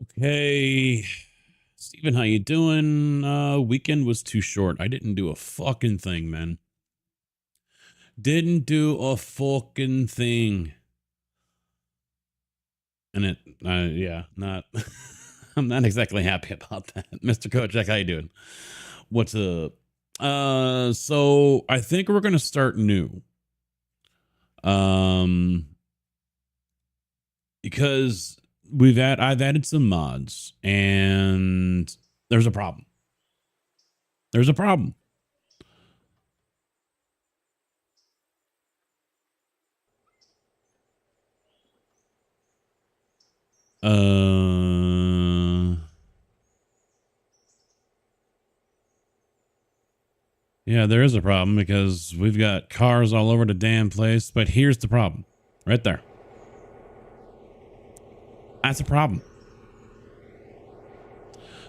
Okay. Steven, how you doing? Weekend was too short. I didn't do a fucking thing, man. Didn't do a fucking thing. And yeah, not, I'm not exactly happy about that. Mr. Kojak, how you doing? What's up? So I think we're going to start new. Um, because I've added some mods and there's a problem. There's a problem. Yeah, there is a problem because we've got cars all over the damn place. But here's the problem right there. That's a problem.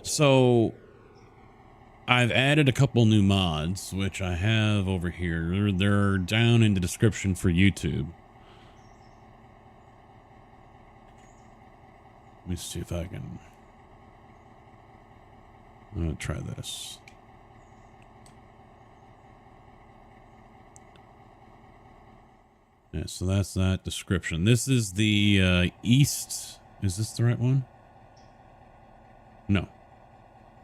So I've added a couple new mods, which I have over here. They're down in the description for YouTube. Let me see if I can. I'm going to try this. Yeah, so that's that description. This is the East. Is this the right one? No,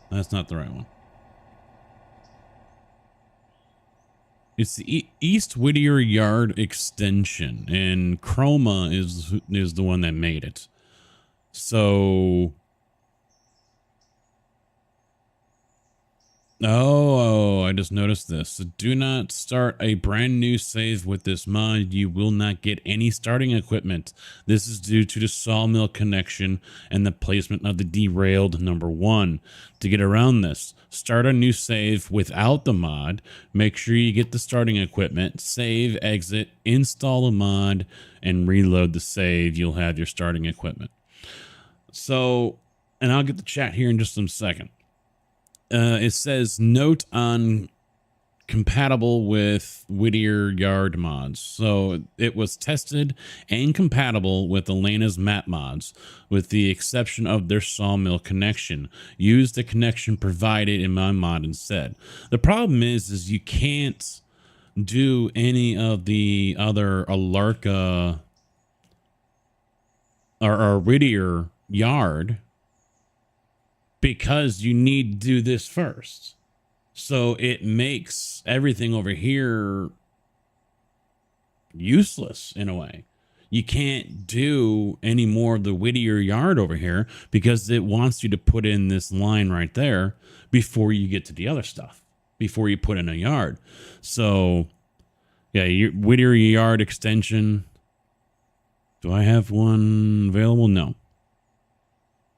that's not the right one. It's the East Whittier Yard extension, and Chroma is the one that made it. So, I just noticed this. So do not start a brand new save with this mod. You will not get any starting equipment. This is due to the sawmill connection and the placement of the derailed number 1. To get around this, start a new save without the mod. Make sure you get the starting equipment, save, exit, install a mod, and reload the save. You'll have your starting equipment. So, and I'll get the chat here in just a second. It says note on compatible with Whittier Yard mods. So it was tested and compatible with Elena's map mods, with the exception of their sawmill connection. Use the connection provided in my mod instead. The problem is you can't do any of the other Alarka or Whittier Yard because you need to do this first. So it makes everything over here useless in a way. You can't do any more of the Whittier Yard over here because it wants you to put in this line right there before you get to the other stuff, before you put in a yard. So yeah, your Whittier Yard extension. Do I have one available? No.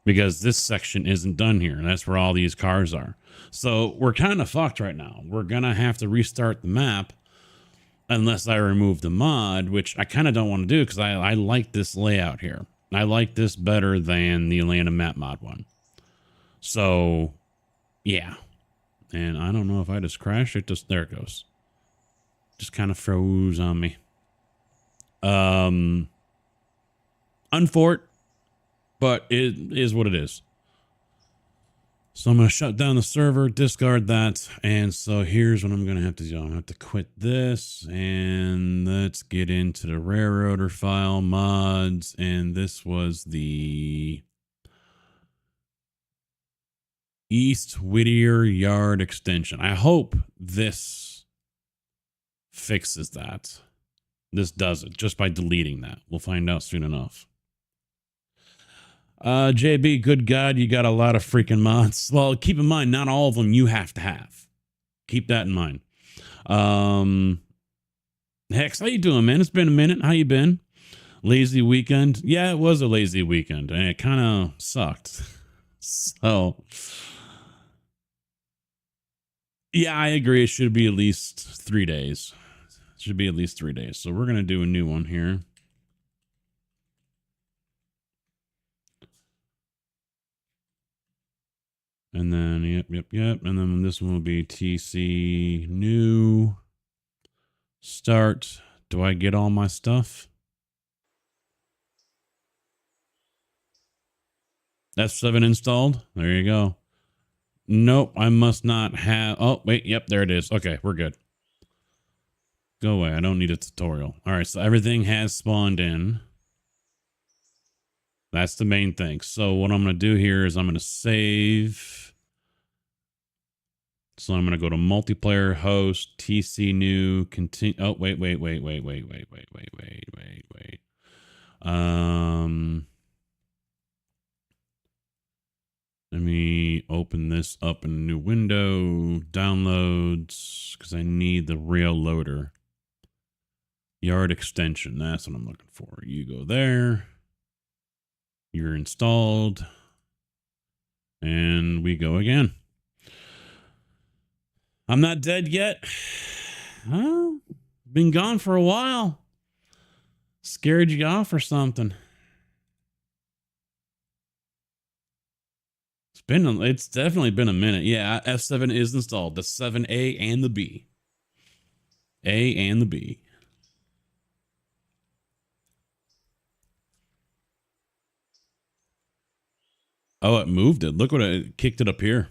Because this section isn't done here. That's where all these cars are. So we're kind of fucked right now. We're going to have to restart the map unless I remove the mod, which I kind of don't want to do because I like this layout here. I like this better than the Atlanta map mod one. So, yeah. And I don't know if I just crashed it. There it goes. Just kind of froze on me. Unfort. But it is what it is. So I'm going to shut down the server, discard that. And so here's what I'm going to have to do. I'm going to have to quit this. And let's get into the railroader file mods. And this was the East Whittier Yard extension. I hope this fixes that. This does it just by deleting that. We'll find out soon enough. JB, good God, you got a lot of freaking mods. Well, keep in mind, not all of them you have to have. Keep that in mind. Hex, how you doing, man? It's been a minute. How you been? Lazy weekend? Yeah, it was a lazy weekend, and it kind of sucked. So, yeah, I agree. It should be at least 3 days. It should be at least 3 days. So we're going to do a new one here. And then, yep. And then this one will be TC new start. Do I get all my stuff? F7 installed. There you go. Nope, I must not have. Oh, wait. Yep, there it is. Okay, we're good. Go away. I don't need a tutorial. All right, so everything has spawned in. That's the main thing. So what I'm going to do here is I'm going to save. So I'm going to go to multiplayer host, TC new, continue. Oh, wait. Let me open this up in a new window, downloads, because I need the rail loader. Yard extension, that's what I'm looking for. You go there. You're installed. And we go again. I'm not dead yet. Well, been gone for a while. Scared you off or something. It's definitely been a minute. Yeah, F7 is installed. The 7A and the B. A and the B. Oh, it moved it. Look what it kicked it up here.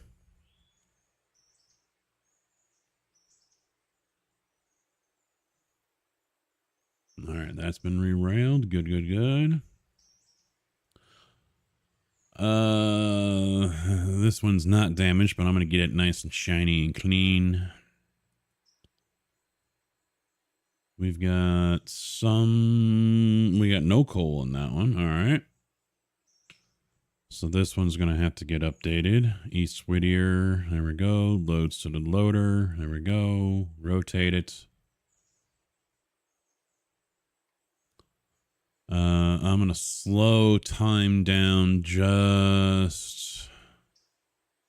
All right, that's been re-railed. Good. This one's not damaged, but I'm going to get it nice and shiny and clean. We got no coal in that one. All right. So this one's going to have to get updated. East Whittier. There we go. Loads to the loader. There we go. Rotate it. I'm going to slow time down just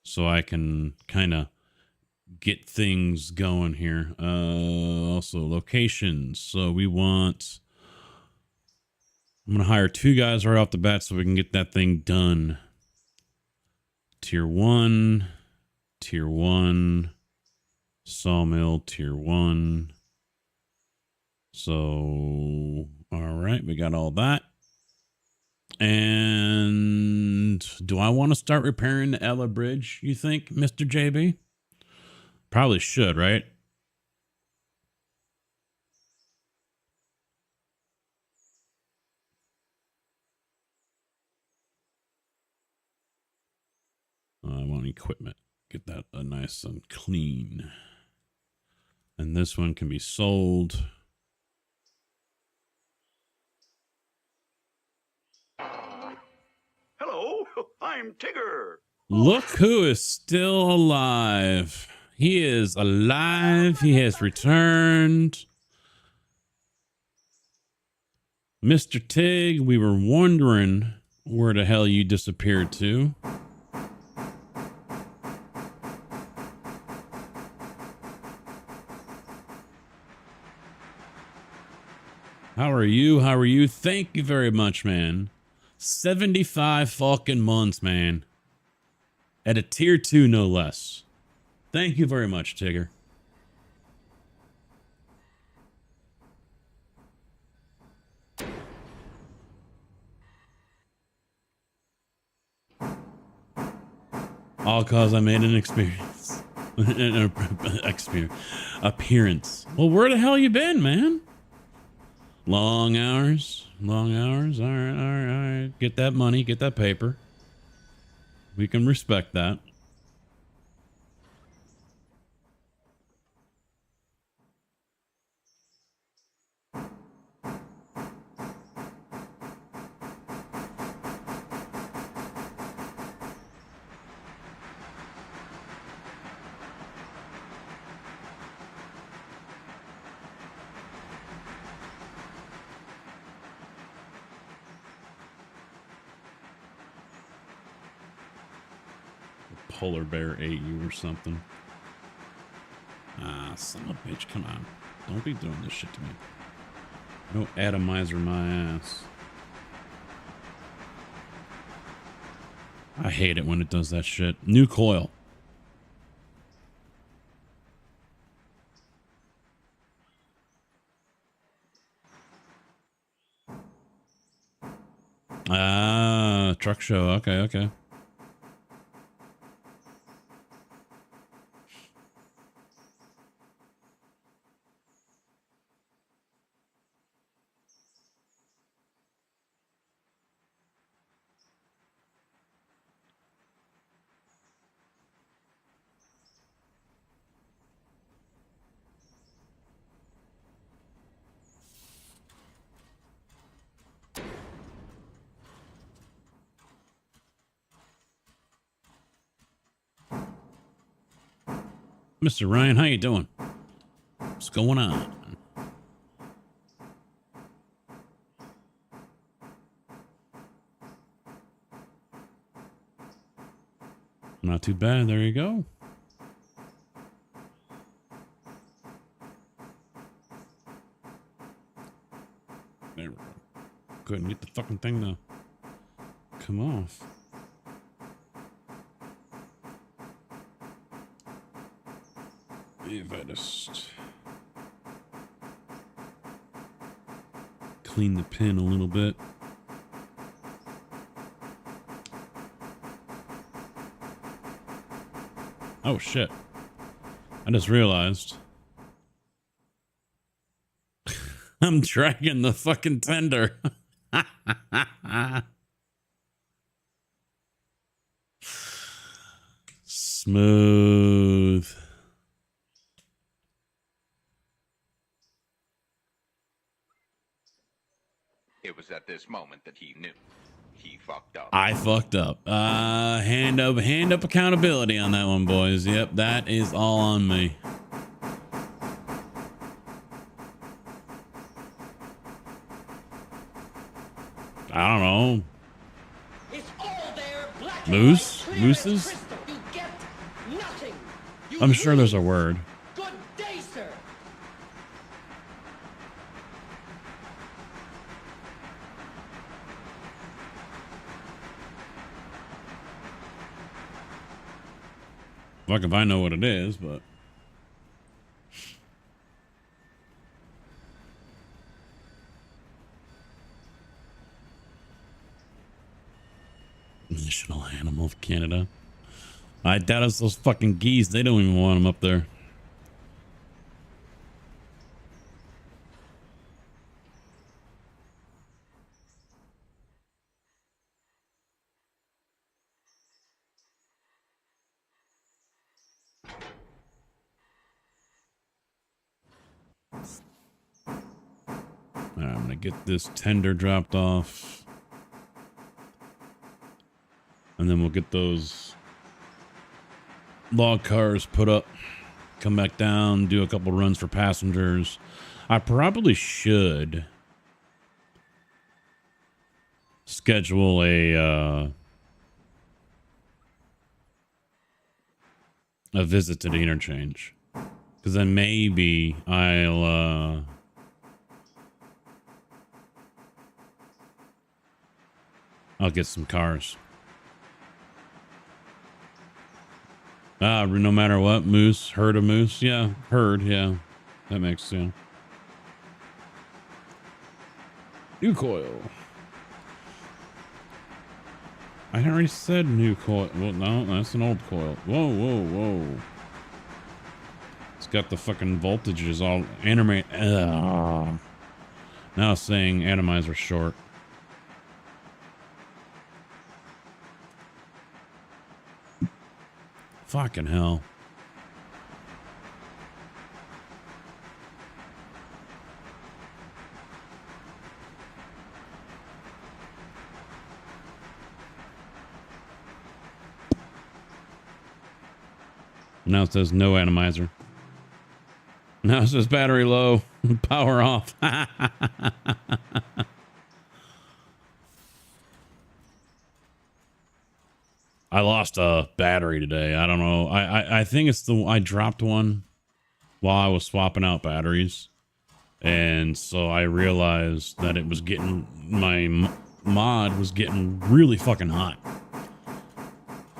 so I can kind of get things going here. Also locations. So I'm going to hire 2 guys right off the bat so we can get that thing done. Tier 1, sawmill, tier 1. So, all right, we got all that. And do I want to start repairing the Ella Bridge, you think, Mr. JB? Probably should, right? I want equipment. Get that nice and clean. And this one can be sold. Hello, I'm Tigger. Look who is still alive. He is alive. He has returned. Mr. Tig, we were wondering where the hell you disappeared to. How are you? How are you? Thank you very much, man. 75 fucking months, man. At a tier 2, no less. Thank you very much, Tigger. All cause I made an experience. Appearance. Well, where the hell you been, man? Long hours. All right. Get that money, get that paper. We can respect that. Polar bear ate you or something. Ah, son of a bitch, come on. Don't be doing this shit to me. No atomizer my ass. I hate it when it does that shit. New coil. Ah, truck show. Okay. Mr. Ryan, how you doing? What's going on? Not too bad. There you go. There we go. Couldn't get the fucking thing to come off. If I just clean the pin a little bit. Oh shit. I just realized I'm dragging the fucking tender. Smooth. It was at this moment that he knew he fucked up. I fucked up. Hand up accountability on that one, boys. Yep, that is all on me. I don't know. It's all there, black Moose? and white, clear as Mooses? crystal. You get nothing. You I'm sure there's a lose. word. Good day, sir. Fuck if I know what it is, but National Animal of Canada. I doubt it's those fucking geese. They don't even want them up there. All right, I'm gonna get this tender dropped off, and then we'll get those log cars put up, come back down, do a couple runs for passengers. I probably should schedule a visit to the interchange, because then maybe I'll get some cars. No matter what, moose, herd of moose. Yeah, herd. Yeah, that makes sense. New coil. I already said new coil. Well, no, that's an old coil. Whoa, whoa, whoa. It's got the fucking voltages all animate. Now it's saying atomizer short. Fucking hell. Now it says no atomizer. Now it says battery low, power off. I lost a battery today. I don't know. I think it's I dropped one while I was swapping out batteries. And so I realized that it was getting, my mod was getting really fucking hot.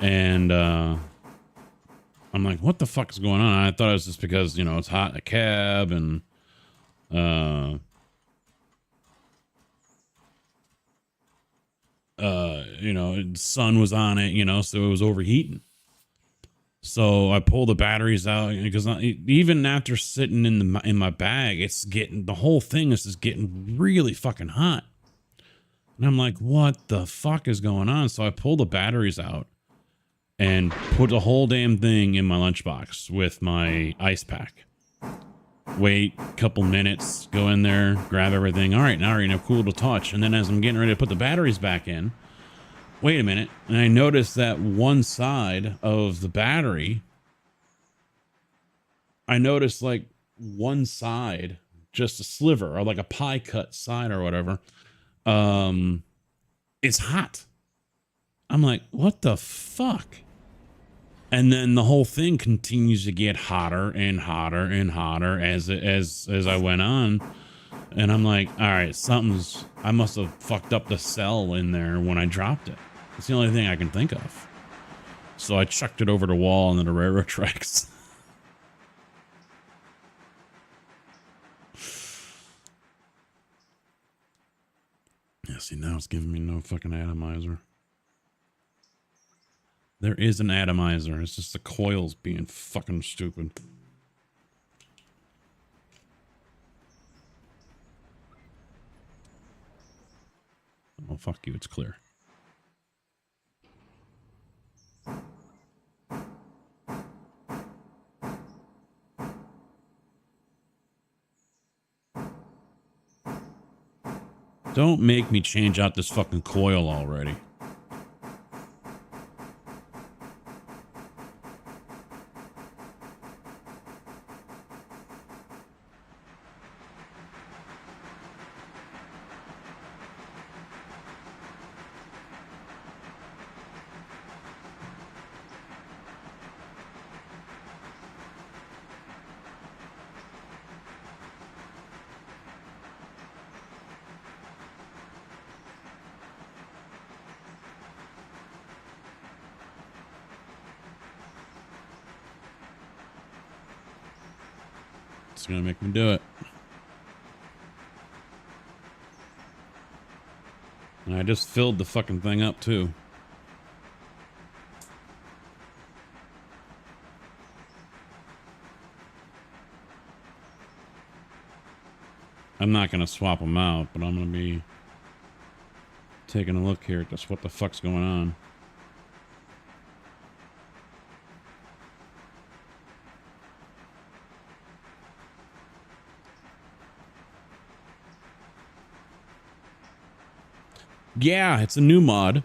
And I'm like, what the fuck is going on? I thought it was just because, you know, it's hot in a cab and you know, sun was on it, you know, so it was overheating. So I pulled the batteries out because even after sitting in my bag, it's getting, the whole thing is just getting really fucking hot. And I'm like, what the fuck is going on? So I pulled the batteries out and put the whole damn thing in my lunchbox with my ice pack. Wait a couple minutes, go in there, grab everything. All right, now we're gonna cool to touch. And then as I'm getting ready to put the batteries back in, wait a minute, and I noticed that one side of the battery I noticed like one side, just a sliver or like a pie cut side or whatever, it's hot. I'm like, what the fuck? And then the whole thing continues to get hotter and hotter and hotter as I went on. And I'm like, all right, I must have fucked up the cell in there when I dropped it. It's the only thing I can think of. So I chucked it over the wall and then the railroad tracks. Yeah, see, now it's giving me no fucking atomizer. There is an atomizer. It's just the coils being fucking stupid. Oh, fuck you. It's clear. Don't make me change out this fucking coil already. It's gonna make me do it. And I just filled the fucking thing up too. I'm not gonna swap them out, but I'm gonna be taking a look here at just what the fuck's going on. Yeah, it's a new mod.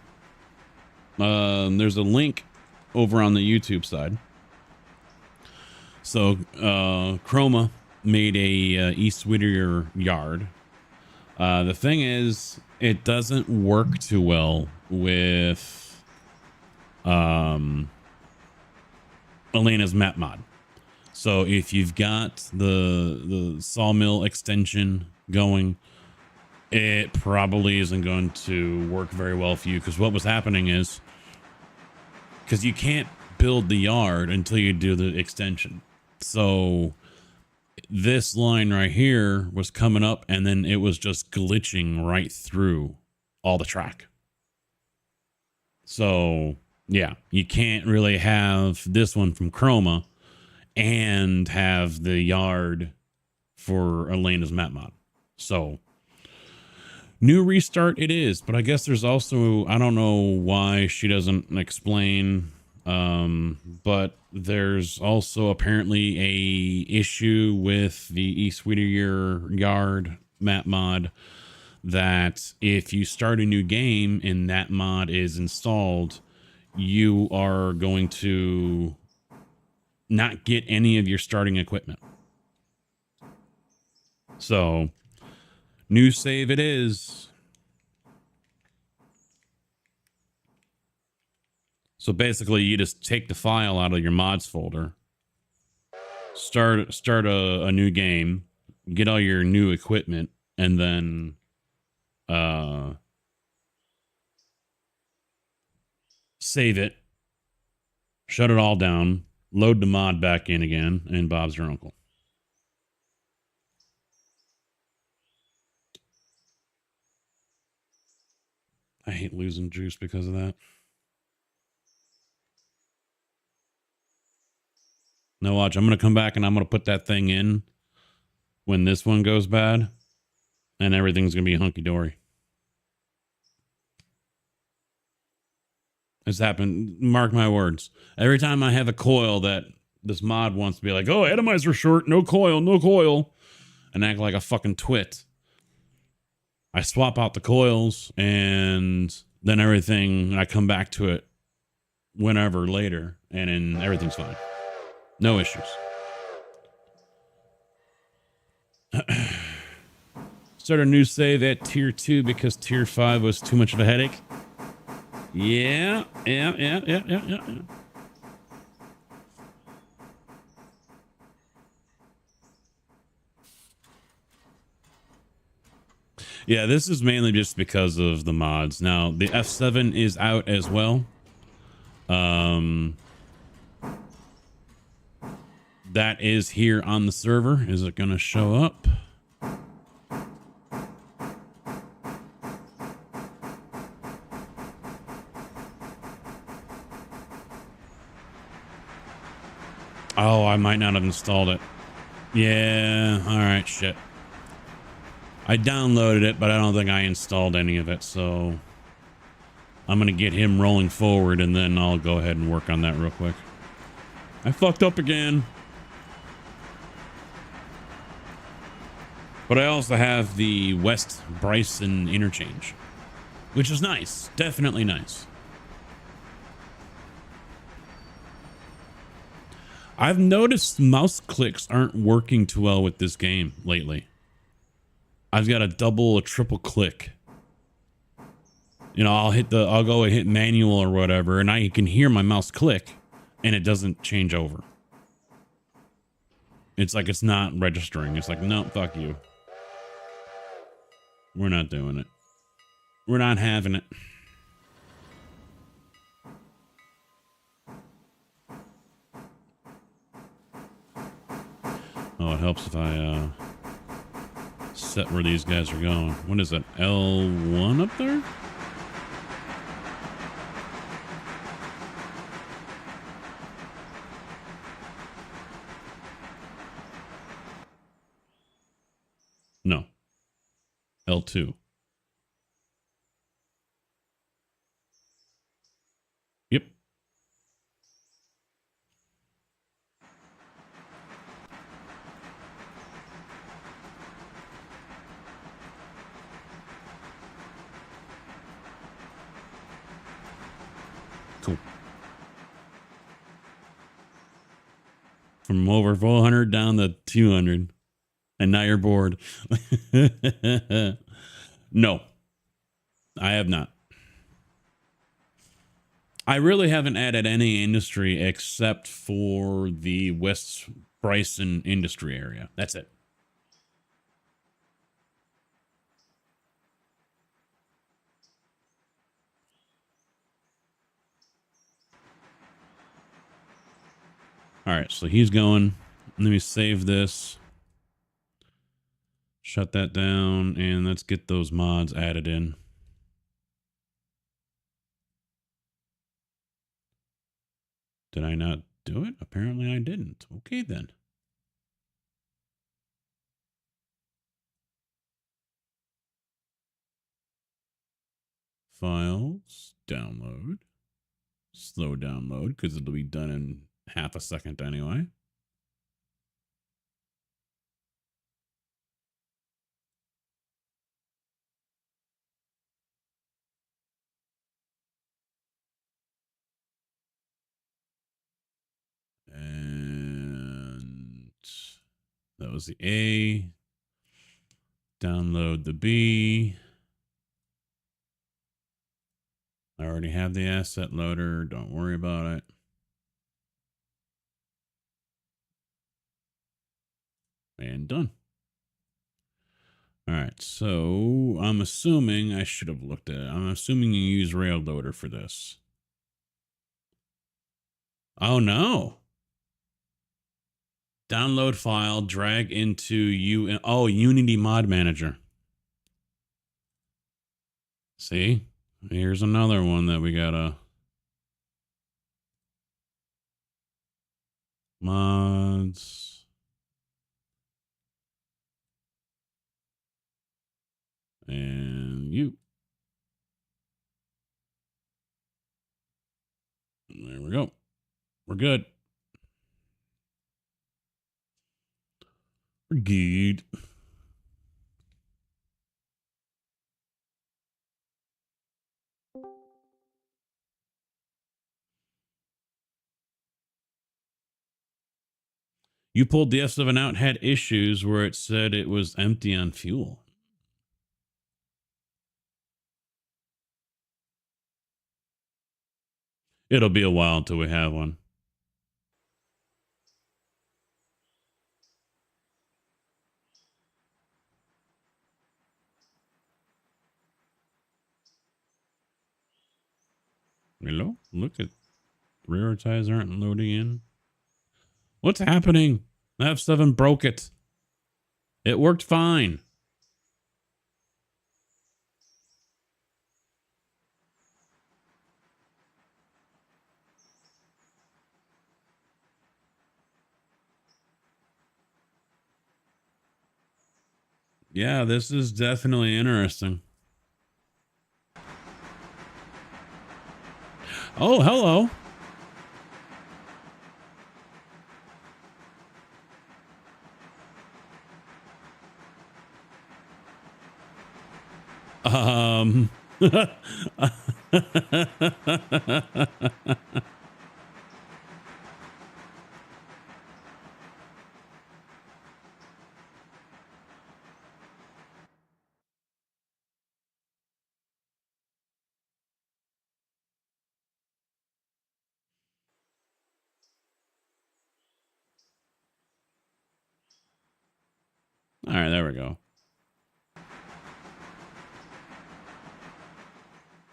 There's a link over on the YouTube side. So, Chroma made a East Whittier yard. The thing is, it doesn't work too well with Elena's map mod. So if you've got the sawmill extension going, it probably isn't going to work very well for you, because what was happening is, because you can't build the yard until you do the extension. So this line right here was coming up and then it was just glitching right through all the track. So yeah, you can't really have this one from Chroma and have the yard for Elena's map mod. So new restart it is, but I guess there's also, I don't know why she doesn't explain, but there's also apparently a issue with the East Whittier yard map mod, that if you start a new game and that mod is installed, you are going to not get any of your starting equipment. So new save it is. So basically you just take the file out of your mods folder, start a new game, get all your new equipment, and then save it, shut it all down, load the mod back in again, and Bob's your uncle. I hate losing juice because of that. Now watch, I'm going to come back and I'm going to put that thing in when this one goes bad, and everything's going to be hunky-dory. It's happened, mark my words. Every time I have a coil that this mod wants to be like, oh, atomizer short, no coil, and act like a fucking twit, I swap out the coils, and then everything, I come back to it whenever later, and then everything's fine. No issues. Start a new save at tier 2 because tier 5 was too much of a headache. Yeah. Yeah, this is mainly just because of the mods. Now, the F7 is out as well. That is here on the server. Is it going to show up? Oh, I might not have installed it. Yeah, all right, shit. I downloaded it, but I don't think I installed any of it, so I'm going to get him rolling forward, and then I'll go ahead and work on that real quick. I fucked up again. But I also have the West Bryson interchange, which is nice. Definitely nice. I've noticed mouse clicks aren't working too well with this game lately. I've got a double or triple click. You know, I'll go and hit manual or whatever, and I can hear my mouse click, and it doesn't change over. It's like it's not registering. It's like, no, fuck you. We're not doing it. We're not having it. Oh, it helps if I set where these guys are going. What is it? L1 up there? No. L2. Yep. Cool. From over 400 down to 200. And now you're bored. No. I have not. I really haven't added any industry except for the West Bryson industry area. That's it. All right, so he's going. Let me save this. Shut that down, and let's get those mods added in. Did I not do it? Apparently I didn't. Okay, then. Files, download. Slow download, because it'll be done in half a second anyway. And that was the A. Download the B. I already have the asset loader. Don't worry about it. And done. All right, so I'm assuming I should have looked at it. I'm assuming you use Railloader for this. Oh no. Download file, drag into Unity Mod Manager. See? Here's another one that we gotta mods. And you. There we go. We're good. We're good. You pulled the F7 out, had issues where it said it was empty on fuel. It'll be a while until we have one. Hello? Look at rear tires aren't loading in. What's happening? F7 broke it. It worked fine. Yeah, this is definitely interesting. Oh, hello. All right, there we go.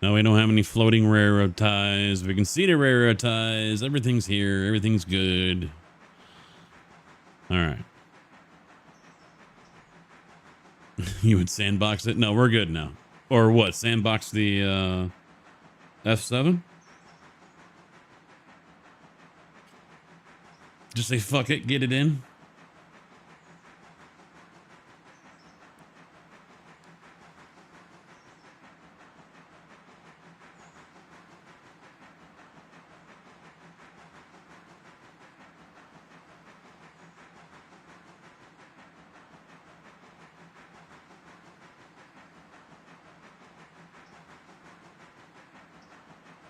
Now we don't have any floating railroad ties. We can see the railroad ties. Everything's here. Everything's good. All right. You would sandbox it? No, we're good now. Or what? Sandbox the F7? Just say fuck it, get it in.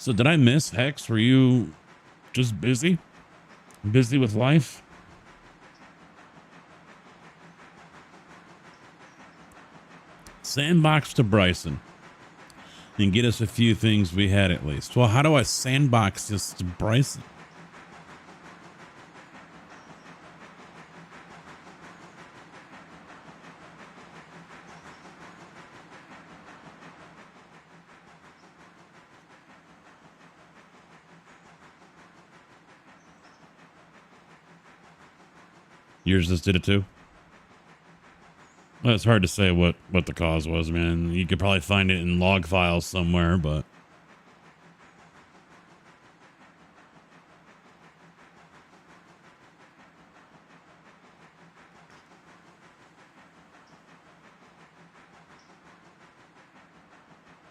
So did I miss Hex? Were you just busy? Busy with life? Sandbox to Bryson. And get us a few things we had at least. Well, how do I sandbox this to Bryson? Yours just did it too? Well, it's hard to say what the cause was, man. You could probably find it in log files somewhere, but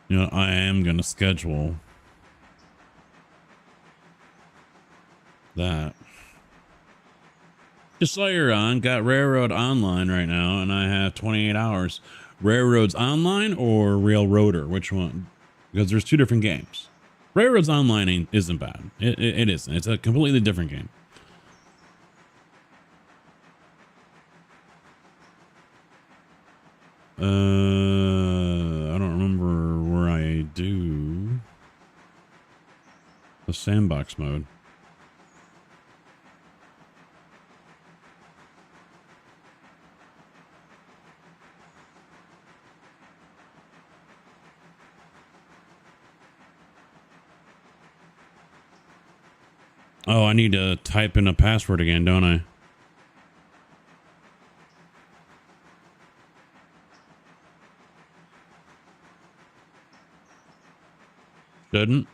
you know, I am gonna schedule that. Just saw you're on. Got Railroad Online right now, and I have 28 hours. Railroads Online or Railroader? Which one? Because there's two different games. Railroads Online isn't bad. It isn't. It's a completely different game. I don't remember where I do the sandbox mode. Oh, I need to type in a password again, don't I? Shouldn't.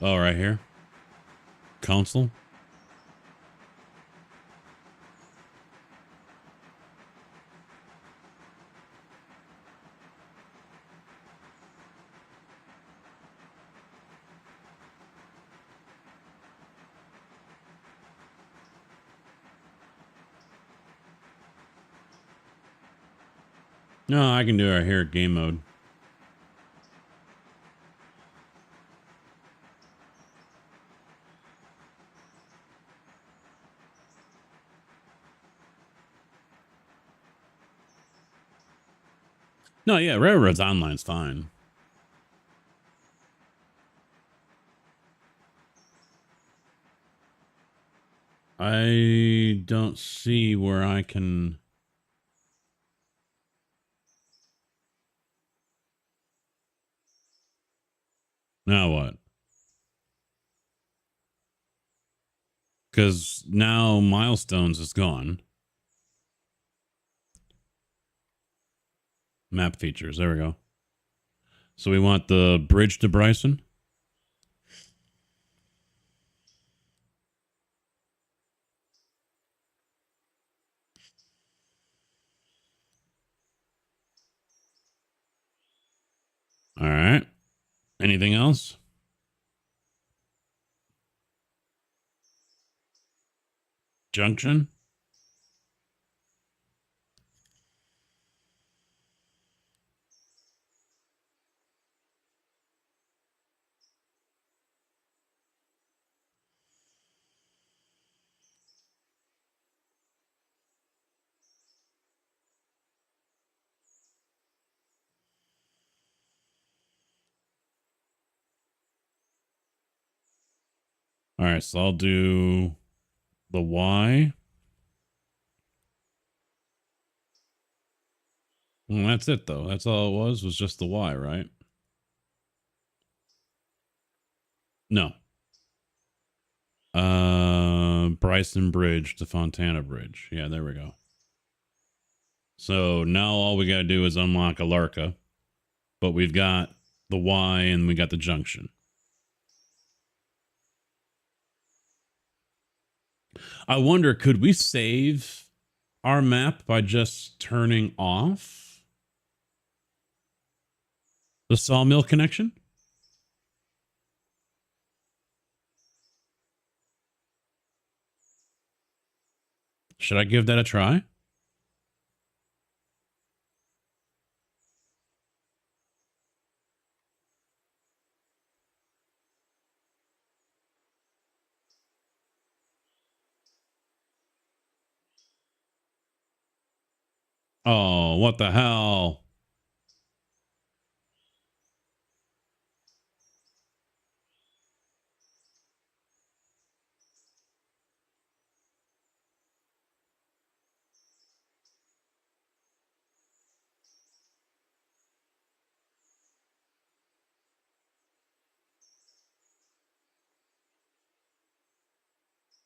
Oh, right here. Console. No, I can do it here, game mode. No, yeah, Railroads Online's fine. I don't see where I can... Now what? Because now Milestones is gone. Map features. There we go. So we want the bridge to Bryson. All right. Anything else? Junction? All right, so I'll do the Y. Well, that's it, though. That's all it was just the Y, right? No. Bryson Bridge to Fontana Bridge. Yeah, there we go. So now all we got to do is unlock Alarka, but we've got the Y and we got the junction. I wonder, could we save our map by just turning off the sawmill connection? Should I give that a try? Oh, what the hell?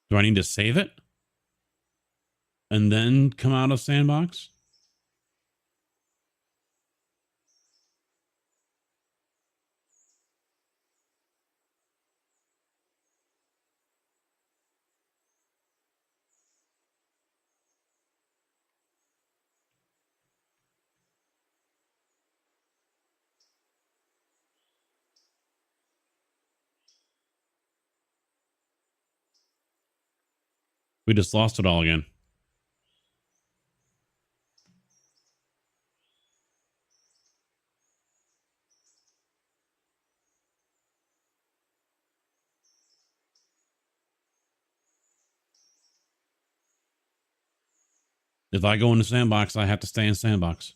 Do I need to save it and then come out of sandbox? We just lost it all again. If I go into sandbox, I have to stay in sandbox.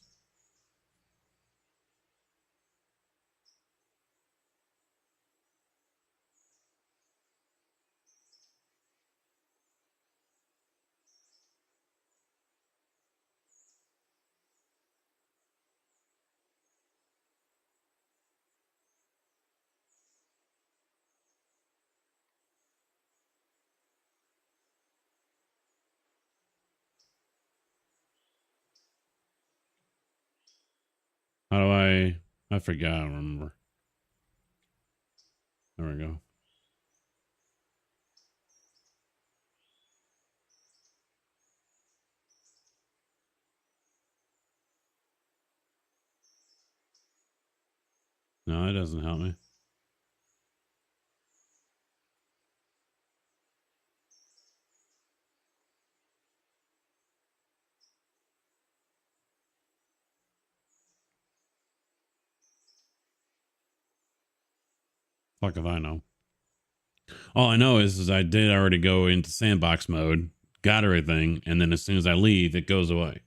How do I forgot. I don't remember. There we go. No, it doesn't help me. Fuck if I know. All I know is I did already go into sandbox mode, got everything, and then as soon as I leave, it goes away.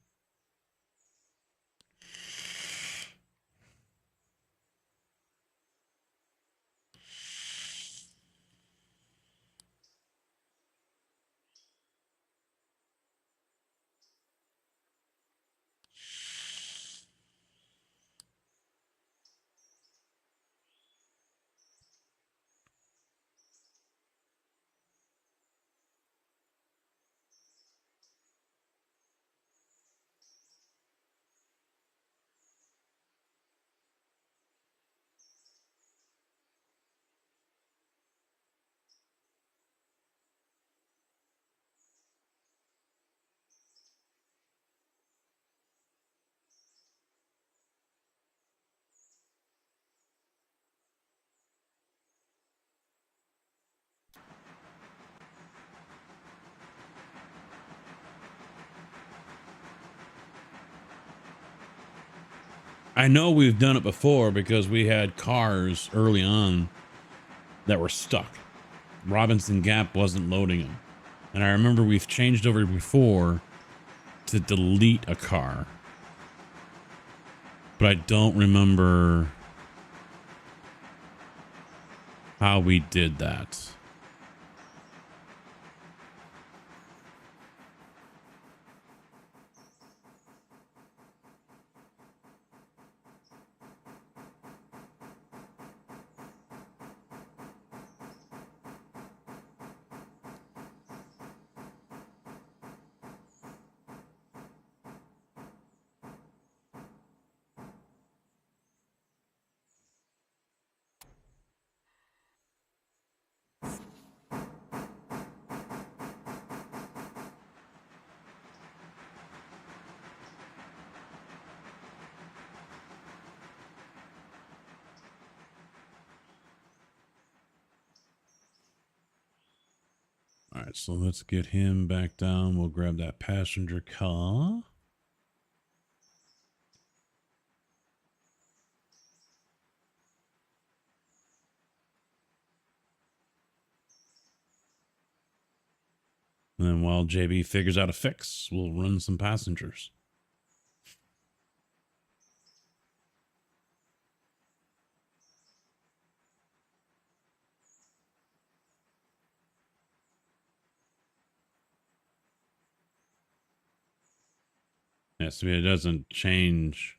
I know we've done it before because we had cars early on that were stuck. Robinson Gap wasn't loading them. And I remember we've changed over before to delete a car. But I don't remember how we did that. All right, so let's get him back down. We'll grab that passenger car. And then while JB figures out a fix, we'll run some passengers. Yeah, so it doesn't change.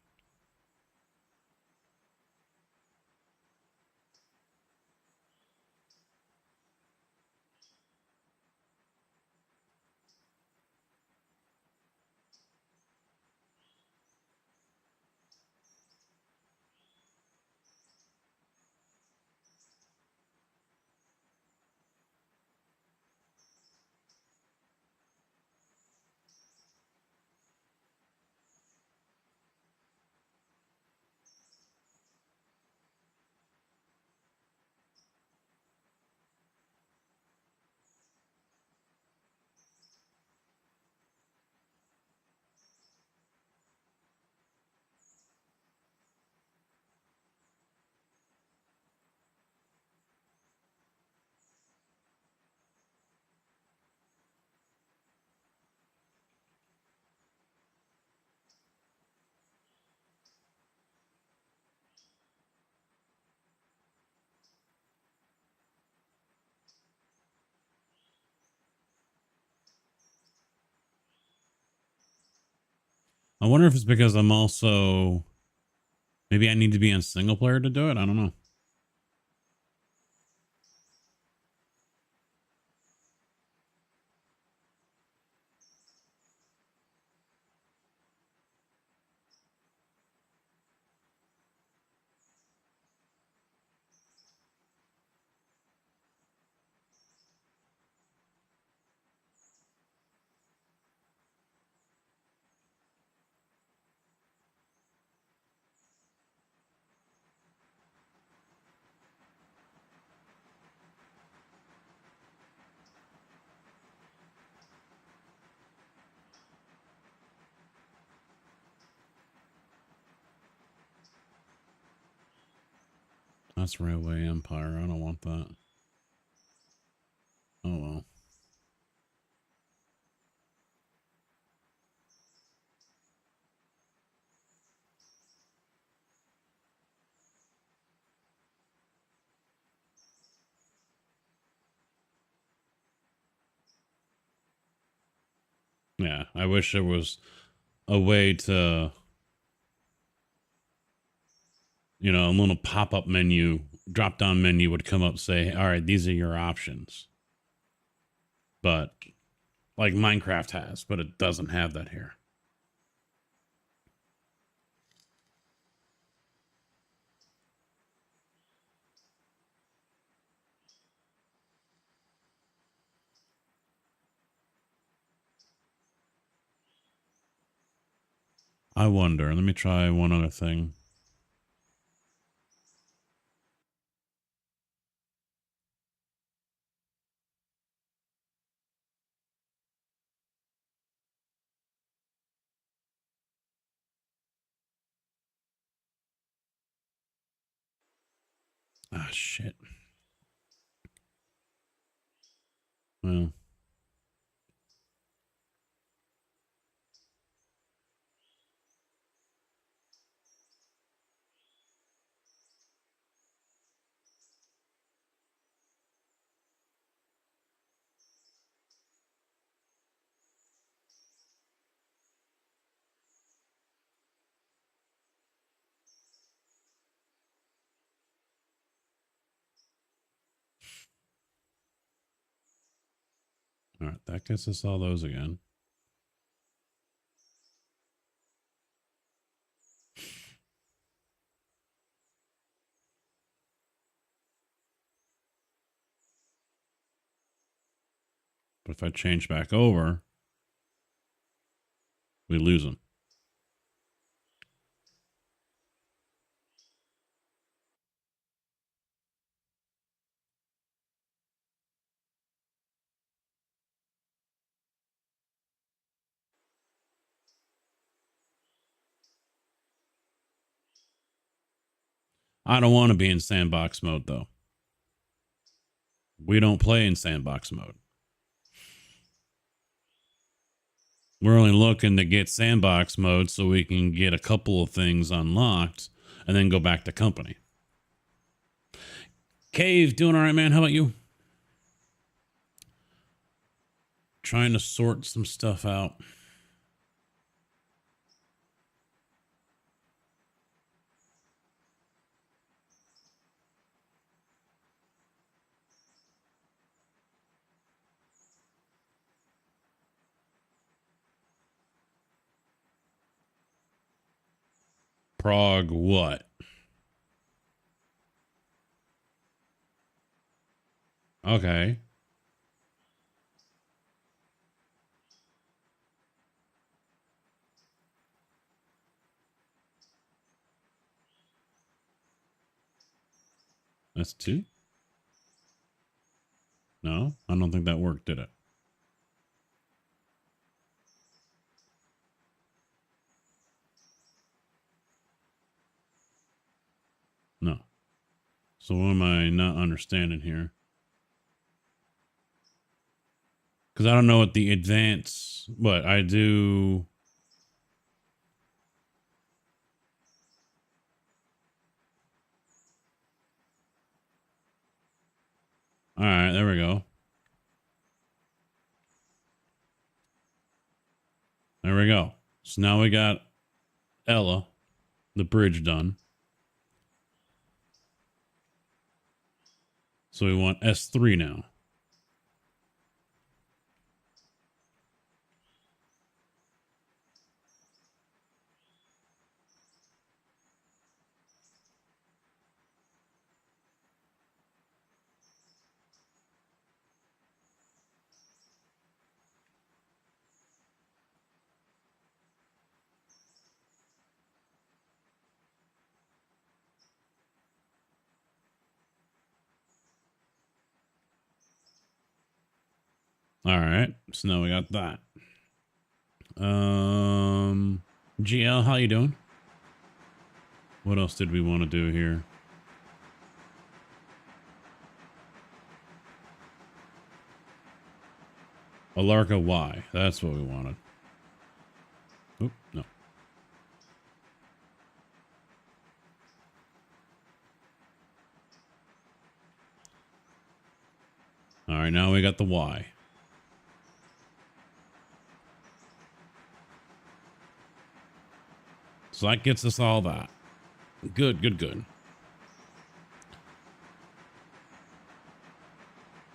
I wonder if it's because I'm also... Maybe I need to be on single player to do it? I don't know. That's Railway Empire. I don't want that. Oh well. Yeah, I wish there was a way to, you know, a little pop-up menu, drop-down menu would come up, say, all right, these are your options. But like Minecraft has, but it doesn't have that here. I wonder. Let me try one other thing. Ah, shit. Well. All right, that gets us all those again. But if I change back over, we lose them. I don't want to be in sandbox mode, though. We don't play in sandbox mode. We're only looking to get sandbox mode so we can get a couple of things unlocked and then go back to company. Cave, doing all right, man? How about you? Trying to sort some stuff out. Prague what? Okay. That's 2? No, I don't think that worked, did it? No. So what am I not understanding here? Because I don't know what the advance, what I do. All right, there we go. There we go. So now we got Ella, the bridge done. So we want S3 now. All right. So now we got that. GL, how you doing? What else did we want to do here? Alarka Y. That's what we wanted. Oop, no. All right, now we got the Y. So that gets us all that. Good, good, good.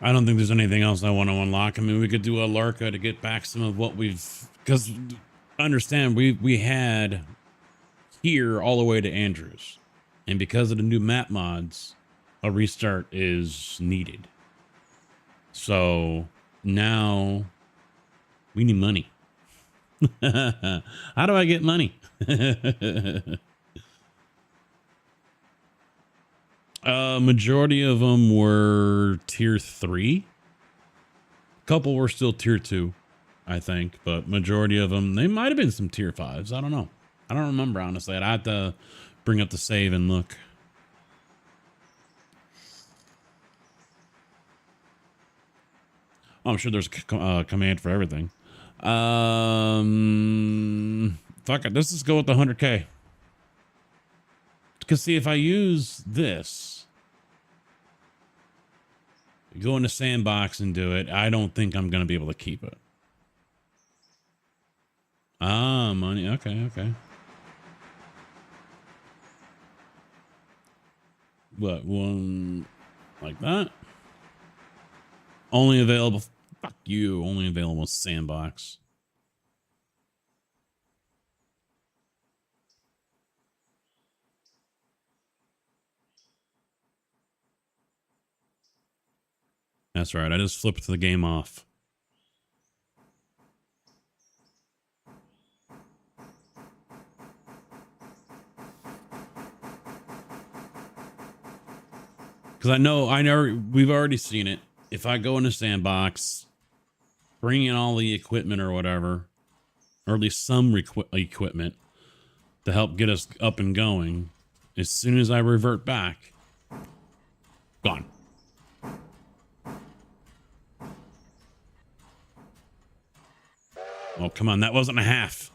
I don't think there's anything else I want to unlock. I mean, we could do a Larka to get back some of what we've... Because, understand, we had here all the way to Andrews. And because of the new map mods, a restart is needed. So, now, we need money. How do I get money? Majority of them were tier 3. A couple were still tier 2, I think, but majority of them, they might have been some tier 5s. I don't know. I don't remember, honestly. I'd have to bring up the save and look. Oh, I'm sure there's a command for everything. Fuck it. Let's just go with the 100K. Because see, if I use this, go in the sandbox and do it, I don't think I'm going to be able to keep it. Ah, money. Okay, okay. What, one like that? Only available. Fuck you. Only available sandbox. That's right. I just flipped the game off. Because I know, we've already seen it. If I go in a sandbox, bring in all the equipment or whatever, or at least some equipment to help get us up and going, as soon as I revert back, gone. Oh, come on. That wasn't a half.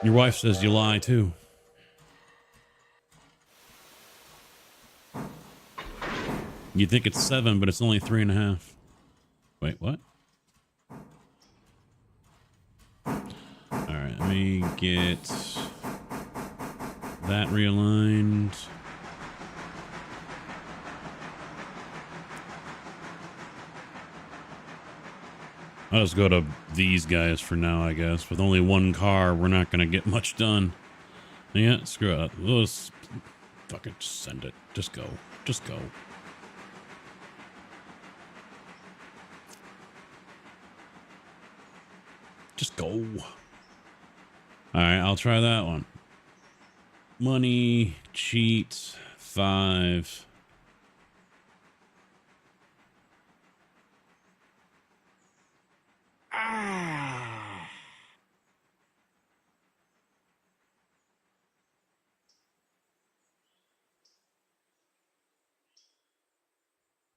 Your wife says you lie, too. You think it's 7, but it's only 3.5. Wait, what? All right, let me get that realigned. I'll just go to these guys for now, I guess. With only one car, we're not going to get much done. Yeah, screw it. Let's fucking send it. Just go. Just go. Just go. All right, I'll try that one. Money, cheat, 5.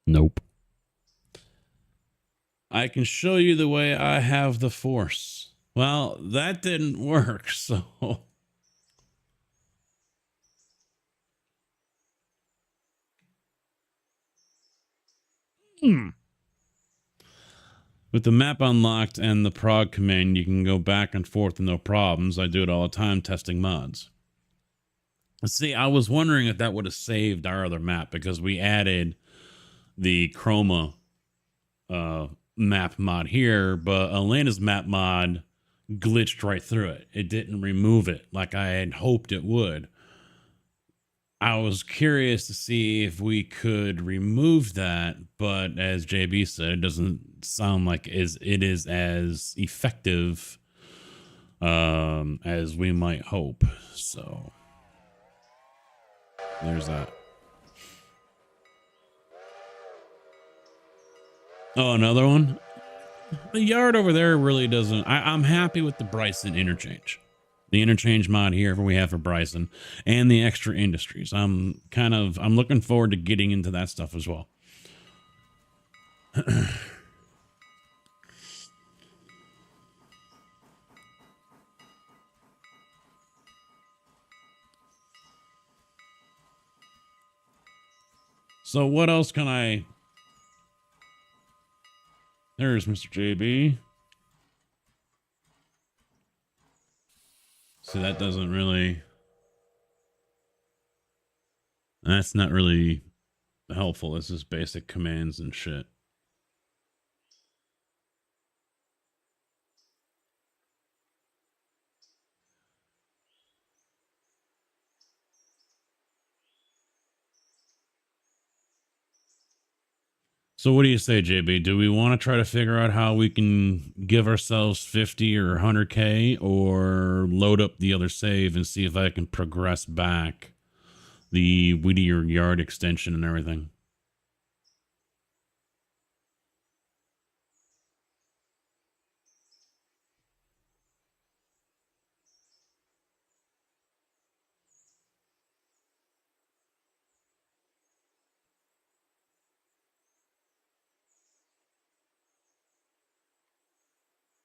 Nope. I can show you the way I have the force. Well, that didn't work, so... With the map unlocked and the prog command, you can go back and forth with no problems. I do it all the time testing mods. See, I was wondering if that would have saved our other map, because we added the chroma map mod here, but Elena's map mod glitched right through it. It didn't remove it like I had hoped it would. I was curious to see if we could remove that, but as JB said, it doesn't sound like it is as effective as we might hope. So there's that. Oh, another one? The yard over there really doesn't... I'm happy with the Bryson interchange. The interchange mod here we have for Bryson and the extra industries. I'm looking forward to getting into that stuff as well. So what else can I... There's Mr. JB. So that doesn't really... That's not really helpful. It's just basic commands and shit. So what do you say, JB? Do we want to try to figure out how we can give ourselves 50 or 100K, or load up the other save and see if I can progress back the Whittier Yard extension and everything?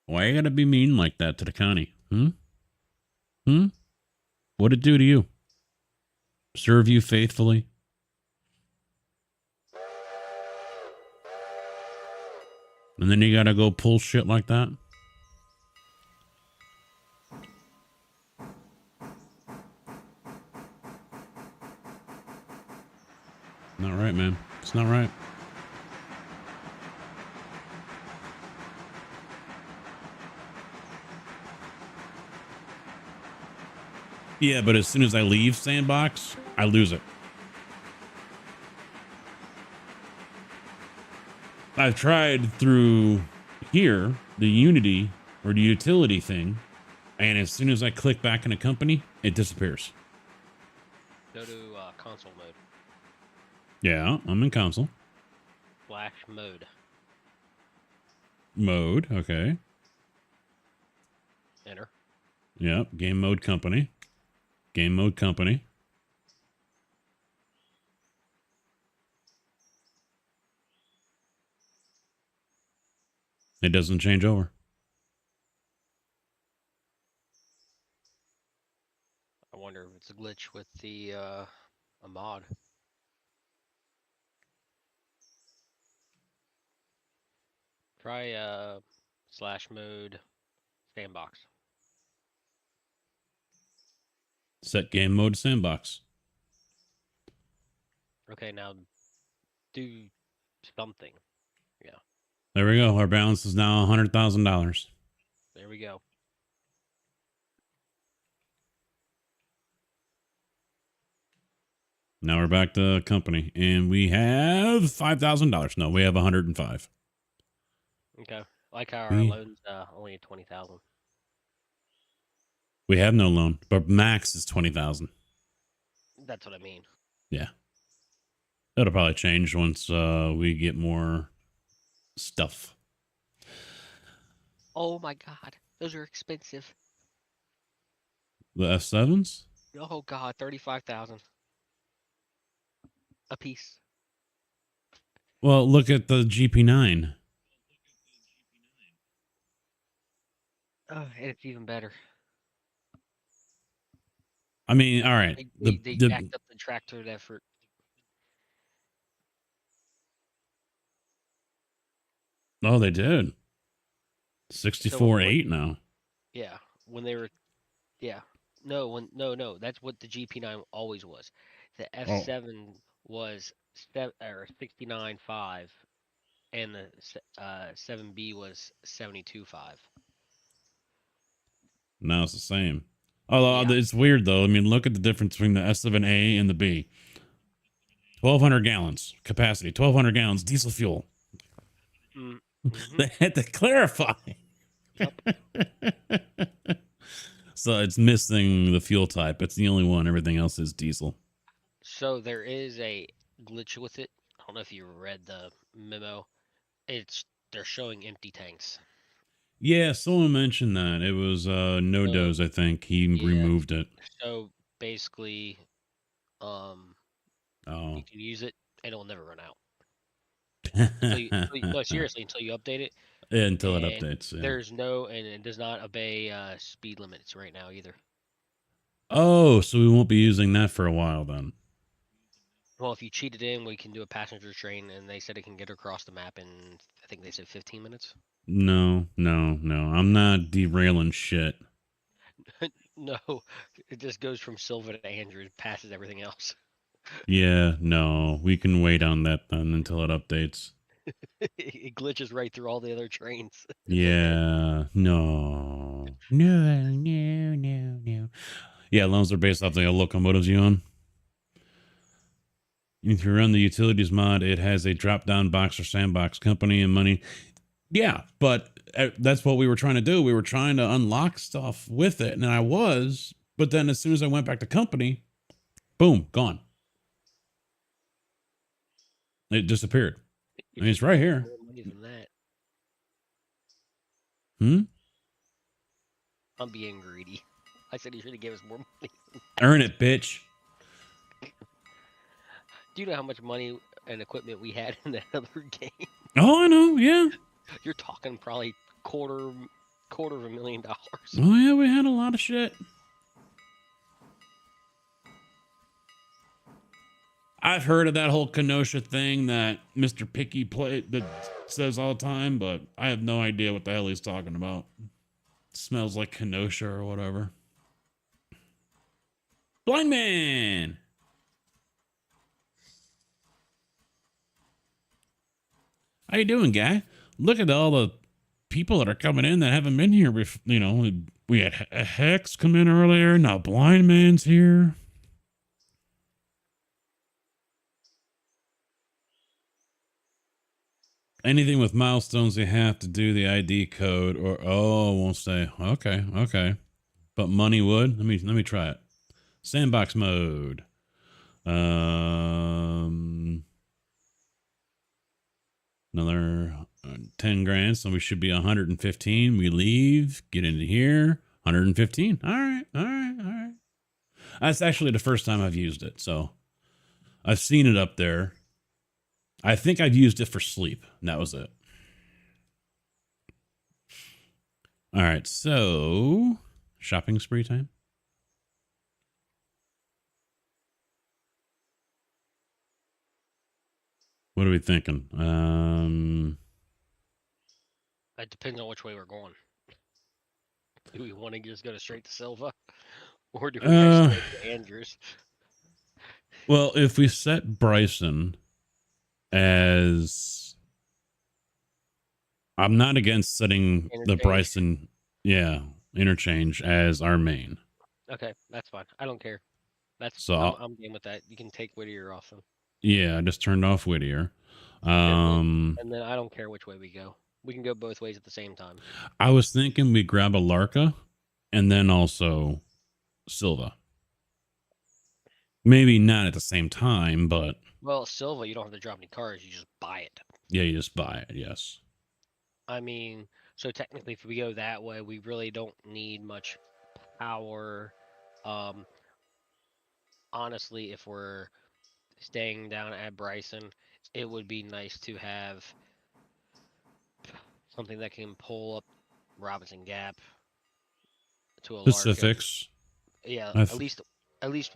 Why you gotta be mean like that to the county? What'd it do to you? Serve you faithfully? And then you gotta go pull shit like that? Not right, man. It's not right. Yeah, but as soon as I leave Sandbox, I lose it. I've tried through here, the Unity or the utility thing, and as soon as I click back in a company, it disappears. Go to console mode. Yeah, I'm in console. Flash mode. Mode, okay. Enter. Yep, game mode company. Game mode company. It doesn't change over. I wonder if it's a glitch with the a mod. Try slash mode sandbox. Set game mode sandbox. Okay, now do something. Yeah, There we go. Our balance is now $100,000. there we go. Now we're back to company, and we have $5,000. No, we have 105. Okay, like how our We- loan's only 20,000. We have no loan, but max is 20,000. That's what I mean. Yeah. It'll probably change once we get more stuff. Oh my god, those are expensive. The F7s? Oh god, 35,000 a piece. Well, look at the GP9. Oh, and it's even better. I mean, all right. They jacked up the tractor effort. Oh, they did. 64.8 now. Yeah, when they were, yeah, no, that's what the GP9 always was. The F7 was 69.5, and the 7B was 72.5. Now it's the same. Although Yeah. it's weird though. I mean, look at the difference between the S7A and the B. 1,200 gallons capacity, 1,200 gallons diesel fuel. Mm. They had to clarify. So it's missing the fuel type. It's the only one. Everything else is diesel. So there is a glitch with it. I don't know if you read the memo. They're showing empty tanks. Yeah, someone mentioned that. It was Nodos, I think. He Yeah. removed it. So basically, Oh. you can use it and it'll never run out. No, seriously, until you update it. Until it And updates. Yeah. there's no, and it does not obey speed limits right now either. Oh, so we won't be using that for a while then. Well, if you cheat it in, we can do a passenger train, and they said it can get across the map in, I think they said 15 minutes. No. I'm not derailing shit. No, it just goes from Silva to Andrews, passes everything else. Yeah, no. We can wait on that then until it updates. It glitches right through all the other trains. Yeah. No. Yeah, loans are based off the locomotives you own. If you run the utilities mod, it has a drop-down box or sandbox company and money. Yeah, but that's what we were trying to do. We were trying to unlock stuff with it, and I was. But then as soon as I went back to company, boom, gone. It disappeared. I mean, it's right here. More money than that. I'm being greedy. I said he should have gave us more money. Earn it, bitch. Do you know how much money and equipment we had in that other game? Oh, I know. Yeah. You're talking probably quarter of $1,000,000. Oh, yeah. We had a lot of shit. I've heard of that whole Kenosha thing that Mr. Picky that says all the time, but I have no idea what the hell he's talking about. It smells like Kenosha or whatever. Blind man. How you doing, guy? Look at all the people that are coming in that haven't been here before. You know, we had Hex come in earlier. Now Blind Man's here. Anything with milestones, you have to do the ID code, or oh, it won't say. Okay. But money would. Let me try it. Sandbox mode. Another 10 grand, so we should be 115. We leave, get into here, 115. All right. That's actually the first time I've used it, so I've seen it up there. I think I've used it for sleep, and that was it. All right, so shopping spree time. What are we thinking? It depends on which way we're going. Do we want to just go straight to Silva? Or do we go straight to Andrews? Well, if we set Bryson as... I'm not against setting the Bryson, interchange as our main. Okay, that's fine. I don't care. I'm game with that. You can take Whittier off him. Yeah, I just turned off Whittier. And then I don't care which way we go. We can go both ways at the same time. I was thinking we grab a Larka and then also Silva. Maybe not at the same time, but... Well, Silva, you don't have to drop any cars. You just buy it. Yeah, you just buy it, yes. I mean, so technically if we go that way, we really don't need much power. Honestly, if we're staying down at Bryson, it would be nice to have something that can pull up Robinson Gap to a Pacifics. Larka. Yeah, at least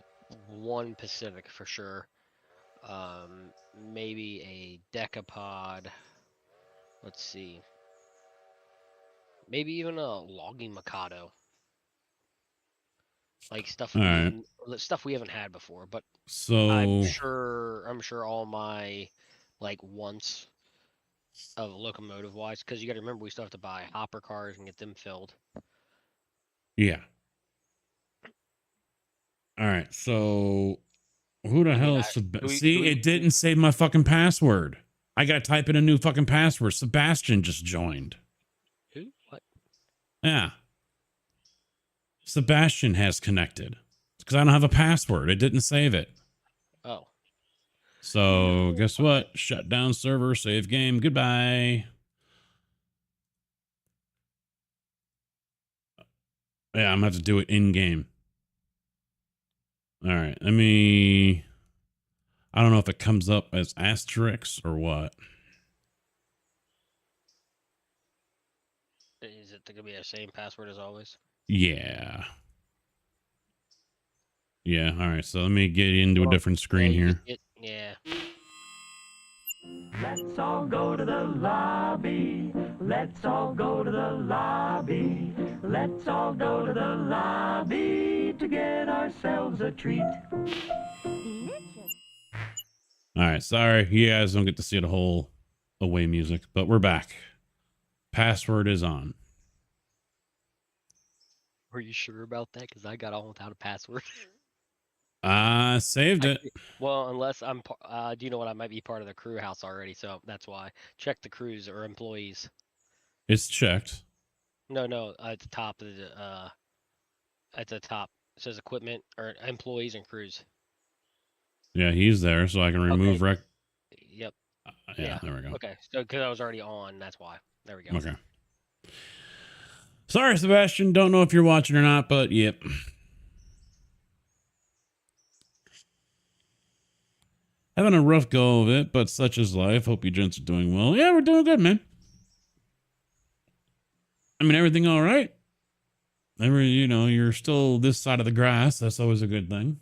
one Pacific for sure. Maybe a Decapod. Let's see. Maybe even a logging Mikado. Like stuff we haven't had before, but so I'm sure all my wants of locomotive wise, because you got to remember we still have to buy hopper cars and get them filled. Yeah. All right. So who the hell is See, it didn't save my fucking password. I got to type in a new fucking password. Sebastian just joined. Who? What? Yeah. Sebastian has connected. Because I don't have a password. It didn't save it. Oh. So, guess what? Shut down server, save game. Goodbye. Yeah, I'm going to have to do it in-game. All right, let me... I don't know if it comes up as asterisks or what. it could be the same password as always. Yeah. Yeah. All right. So let me get into a different screen you here. just yeah. Let's all go to the lobby. Let's all go to the lobby. Let's all go to the lobby to get ourselves a treat. All right. Sorry. You guys don't get to see the whole away music, but we're back. Password is on. Are you sure about that? Because I got on without a password. I saved it. Well, unless I'm, do you know what? I might be part of the crew house already, so that's why. Check the crews or employees. It's checked. No, at the top of the, at the top it says equipment or employees and crews. Yeah, he's there, so I can remove Okay. Yep. Yeah, there we go. Okay, so because I was already on, that's why. There we go. Okay. Sorry, Sebastian. Don't know if you're watching or not, but yep. Having a rough go of it, but such is life. Hope you gents are doing well. Yeah, we're doing good, man. I mean, everything all right? You're still this side of the grass. That's always a good thing.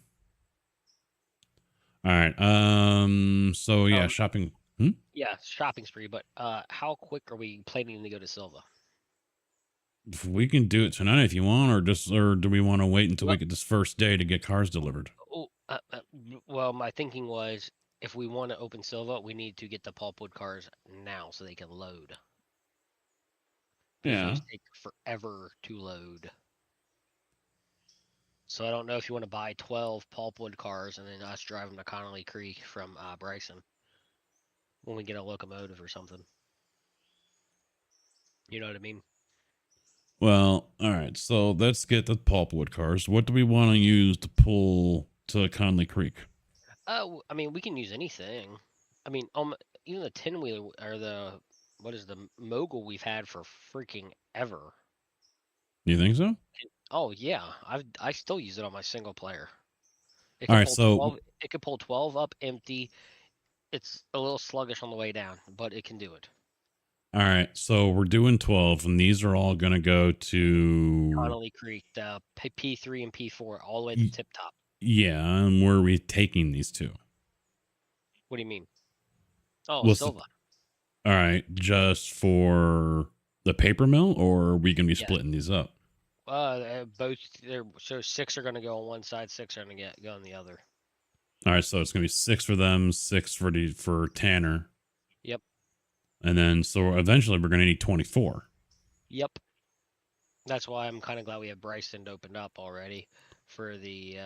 All right. So yeah, shopping. Yeah, shopping spree. But how quick are we planning to go to Silva? We can do it tonight if you want, or do we want to wait until we get this first day to get cars delivered? Oh, well, my thinking was if we want to open Silva, we need to get the pulpwood cars now so they can load. Yeah. Those take forever to load. So I don't know if you want to buy 12 pulpwood cars and then us drive them to Connolly Creek from Bryson when we get a locomotive or something. You know what I mean? Well, all right. So let's get the pulpwood cars. What do we want to use to pull to Conley Creek? I mean, we can use anything. I mean, even the 10-wheeler or the mogul we've had for freaking ever. You think so? Oh yeah, I still use it on my single player. All right, so 12, it could pull 12 up empty. It's a little sluggish on the way down, but it can do it. All right, so we're doing 12, and these are all going to go to Connolly Creek, the P3 and P4, all the way to the tip top. Yeah, and where are we taking these to? What do you mean? Oh, Silva. All right, just for the paper mill, or are we going to be splitting these up? Both. So 6 are going to go on one side, 6 are going to go on the other. All right, so it's going to be 6 for them, 6 for Tanner. Yep. And then so eventually we're going to need 24. Yep. That's why I'm kind of glad we have Bryson opened up already for the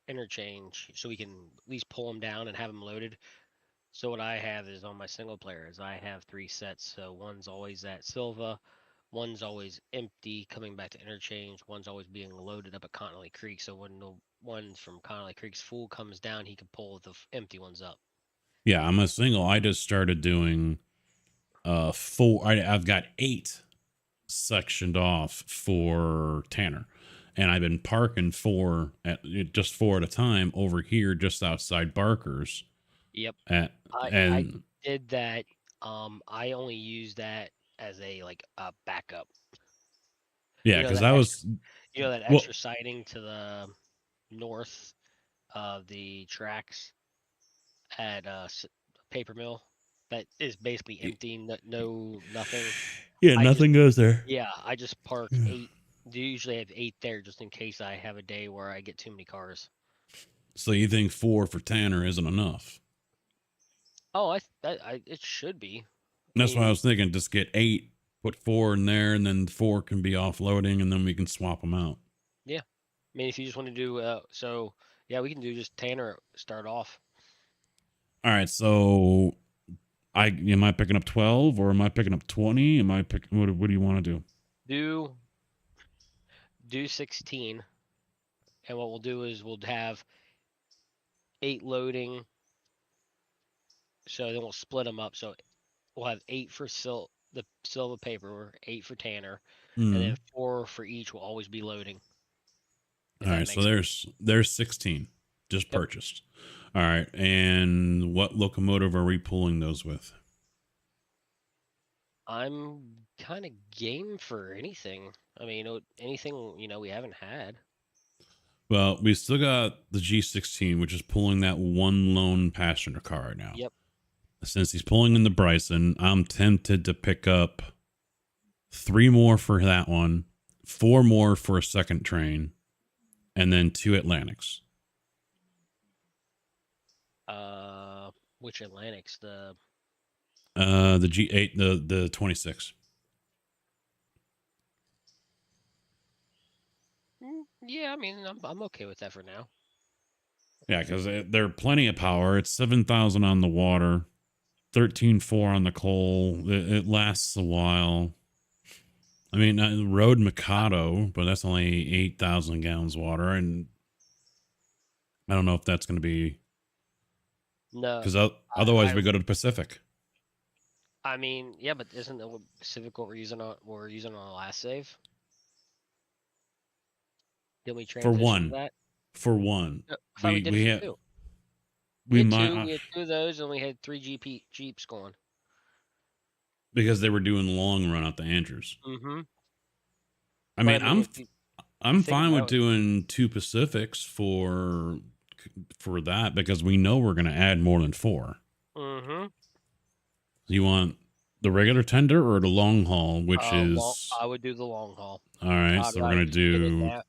interchange, so we can at least pull them down and have them loaded. So what I have is on my single player is I have 3 sets. So one's always at Silva, one's always empty coming back to interchange, one's always being loaded up at Connolly Creek. So when the one from Connolly Creek's full comes down, he can pull the empty ones up. Yeah, I'm a single. I just started doing 4. I've got 8 sectioned off for Tanner, and I've been parking 4 at a time over here just outside Barker's. Yep. I did that. I only use that as a backup. Yeah, because I was that extra siding to the north of the tracks at paper mill that is basically empty, nothing. Yeah, nothing goes there. Yeah, I just park 8. Usually I have 8 there just in case I have a day where I get too many cars. So you think 4 for Tanner isn't enough? Oh, it should be. That's why I was thinking. Just get 8, put 4 in there, and then 4 can be offloading, and then we can swap them out. Yeah, I mean, if you just want to do we can do just Tanner start off. All right, so am I picking up 12 or am I picking up 20? Am I picking what do you want to do? Do 16, and what we'll do is we'll have 8 loading. So then we'll split them up. So we'll have 8 for the Silva paper, 8 for Tanner, and then 4 for each will always be loading. All right, so there's 16 just purchased. All right, and what locomotive are we pulling those with? I'm kind of game for anything. I mean, anything we haven't had. Well, we still got the G16, which is pulling that one lone passenger car right now. Yep. Since he's pulling in the Bryson, I'm tempted to pick up 3 more for that one, 4 more for a second train, and then 2 Atlantics. Which Atlantics? The G8, the 26. Yeah, I mean, I'm okay with that for now. Yeah, because they're plenty of power. It's 7,000 on the water, 13.4 on the coal. It lasts a while. I mean, Road Mikado, but that's only 8,000 gallons of water, and I don't know if that's going to be No, because otherwise we go to the Pacific. I mean, yeah, but isn't the Pacific what we're using on the last save? Didn't we transition one. to that? For one, No, I thought we did it for two. we had might two, we had 2 of those, and we had 3 Jeeps going. because they were doing long run out the Andrews. Mm-hmm. I mean, I'm think fine with about it. doing 2 Pacifics for that because we know we're going to add more than 4. Mm-hmm. You want the regular tender or the long haul, which is I would do the long haul. all right. I'd So we're rather going to just get it do now.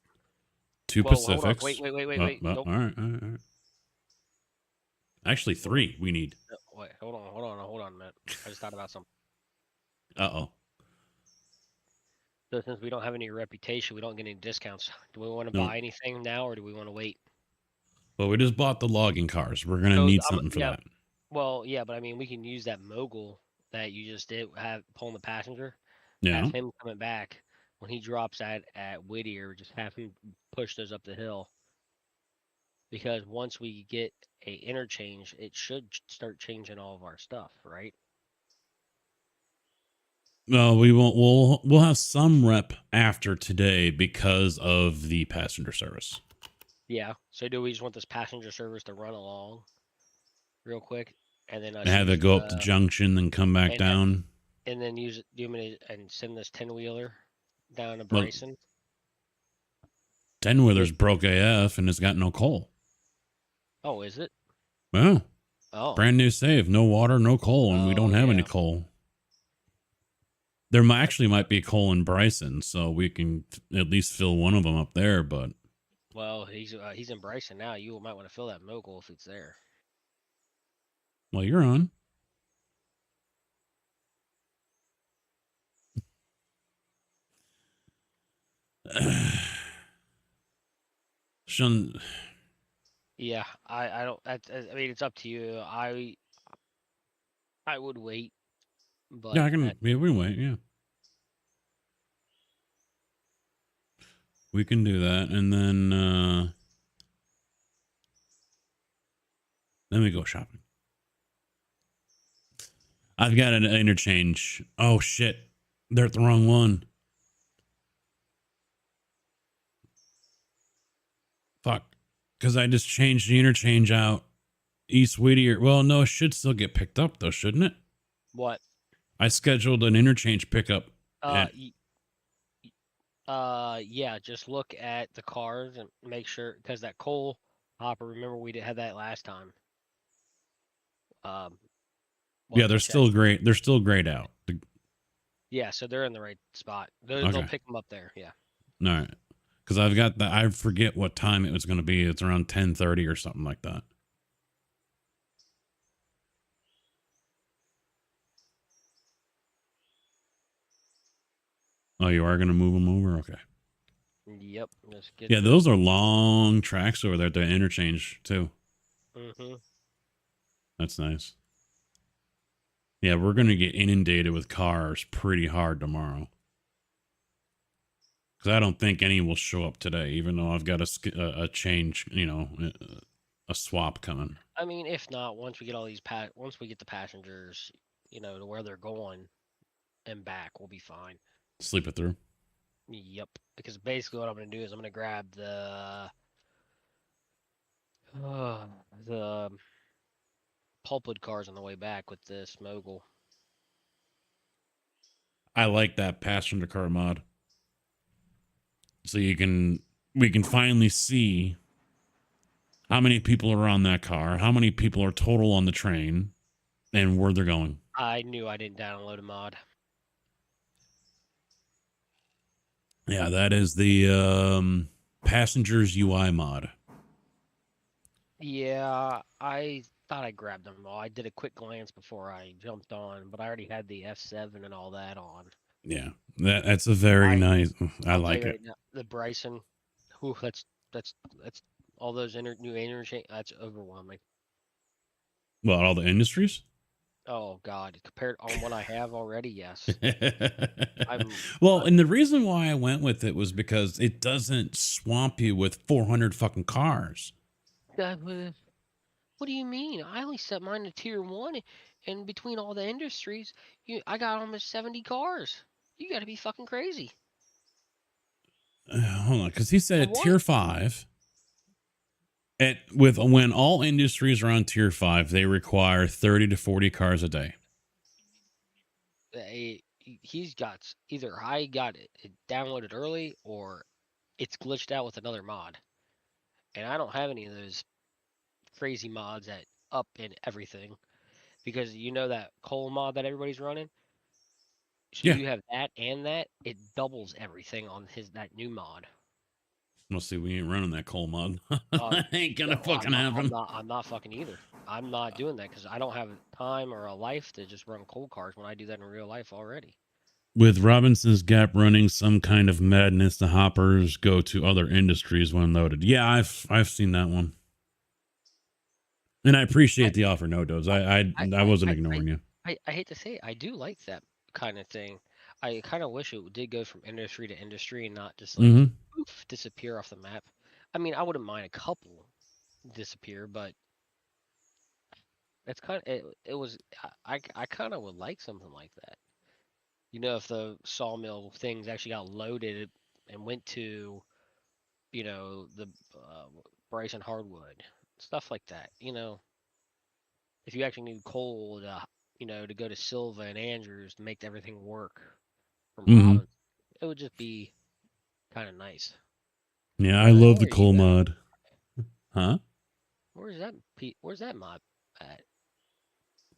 2 Whoa, hold on. Pacifics. Wait. Nope. Nope. All right. Actually, 3 we need. No, wait, hold on, Matt. I just thought about something. Uh-oh. So since we don't have any reputation, we don't get any discounts. Do we want to No. buy anything now, or do we want to wait? Well, we just bought the logging cars. We're going to So, need something for yeah. that. Well, yeah, but I mean, we can use that mogul that you just did, have pulling the passenger. Yeah. Have him coming back when he drops at Whittier. Just have him push those up the hill. Because once we get a interchange, it should start changing all of our stuff, right? No, we won't. We'll have some rep after today because of the passenger service. Yeah. So do we just want this passenger service to run along real quick, and then Have it go up the junction, then come back and down. and then use it? Do you want me to and send this 10-wheeler down to Bryson? 10-wheeler's broke AF and it's got no coal. Oh, is it? Well, Oh, brand new save, no water, no coal, and we don't have any yeah. coal. There actually might be coal in Bryson, so we can at least fill one of them up there. But well, he's in Bryson now. You might want to fill that mogul if it's there. well, you're on. Shun. Yeah, I don't. I mean, it's up to you. I would wait, but Yeah, I can. Yeah, we can wait. Yeah, we can do that, and then we go shopping. I've got an interchange. Oh shit, they're at the wrong one. Fuck, because I just changed the interchange out. East Whittier. Well, no, it should still get picked up though, shouldn't it? what? I scheduled an interchange pickup. Yeah, just look at the cars and make sure, because that coal hopper, remember we had that last time. Yeah, they're still great. They're still grayed out. Yeah, so they're in the right spot. They'll Okay. pick them up there. Yeah. All right, because I've got that. I forget what time it was going to be. It's around 10:30 or something like that. Oh, you are going to move them over? Okay. Yep. Let's get Yeah, those are long tracks over there at the interchange too. Mm-hmm. That's nice. Yeah, we're going to get inundated with cars pretty hard tomorrow. Because I don't think any will show up today, even though I've got a change, a swap coming. I mean, if not, once we get all these once we get the passengers, to where they're going and back, we'll be fine. Sleep it through. Yep. Because basically what I'm going to do is I'm going to grab the pulpwood cars on the way back with this mogul. I like that passenger car mod. So we can finally see how many people are on that car, how many people are total on the train, and where they're going. I knew I didn't download a mod. Yeah, that is the passengers UI mod. Yeah, I thought I grabbed them all. I did a quick glance before I jumped on, but I already had the F7 and all that on. Yeah, that's a very nice. I I'll tell like you it. right now, the Bryson, whew, that's all those new interchange. That's overwhelming. Well, all the industries. Oh God, compared on what I have already, yes. Well, and the reason why I went with it was because it doesn't swamp you with 400 fucking cars. What do you mean? I only set mine to tier 1, and between all the industries, I got almost 70 cars. You got to be fucking crazy. Hold on, because he said For at what? tier 5. When all industries are on tier 5, they require 30 to 40 cars a day. He's got either I got it downloaded early or it's glitched out with another mod, and I don't have any of those crazy mods that up in everything, because you know that coal mod that everybody's running. So Yeah. you have that and that, it doubles everything on that new mod. We'll see. We ain't running that coal mod. Ain't gonna No, fucking happen. I'm not fucking either. I'm not doing that because I don't have time or a life to just run coal cars when I do that in real life already. With Robinson's Gap running some kind of madness, the hoppers go to other industries when loaded. Yeah, I've seen that one, and I appreciate the offer. No, Dodes. I wasn't ignoring you. I hate to say it, I do like that kind of thing. I kind of wish it did go from industry to industry and not just like poof, disappear off the map. I mean, I wouldn't mind a couple disappear, but it's kind of it was I kind of would like something like that. You know, if the sawmill things actually got loaded and went to, you know, the Bryson hardwood stuff like that. You know, if you actually need coal to, you know, to go to Silva and Andrews to make everything work from Robinson, it would just be kind of nice. Yeah, I love the coal mod. Huh? Where's that mod at?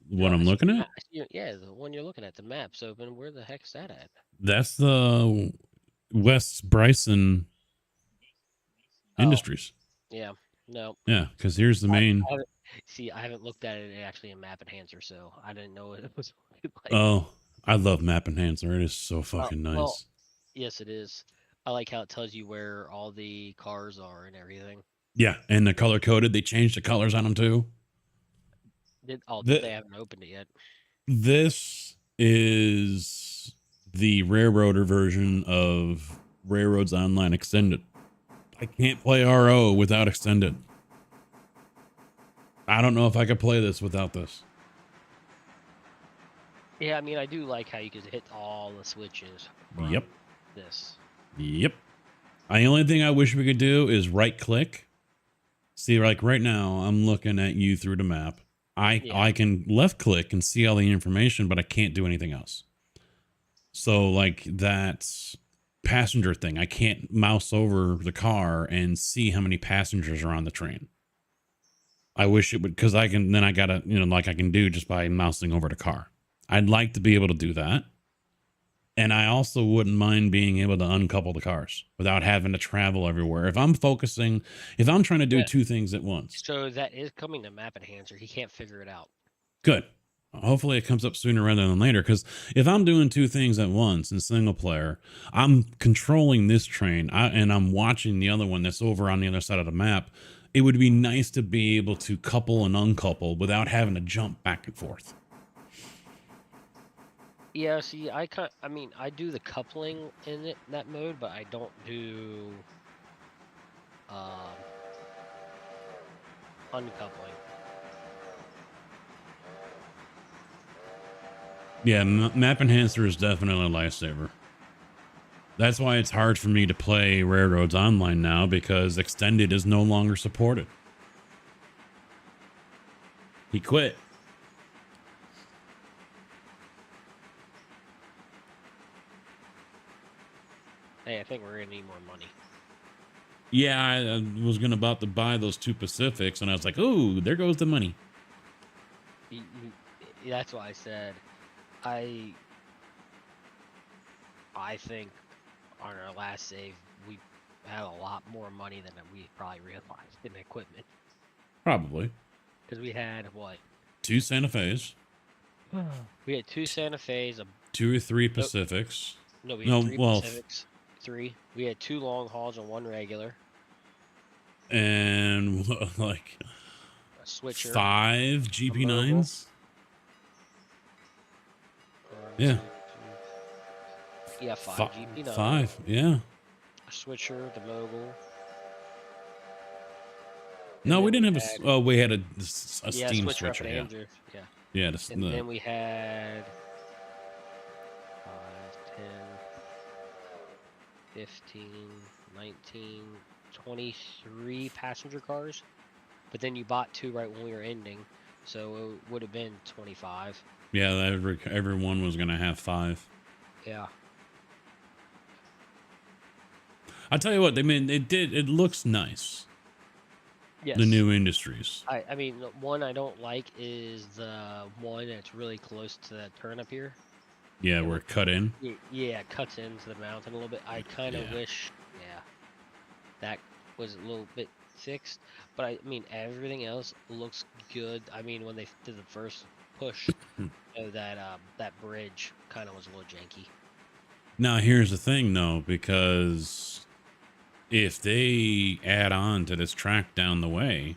What I'm looking at? Yeah, the one you're looking at. The map's open. Where the heck's that at? That's the West Bryson Industries. Yeah. No. Yeah, because here's the main. I haven't looked at it actually in Map Enhancer, so I didn't know what it was like. Oh, I love Map Enhancer. It is so fucking nice. Well, yes, it is. I like how it tells you where all the cars are and everything. Yeah, and the color coded. They changed the colors on them too. They haven't opened it yet. This is the Railroader version of Railroads Online Extended. I can't play RO without Extended. I don't know if I could play this without this. Yeah, I mean, I do like how you can hit all the switches. Yep. This. Yep. The only thing I wish we could do is right click. See, like right now, I'm looking at you through the map. I can left click and see all the information, but I can't do anything else. So like that passenger thing, I can't mouse over the car and see how many passengers are on the train. I wish it would, because I can, then I gotta, you know, like I can do just by mousing over the car. I'd like to be able to do that. And I also wouldn't mind being able to uncouple the cars without having to travel everywhere. If I'm trying to do two things at once. So that is coming to Map Enhancer. He can't figure it out. Good. Hopefully it comes up sooner rather than later. Because if I'm doing two things at once in single player, I'm controlling this train and I'm watching the other one that's over on the other side of the map. It would be nice to be able to couple and uncouple without having to jump back and forth. Yeah, see, I do the coupling in that mode, but I don't do uncoupling. Yeah, Map Enhancer is definitely a lifesaver. That's why it's hard for me to play Railroads Online now, because Extended is no longer supported. He quit. Hey, I think we're gonna need more money. Yeah, I was gonna about to buy those 2 Pacifics, and I was like, "Oh, there goes the money." That's why I said I think on our last save we had a lot more money than we probably realized in equipment Probably because we had what 2 Santa Fe's, we had 2 Santa Fe's, 2 or 3 Pacifics. no, we had No, 3 well, Pacifics, 3. We had 2 long hauls and 1 regular, and like a switcher, 5 GP9s. Yeah. Yeah, 5 GP9. 5, yeah. A switcher, the mogul. No, then we didn't have had- we had a Yeah, steam switcher up switcher. at Yeah, Andrews. Yeah. yeah. And then we had 5, 10, 15, 19, 23 passenger cars. But then you bought 2 right when we were ending, so it would have been 25. Yeah, everyone was gonna have 5. Yeah. I tell you what, it looks nice. Yes. The new Industries. I mean, the one I don't like is the one that's really close to that turn up here. Yeah, we're cut in. Yeah, it cuts into the mountain a little bit. I kind of Yeah. wish, that was a little bit fixed. But I mean, everything else looks good. I mean, when they did the first push, that bridge kind of was a little janky. Now, here's the thing, though, because if they add on to this track down the way,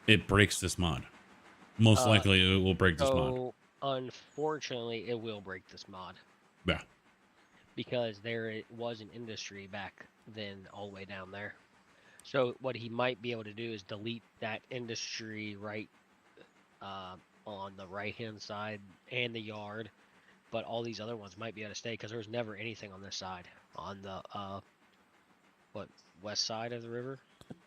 it breaks this mod. Most likely, it will break this mod. So, unfortunately, it will break this mod. Yeah. Because there was an industry back then all the way down there. So what he might be able to do is delete that industry right on the right hand side and the yard, but all these other ones might be able to stay because there was never anything on this side, on the west side of the river.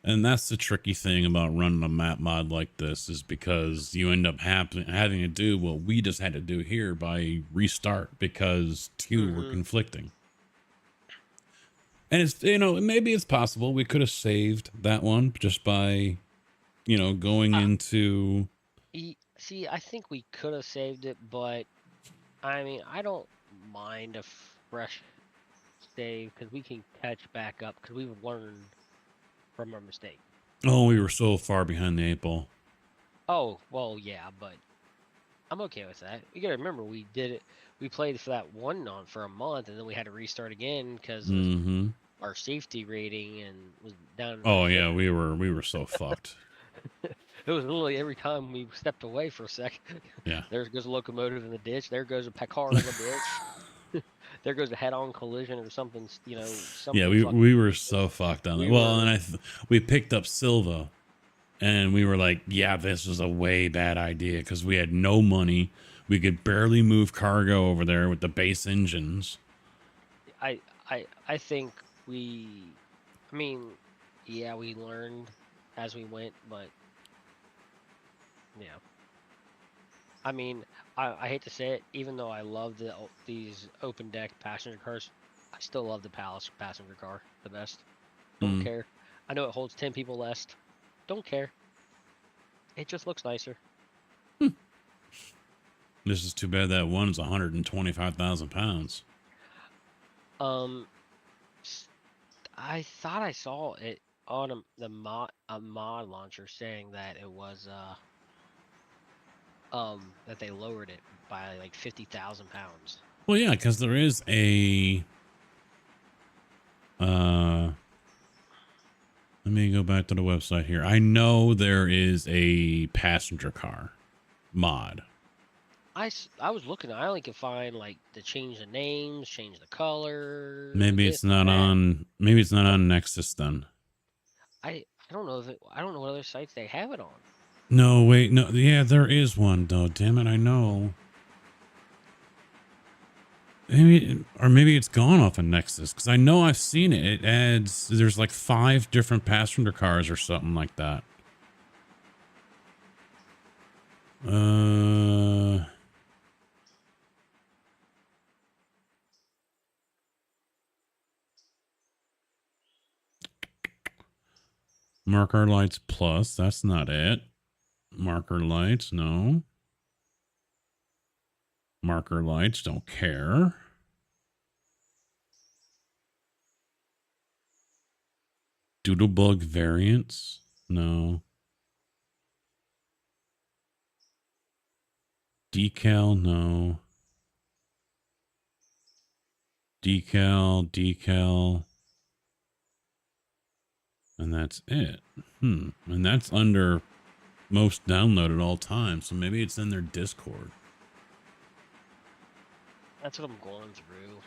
And that's the tricky thing about running a map mod like this, is because you end up having to do what we just had to do here by restart because 2 were conflicting. And it's, maybe it's possible we could have saved that one just by, going into. See, I think we could have saved it, but I mean, I don't mind a fresh save because we can catch back up because we've learned from our mistake. Oh, we were so far behind the 8 ball. Oh, well, yeah, but I'm okay with that. You gotta remember, we did it. We played for that one for a month, and then we had to restart again because our safety rating and was down. Oh yeah, we were so fucked. It was literally every time we stepped away for a second. Yeah. There goes a locomotive in the ditch. There goes a car in the ditch. There goes a head-on collision or something. Something. Yeah, we were so fucked on it. Well, and we picked up Silva, and we were like, yeah, this was a way bad idea because we had no money. We could barely move cargo over there with the base engines. I think we learned as we went, but yeah. I mean, I hate to say it, even though I love these open deck passenger cars, I still love the Palace passenger car the best. Don't care. I know it holds 10 people less. Don't care. It just looks nicer. This is too bad that one's 125,000 pounds. I thought I saw it on a mod launcher saying that it was that they lowered it by like 50,000 pounds. Well, yeah, because there is a let me go back to the website here. I know there is a passenger car mod. I was looking. I only could find like to change the names, change the color. Maybe it's not on. Maybe it's not on Nexus then. I don't know I don't know what other sites they have it on. No, wait, no, yeah, there is one though. Damn it, I know. Maybe it's gone off of Nexus because I know I've seen it. It adds. There's like 5 different passenger cars or something like that. Marker lights plus. That's not it. Marker lights, no. Marker lights, don't care. Doodlebug variants, no. Decal, no. Decal. And that's it. And that's under most downloaded all time. So maybe it's in their Discord. That's what I'm going through.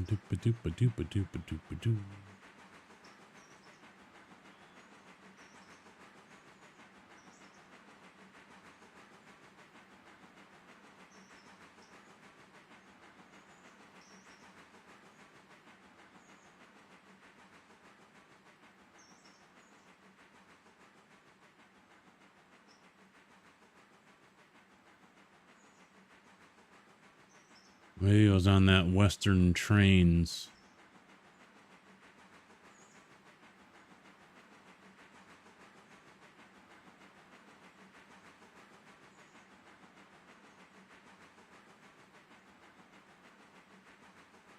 Doopa-doopa-doopa-doopa-doopa-doo. Maybe it was on that Western Trains.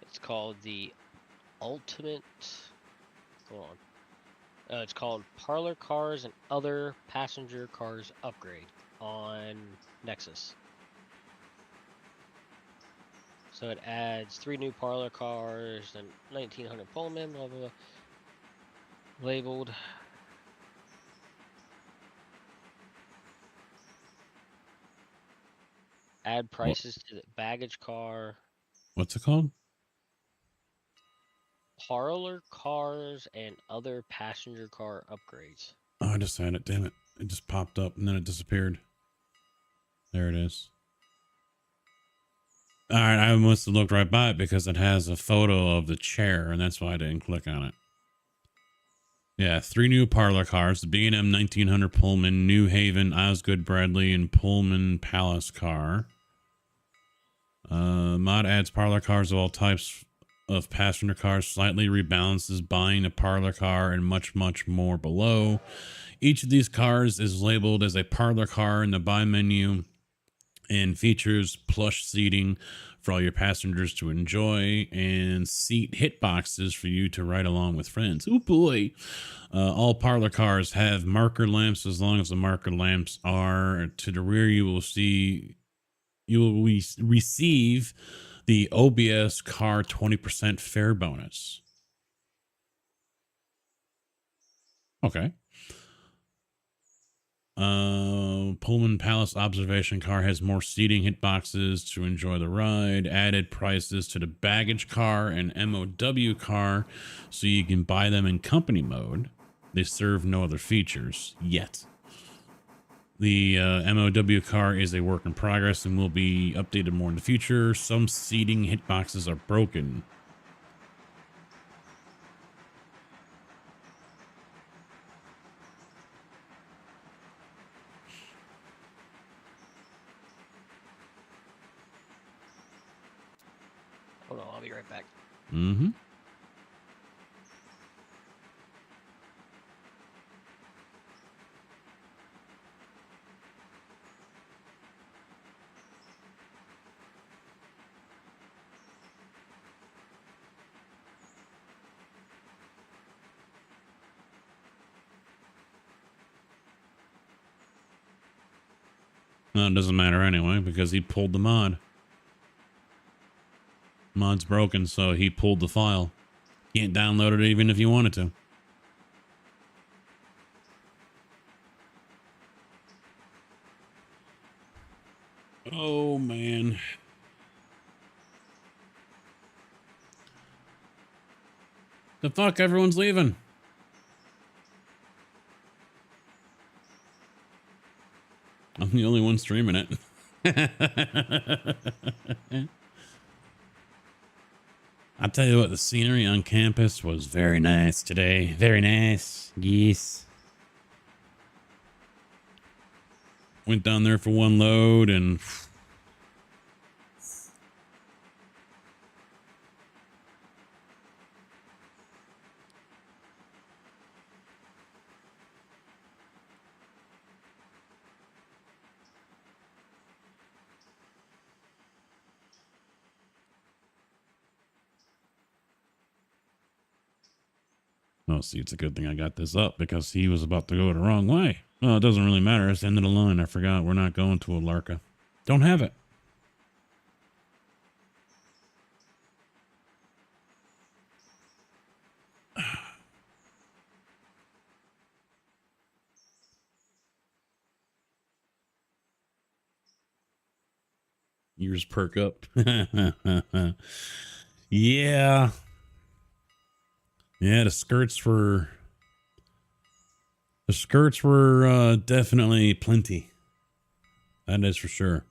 It's called the Ultimate. Hold on. It's called Parlor Cars and Other Passenger Cars Upgrade on Nexus. So it adds 3 new parlor cars and 1900 Pullman, blah, blah, blah. Labeled. Add prices to the baggage car. What's it called? Parlor cars and other passenger car upgrades. Oh, I just had it. Damn it. It just popped up and then it disappeared. There it is. All right. I must have looked right by it because it has a photo of the chair and that's why I didn't click on it. Yeah. 3 new parlor cars. The B&M 1900 Pullman, New Haven, Osgood Bradley, and Pullman Palace car. Mod adds parlor cars of all types of passenger cars, slightly rebalances buying a parlor car, and much, much more below. Each of these cars is labeled as a parlor car in the buy menu and features plush seating for all your passengers to enjoy and seat hitboxes for you to ride along with friends. Oh boy. All parlor cars have marker lamps. As long as the marker lamps are to the rear, you will receive the OBS car 20% fare bonus. Okay. Pullman Palace observation car has more seating hitboxes to enjoy the ride. Added prices to the baggage car and MOW car so you can buy them in company mode. They serve no other features yet. The MOW car is a work in progress and will be updated more in the future. Some seating hitboxes are broken. Hold on, I'll be right back. Mm-hmm. No, it doesn't matter anyway because he pulled the mod. Mod's broken, so he pulled the file. Can't download it even if you wanted to. Oh, man. The fuck? Everyone's leaving. I'm the only one streaming it. I'll tell you what, the scenery on campus was very nice today. Very nice. Yes. Went down there for one load and oh, see, it's a good thing I got this up because he was about to go the wrong way. Well, it doesn't really matter. It's the end of the line. I forgot we're not going to a Larka. Don't have it. Ears perk up. Yeah. Yeah, the skirts were definitely plenty. That is for sure.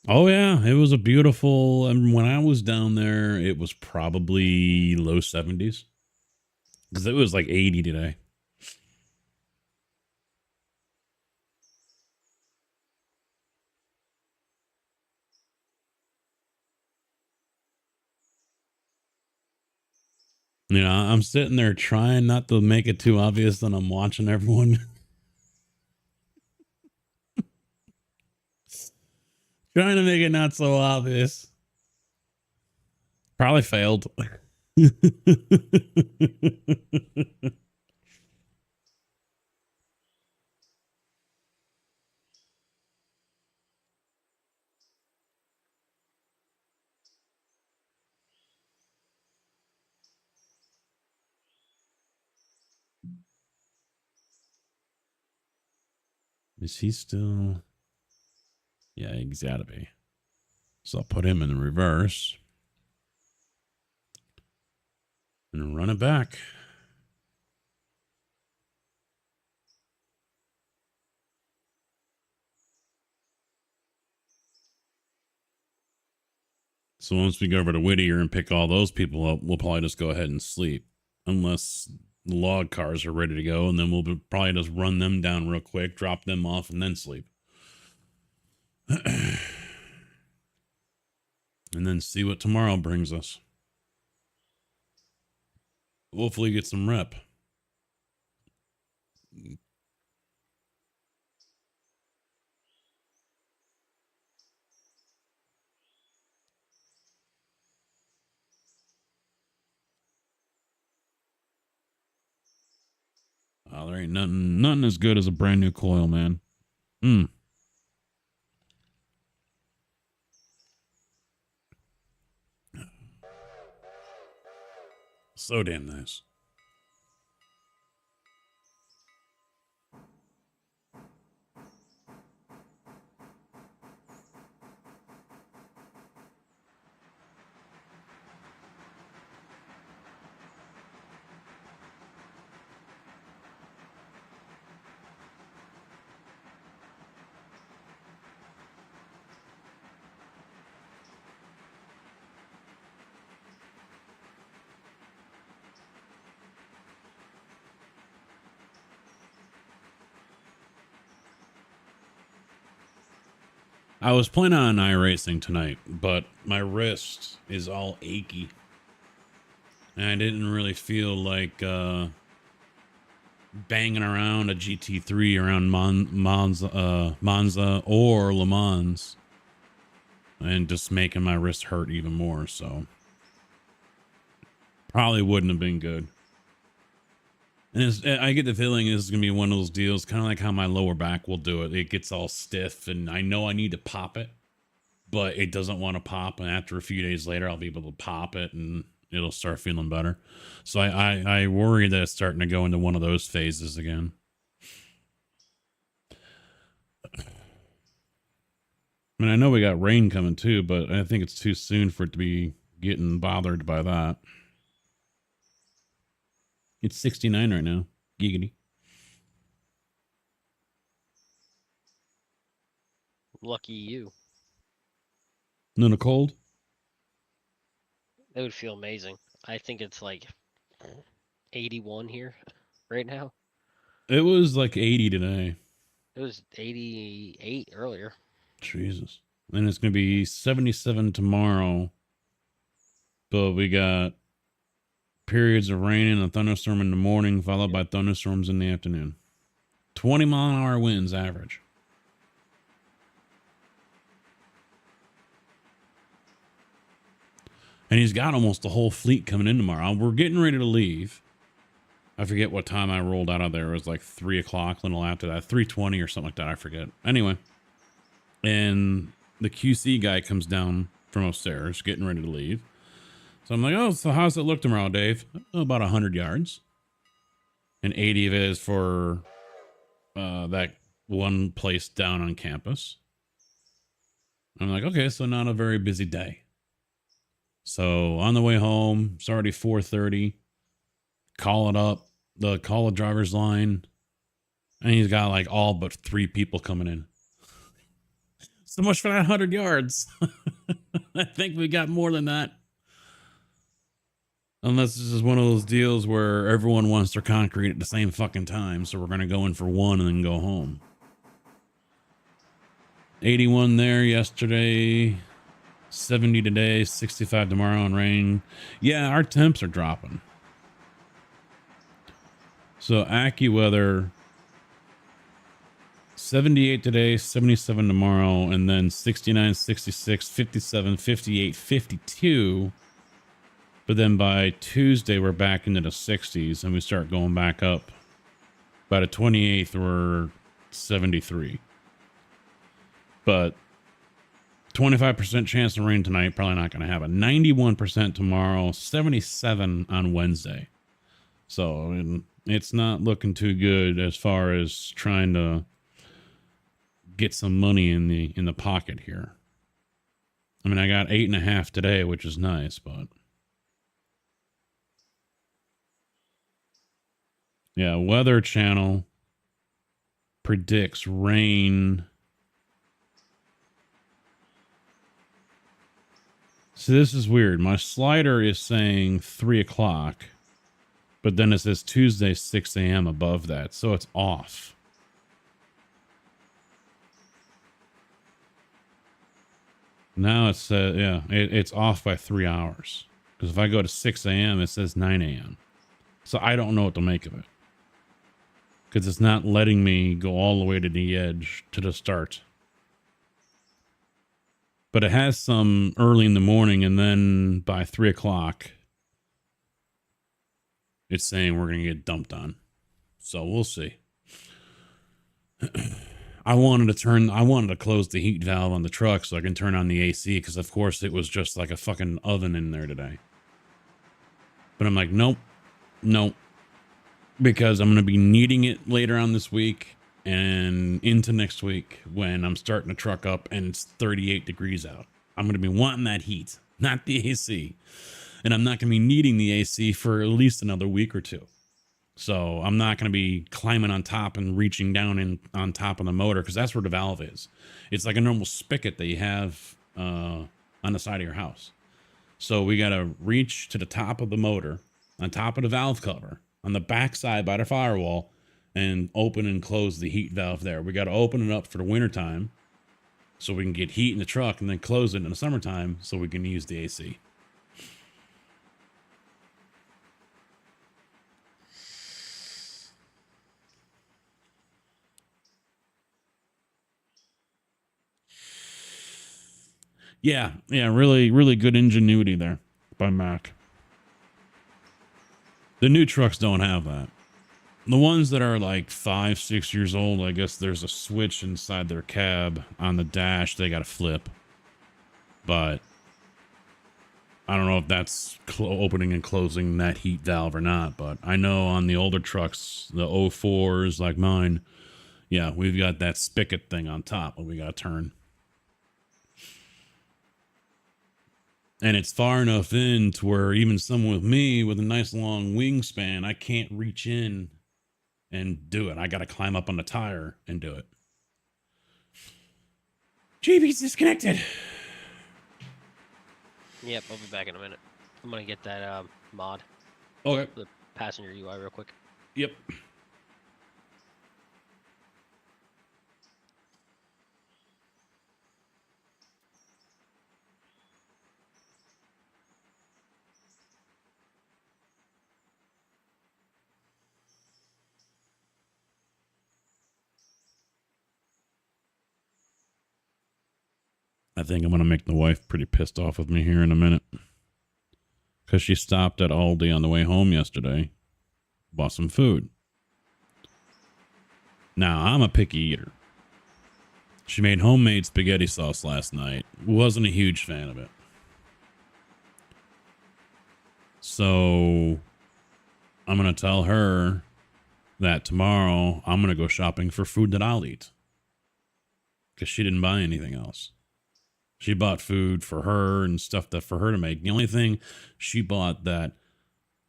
Oh yeah, it was a beautiful. When I was down there, it was probably low 70s because it was like 80 today. You know, I'm sitting there trying not to make it too obvious that I'm watching everyone. Trying to make it not so obvious. Probably failed. Is he still? Yeah, he's gotta be. So I'll put him in the reverse. And run it back. So once we go over to Whittier and pick all those people up, we'll probably just go ahead and sleep. Unless the log cars are ready to go, and then we'll probably just run them down real quick, drop them off, and then sleep. And then see what tomorrow brings us. Hopefully get some rep. Oh, there ain't nothing as good as a brand new coil, man. So damn nice. I was planning on iRacing tonight, but my wrist is all achy. And I didn't really feel like banging around a GT3 around Monza or Le Mans and just making my wrist hurt even more. So probably wouldn't have been good. And I get the feeling this is going to be one of those deals, kind of like how my lower back will do it. It gets all stiff, and I know I need to pop it, but it doesn't want to pop. And after a few days later, I'll be able to pop it, and it'll start feeling better. So I worry that it's starting to go into one of those phases again. I mean, I know we got rain coming too, but I think it's too soon for it to be getting bothered by that. It's 69 right now. Giggity. Lucky you. None cold? That would feel amazing. I think it's like 81 here right now. It was like 80 today. It was 88 earlier. Jesus. And it's going to be 77 tomorrow. But we got periods of rain and a thunderstorm in the morning, followed by thunderstorms in the afternoon. 20-mile-an-hour winds average. And he's got almost the whole fleet coming in tomorrow. We're getting ready to leave. I forget what time I rolled out of there. It was like 3 o'clock, a little after that. 3:20 or something like that. I forget. Anyway. And the QC guy comes down from upstairs, getting ready to leave. So I'm like, oh, so how's it look tomorrow, Dave? Oh, about 100 yards. And 80 of it is for that one place down on campus. I'm like, okay, so not a very busy day. So on the way home, it's already 4:30. Call it up, call the driver's line. And he's got like all but 3 people coming in. So much for that 100 yards. I think we got more than that. Unless this is one of those deals where everyone wants their concrete at the same fucking time. So we're going to go in for one and then go home. 81 there yesterday. 70 today. 65 tomorrow and rain. Yeah, our temps are dropping. So AccuWeather, 78 today, 77 tomorrow, and then 69, 66, 57, 58, 52. But then by Tuesday, we're back into the 60s and we start going back up. By the 28th, we're 73. But 25% chance of rain tonight, probably not going to happen. 91% tomorrow, 77 on Wednesday. So, I mean, it's not looking too good as far as trying to get some money in the pocket here. I mean, I got 8.5 today, which is nice, but yeah, Weather Channel predicts rain. So this is weird. My slider is saying 3 o'clock, but then it says Tuesday 6 a.m. above that, so it's off. Now it's it's off by 3 hours. Because if I go to 6 a.m., it says 9 a.m. So I don't know what to make of it. Because it's not letting me go all the way to the edge to the start. But it has some early in the morning, and then by 3 o'clock, it's saying we're going to get dumped on. So we'll see. I wanted to close the heat valve on the truck so I can turn on the AC, because of course it was just like a fucking oven in there today. But I'm like, nope, because I'm going to be needing it later on this week and into next week when I'm starting the truck up and it's 38 degrees out. I'm going to be wanting that heat, not the AC. And I'm not going to be needing the AC for at least another week or two. So I'm not going to be climbing on top and reaching down on top of the motor, because that's where the valve is. It's like a normal spigot that you have on the side of your house. So we got to reach to the top of the motor, on top of the valve cover, on the back side by the firewall, and open and close the heat valve there. We got to open it up for the wintertime so we can get heat in the truck, and then close it in the summertime so we can use the AC. Yeah, really, really good ingenuity there by Mac. The new trucks don't have that. The ones that are like 5, 6 years old, I guess there's a switch inside their cab on the dash they got to flip. But I don't know if that's opening and closing that heat valve or not. But I know on the older trucks, the 04s like mine, yeah, we've got that spigot thing on top that we got to turn. And it's far enough in to where even someone with me with a nice long wingspan, I can't reach in and do it. I got to climb up on the tire and do it. JB's disconnected. Yep, I'll be back in a minute. I'm gonna get that mod, Okay. the passenger UI, real quick. Yep. I think I'm going to make the wife pretty pissed off with me here in a minute. Because she stopped at Aldi on the way home yesterday. Bought some food. Now, I'm a picky eater. She made homemade spaghetti sauce last night. Wasn't a huge fan of it. So, I'm going to tell her that tomorrow I'm going to go shopping for food that I'll eat. Because she didn't buy anything else. She bought food for her and stuff that for her to make. The only thing she bought that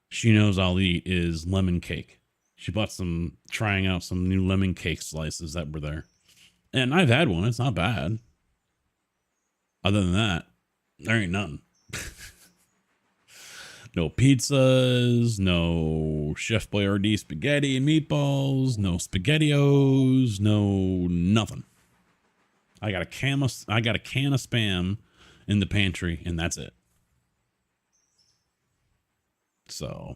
she knows I'll eat is lemon cake. She bought trying out some new lemon cake slices that were there. And I've had one. It's not bad. Other than that, there ain't nothing. No pizzas, no Chef Boyardee spaghetti and meatballs, no SpaghettiOs, no nothing. I got a can of Spam in the pantry, and that's it. So,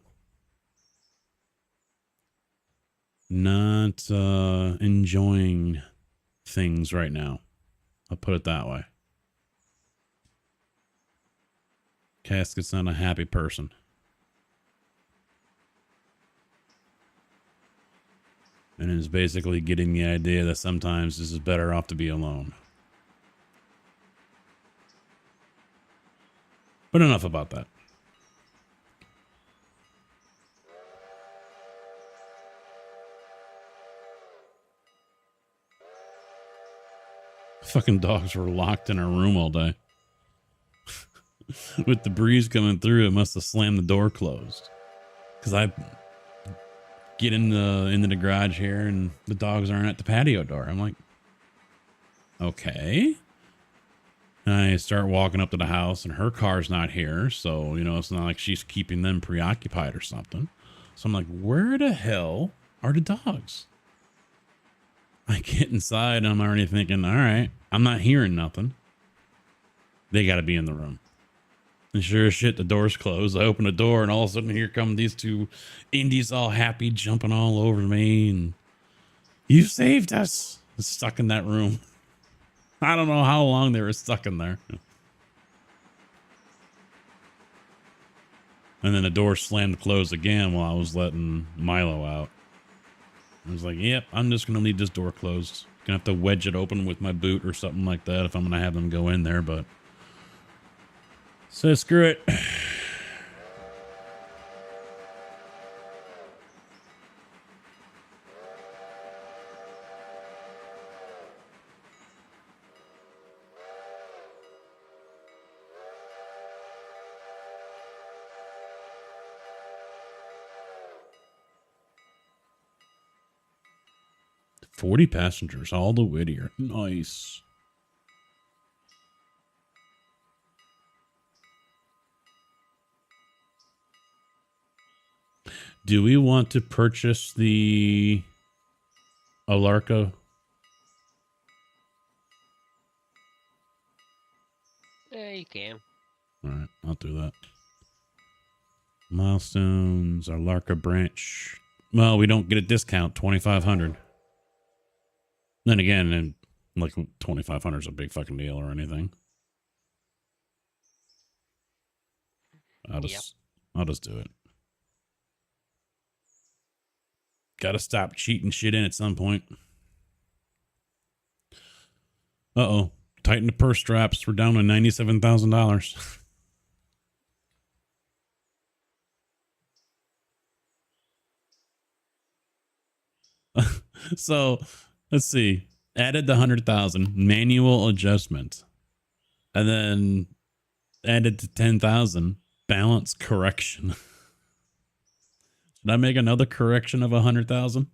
not enjoying things right now. I'll put it that way. Casket's not a happy person. And is basically getting the idea that sometimes this is better off to be alone. But enough about that. Fucking dogs were locked in our room all day. With the breeze coming through, it must have slammed the door closed. Because I get into the garage here and the dogs aren't at the patio door. I'm like, okay. And I start walking up to the house and her car's not here. So, you know, it's not like she's keeping them preoccupied or something. So I'm like, where the hell are the dogs? I get inside and I'm already thinking, all right, I'm not hearing nothing. They got to be in the room. And sure as shit, the door's closed. I open the door and all of a sudden here come these two indies all happy, jumping all over me. And you saved us. Stuck in that room. I don't know how long they were stuck in there. And then the door slammed closed again while I was letting Milo out. I was like, yep, I'm just going to leave this door closed. Gonna have to wedge it open with my boot or something like that if I'm going to have them go in there, but so screw it. $40 passengers, all the Whittier. Nice. Do we want to purchase the Alarka? Yeah, you can. All right, I'll do that. Milestones, Alarka branch. Well, we don't get a discount, 2,500. Then again, and like 2,500 is a big fucking deal or anything. I'll just do it. Gotta stop cheating shit in at some point. Uh-oh. Tighten the purse straps. We're down to $97,000. So, let's see. Added the 100,000 manual adjustment. And then Added to 10,000. Balance correction. Should I make another correction of 100,000?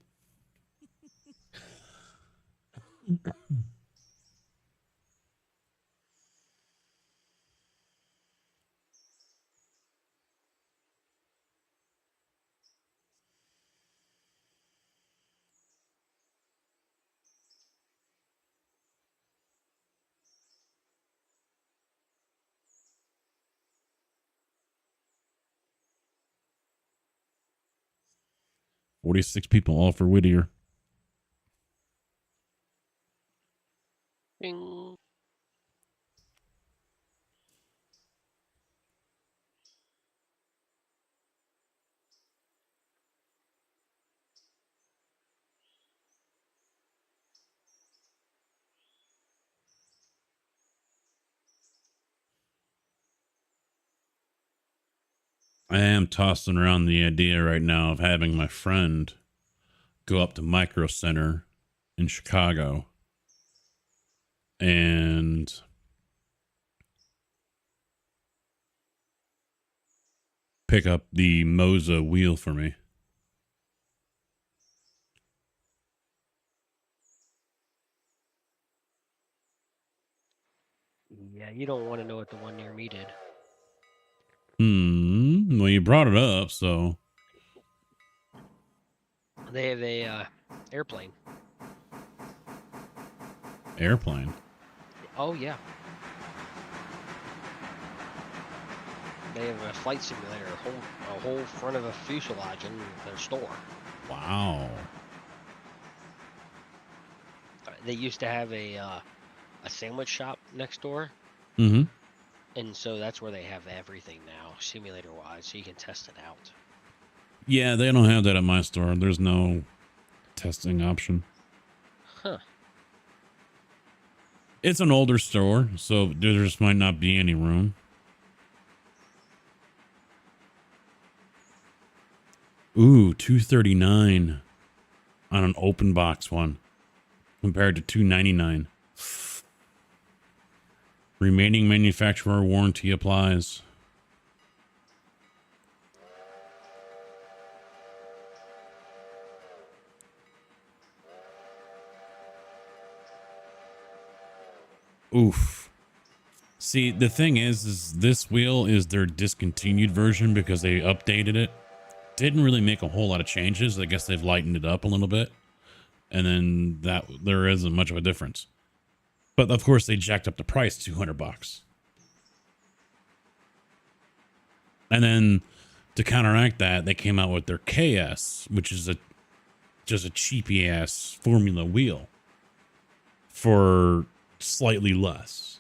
$46 people all for Whittier. Ding. I am tossing around the idea right now of having my friend go up to Micro Center in Chicago and pick up the Moza wheel for me. Yeah, you don't want to know what the one near me did. Well, you brought it up, so They have a airplane. airplane. Oh yeah. They have a flight simulator, a whole front of a fuselage in their store. Wow. They used to have a sandwich shop next door, Mm-hmm. and so that's where they have everything now, simulator wise, so you can test it out. Yeah, they don't have that at my store. There's no testing option. Huh. It's an older store, so there just might not be any room. Ooh, $239 on an open box one compared to $299. Remaining manufacturer warranty applies. Oof. See, the thing is this wheel is their discontinued version because they updated it. Didn't really make a whole lot of changes. I guess they've lightened it up a little bit. And then that there isn't much of a difference. But of course they jacked up the price $200. And then to counteract that, they came out with their KS, which is just a cheapy ass Formula wheel for slightly less.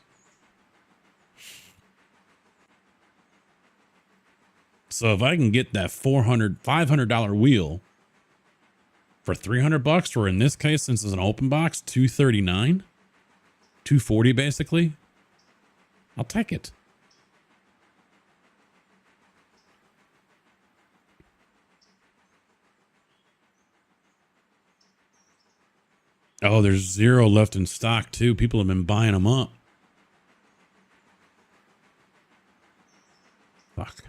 So if I can get that $500 wheel for $300, or in this case, since it's an open box, $239, $240 basically, I'll take it. Oh, there's 0 left in stock too. People have been buying them up. Fuck.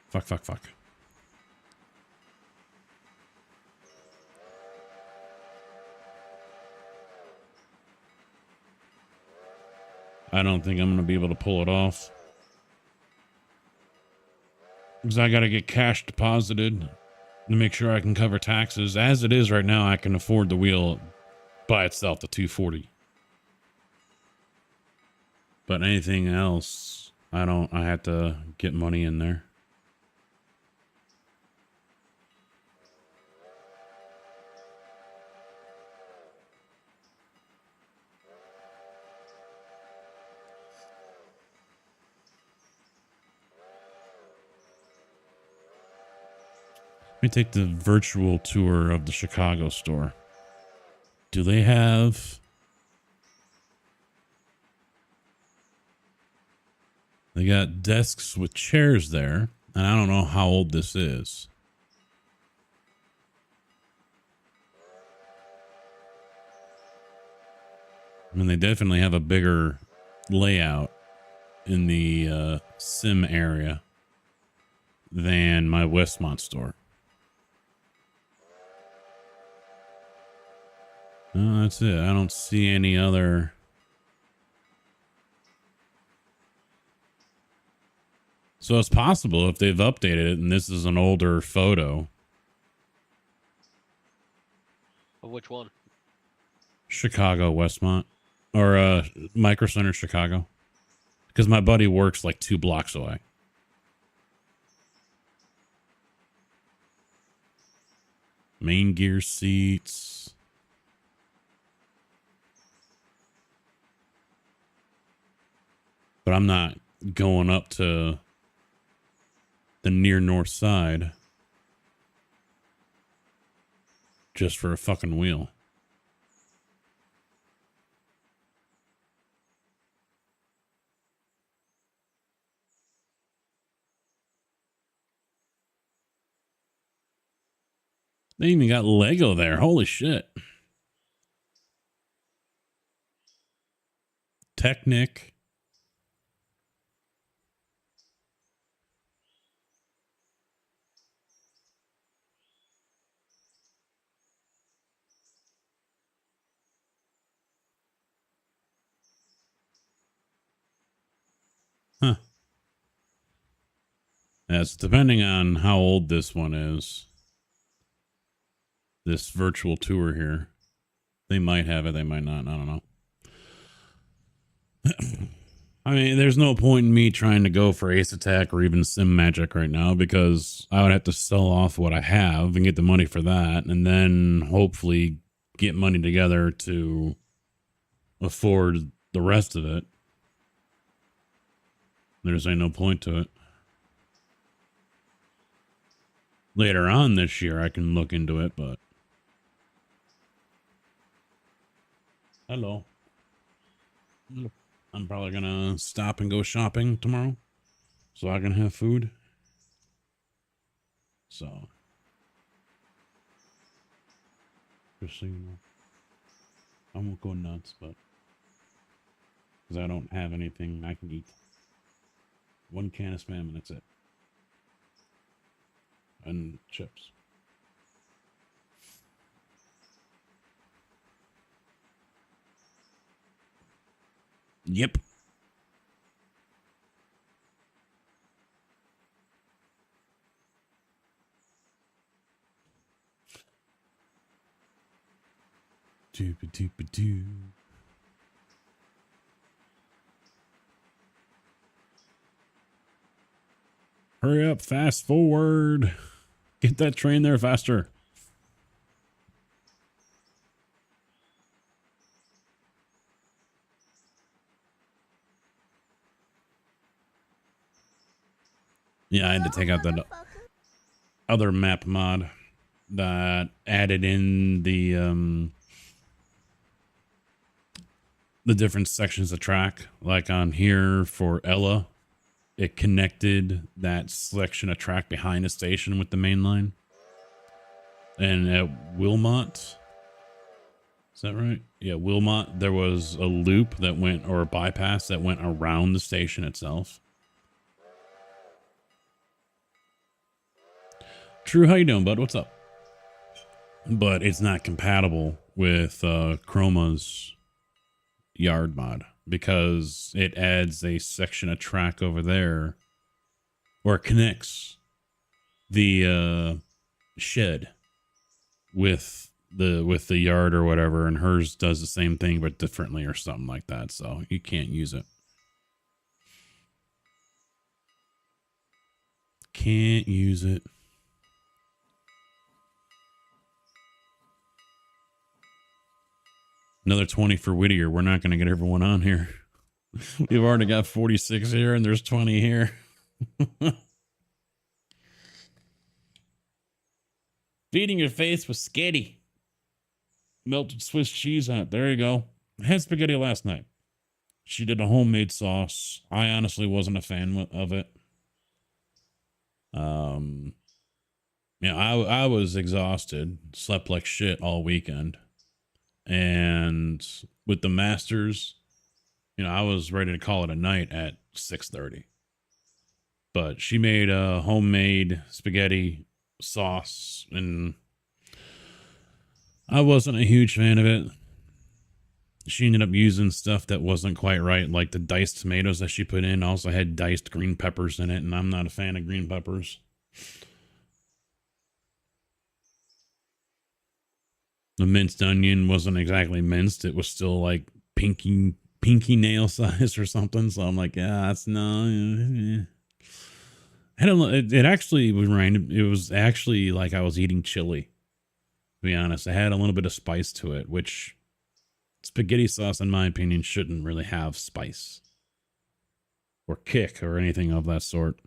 Fuck. I don't think I'm going to be able to pull it off. Because I got to get cash deposited to make sure I can cover taxes. As it is right now, I can afford the wheel by itself, the $240. But anything else, I have to get money in there. Let me take the virtual tour of the Chicago store. Do they have... They got desks with chairs there, and I don't know how old this is. I mean, they definitely have a bigger layout in the sim area than my Westmont store. No, that's it. I don't see any other. So it's possible if they've updated it and this is an older photo. Which one? Chicago, Westmont. Or Micro Center, Chicago. Because my buddy works like 2 blocks away. Main gear seats. But I'm not going up to the near north side just for a fucking wheel. They even got Lego there. Holy shit. Technic. Huh. That's depending on how old this one is. This virtual tour here. They might have it, they might not. I don't know. I mean, there's no point in me trying to go for Ace Attack or even Sim Magic right now because I would have to sell off what I have and get the money for that and then hopefully get money together to afford the rest of it. There's ain't no point to it. Later on this year, I can look into it, but... Hello. I'm probably gonna stop and go shopping tomorrow so I can have food. So, just so you know, I won't go nuts, but because I don't have anything I can eat. 1 can of Spam and that's it. And chips. Yep. Doo-ba-doo-ba-doo. Hurry up, fast forward. Get that train there faster. Yeah, I had to take out that other map mod that added in the different sections of track. Like on here for Ella, it connected that section of track behind the station with the main line. And at Wilmot, is that right? Yeah, Wilmot, there was a loop that went, or a bypass that went around the station itself. True, how you doing, bud? What's up? But it's not compatible with Chroma's yard mod because it adds a section of track over there, or it connects the shed with the yard or whatever, and hers does the same thing but differently or something like that. So you can't use it. Can't use it. Another 20 for Whittier. We're not going to get everyone on here. We've already got 46 here and there's 20 here. Feeding your face with sketty. Melted Swiss cheese on it. There you go. I had spaghetti last night. She did a homemade sauce. I honestly wasn't a fan of it. Yeah, I was exhausted. Slept like shit all weekend. And with the Masters, You know, I was ready to call it a night at 6:30. But she made a homemade spaghetti sauce, and I wasn't a huge fan of it. She ended up using stuff that wasn't quite right, like the diced tomatoes that she put in also had diced green peppers in it, and I'm not a fan of green peppers. The minced onion wasn't exactly minced. It was still like pinky nail size or something. So I'm like, yeah, that's no. I don't know. It actually was random. It was actually like I was eating chili. To be honest, it had a little bit of spice to it, which spaghetti sauce, in my opinion, shouldn't really have spice or kick or anything of that sort.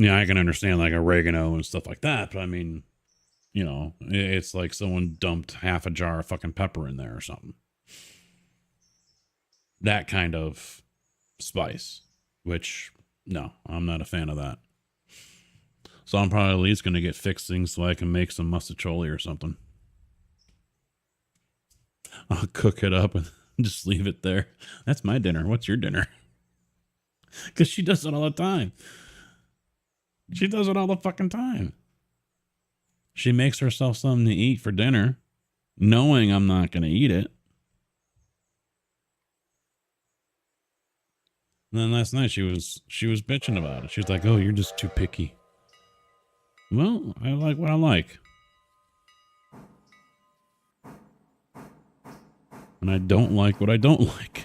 Yeah, I can understand like oregano and stuff like that, but I mean, you know, it's like someone dumped half a jar of fucking pepper in there or something. That kind of spice, which, no, I'm not a fan of that. So I'm probably at least going to get fixing so I can make some mustacholi or something. I'll cook it up and just leave it there. That's my dinner. What's your dinner? Because she does it all the time. She does it all the fucking time. She makes herself something to eat for dinner, knowing I'm not going to eat it. And then last night she was bitching about it. She was like, "Oh, you're just too picky." Well, I like what I like. And I don't like what I don't like.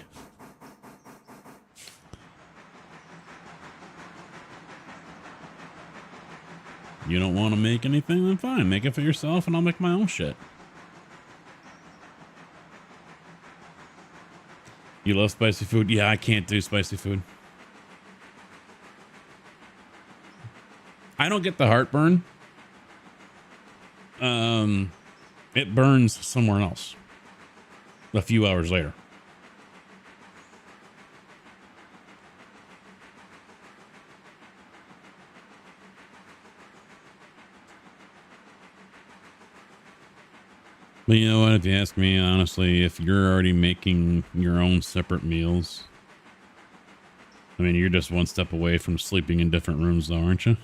You don't want to make anything, then fine. Make it for yourself and I'll make my own shit. You love spicy food? Yeah, I can't do spicy food. I don't get the heartburn. It burns somewhere else a few hours later. But you know what? If you ask me, honestly, if you're already making your own separate meals, I mean, you're just one step away from sleeping in different rooms, though, aren't you?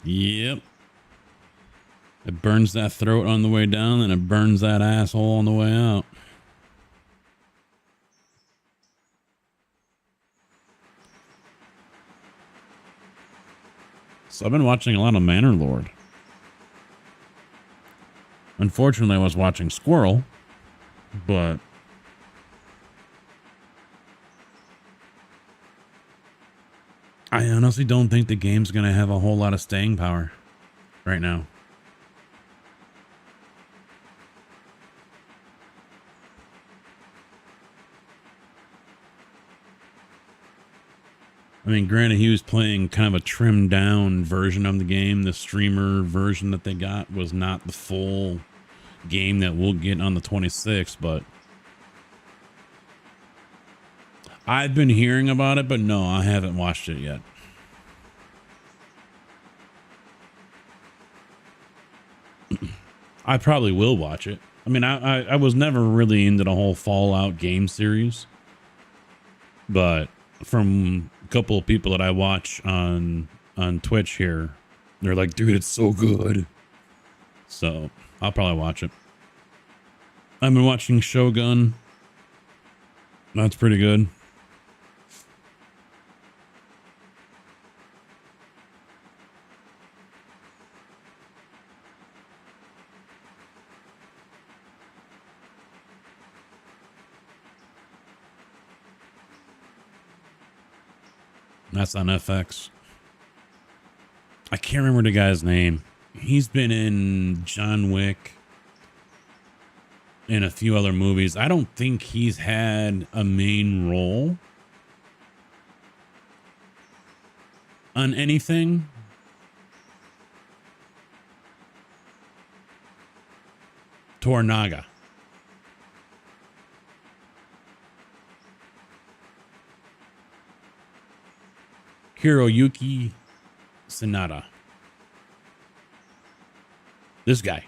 Yep. It burns that throat on the way down, and it burns that asshole on the way out. So I've been watching a lot of Manor Lord. Unfortunately, I was watching Squirrel, but I honestly don't think the game's going to have a whole lot of staying power right now. I mean, granted, he was playing kind of a trimmed down version of the game. The streamer version that they got was not the full game that we'll get on the 26th, but I've been hearing about it, but no, I haven't watched it yet. I probably will watch it. I mean, I was never really into the whole Fallout game series, but from a couple of people that I watch on Twitch here, they're like, dude, it's so good. So I'll probably watch it. I've been watching Shogun. That's pretty good. That's on FX. I can't remember the guy's name. He's been in John Wick and a few other movies. I don't think he's had a main role on anything. Tornaga. Hiroyuki Sanada. This guy.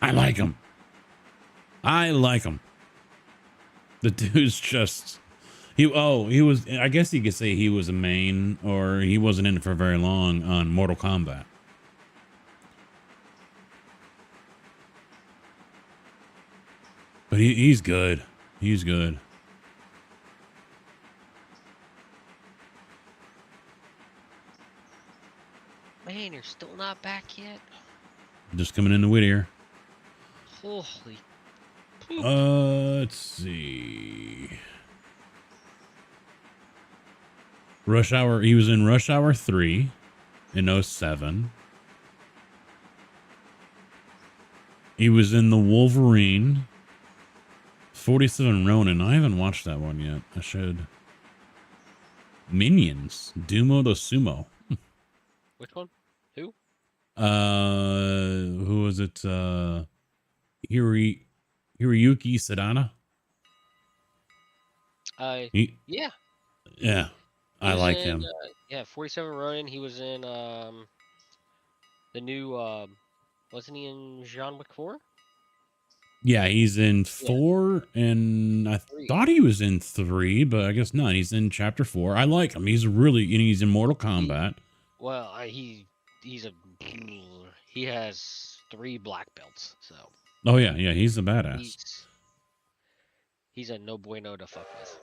I like him. I like him. The dude's just he was, I guess you could say he was a main, or he wasn't in it for very long on Mortal Kombat. But he's good. He's good. Man, you're still not back yet? Just coming in the Whittier. Holy poop. Let's see. Rush Hour. He was in Rush Hour 3 in 07. He was in the Wolverine. 47 Ronin. I haven't watched that one yet. I should. Minions. Dumo the Sumo. Which one? Who? Who was it? Hiroyuki Sadana. Yeah. Yeah, I He was like in, him. Yeah, 47 Ronin. He was in the new wasn't he in John Wick 4? Yeah, he's in 4, and I thought he was in 3, but I guess not. He's in chapter 4. I like him. He's really, and he's in Mortal Kombat. Well, he has 3 black belts, so Oh yeah, he's a badass. he's a no bueno to fuck with.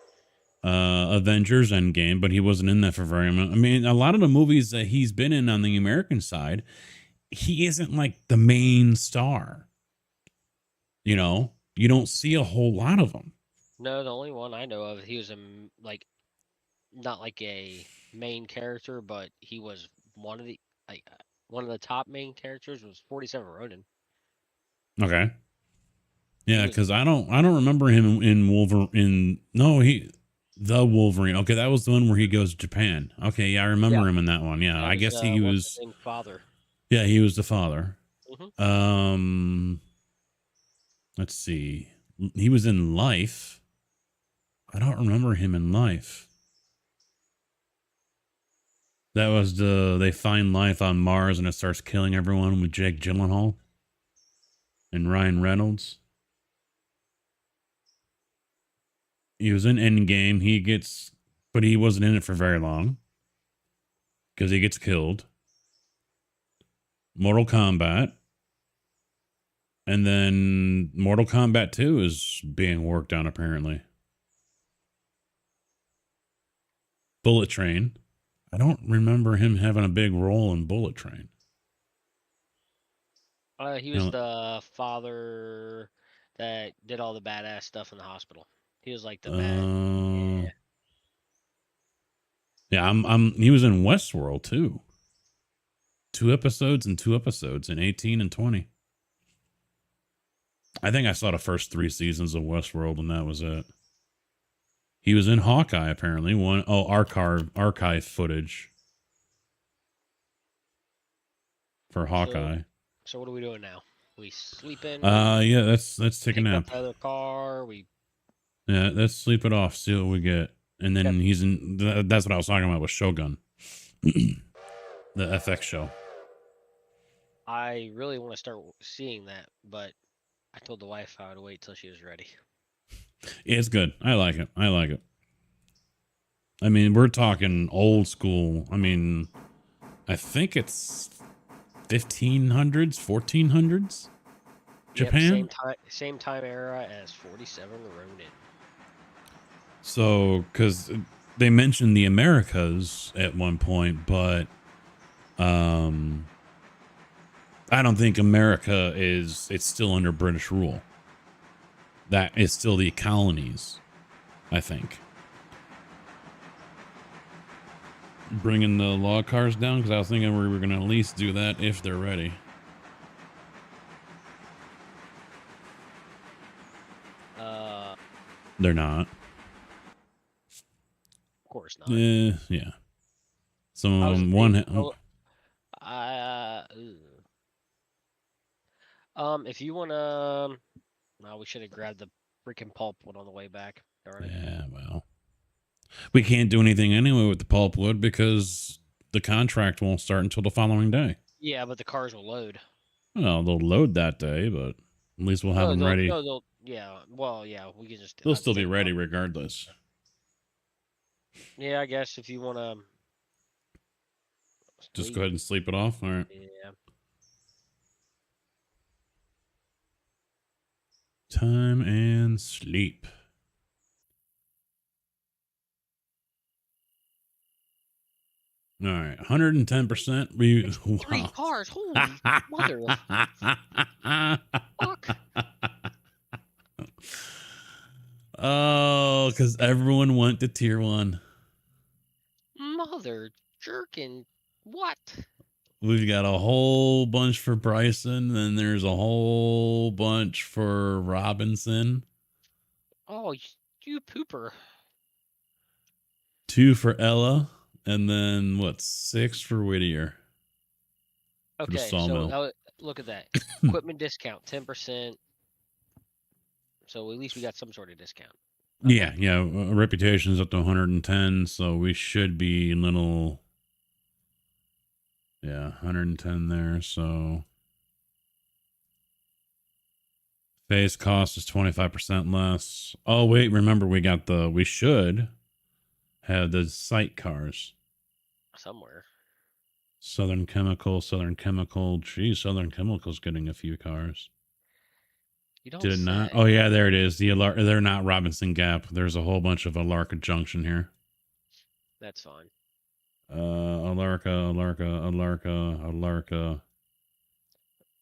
Avengers Endgame, but he wasn't in that for very much. I mean, a lot of the movies that he's been in on the American side, he isn't like the main star. You know, you don't see a whole lot of them. No, the only one I know of, he was not like a main character, but he was one of the top main characters was 47 Ronin. Okay. Yeah, because I don't remember him in Wolverine. The Wolverine. Okay, that was the one where he goes to Japan. Okay, yeah, I remember him in that one. Yeah, I guess he was. Father. Yeah, he was the father. Mm-hmm. Let's see. He was in Life. I don't remember him in Life. That was they find life on Mars and it starts killing everyone with Jake Gyllenhaal and Ryan Reynolds. He was in Endgame. But he wasn't in it for very long because he gets killed. Mortal Kombat. And then Mortal Kombat 2 is being worked on, apparently. Bullet Train. I don't remember him having a big role in Bullet Train. He was the father that did all the badass stuff in the hospital. He was like the bad. Yeah, he was in Westworld too. 2 episodes in 18 and 20. I think I saw the first 3 seasons of Westworld and that was it. He was in Hawkeye apparently. Archive footage for Hawkeye. So what are we doing now? We sleeping? Yeah, let's take a nap. Up the other car. Yeah, let's sleep it off. See what we get. And then he's in. That's what I was talking about with Shogun, the FX show. I really want to start seeing that, but I told the wife I would wait till she was ready. It's good. I like it. I mean, we're talking old school. I mean, I think it's 1500s, 1400s. Japan. Yep, same time era as 47 Ronin. So, because they mentioned the Americas at one point, but I don't think America it's still under British rule. That is still the colonies, I think. Bringing the log cars down, because I was thinking we were going to at least do that if they're ready. They're not. Of course not. Yeah. Some of them, one. If you want to, we should have grabbed the freaking pulp one on the way back. Darn it. Yeah, well, we can't do anything anyway with the pulpwood because the contract won't start until the following day. Yeah, but the cars will load. Well, they'll load that day, but At least we'll have them they'll- ready. no, they'll- yeah. Well, yeah. We can just. They'll have still them be take ready them. regardless. Yeah, I guess if you want to. Just go ahead and sleep it off. All right. Yeah. Time and sleep. All right, 110%. We 3 cars. Holy mother of fuck. Oh, because everyone went to tier 1. Mother jerkin. What? We've got a whole bunch for Bryson, then there's a whole bunch for Robinson, Oh, you pooper. 2 for Ella, and then what, 6 for Whittier. For the Okay, sawmill. so look at that. Equipment discount, 10%. So at least we got some sort of discount. Yeah, reputation's up to 110, so we should be little. Yeah, 110 there, so phase cost is 25% less. Oh wait, remember we should have the site cars. Somewhere. Southern Chemical. Geez, Southern Chemical's getting a few cars. You don't Did it not? say. Oh yeah, there it is. They're not Robinson Gap. There's a whole bunch of Alarka Junction here. That's fine. Alarka.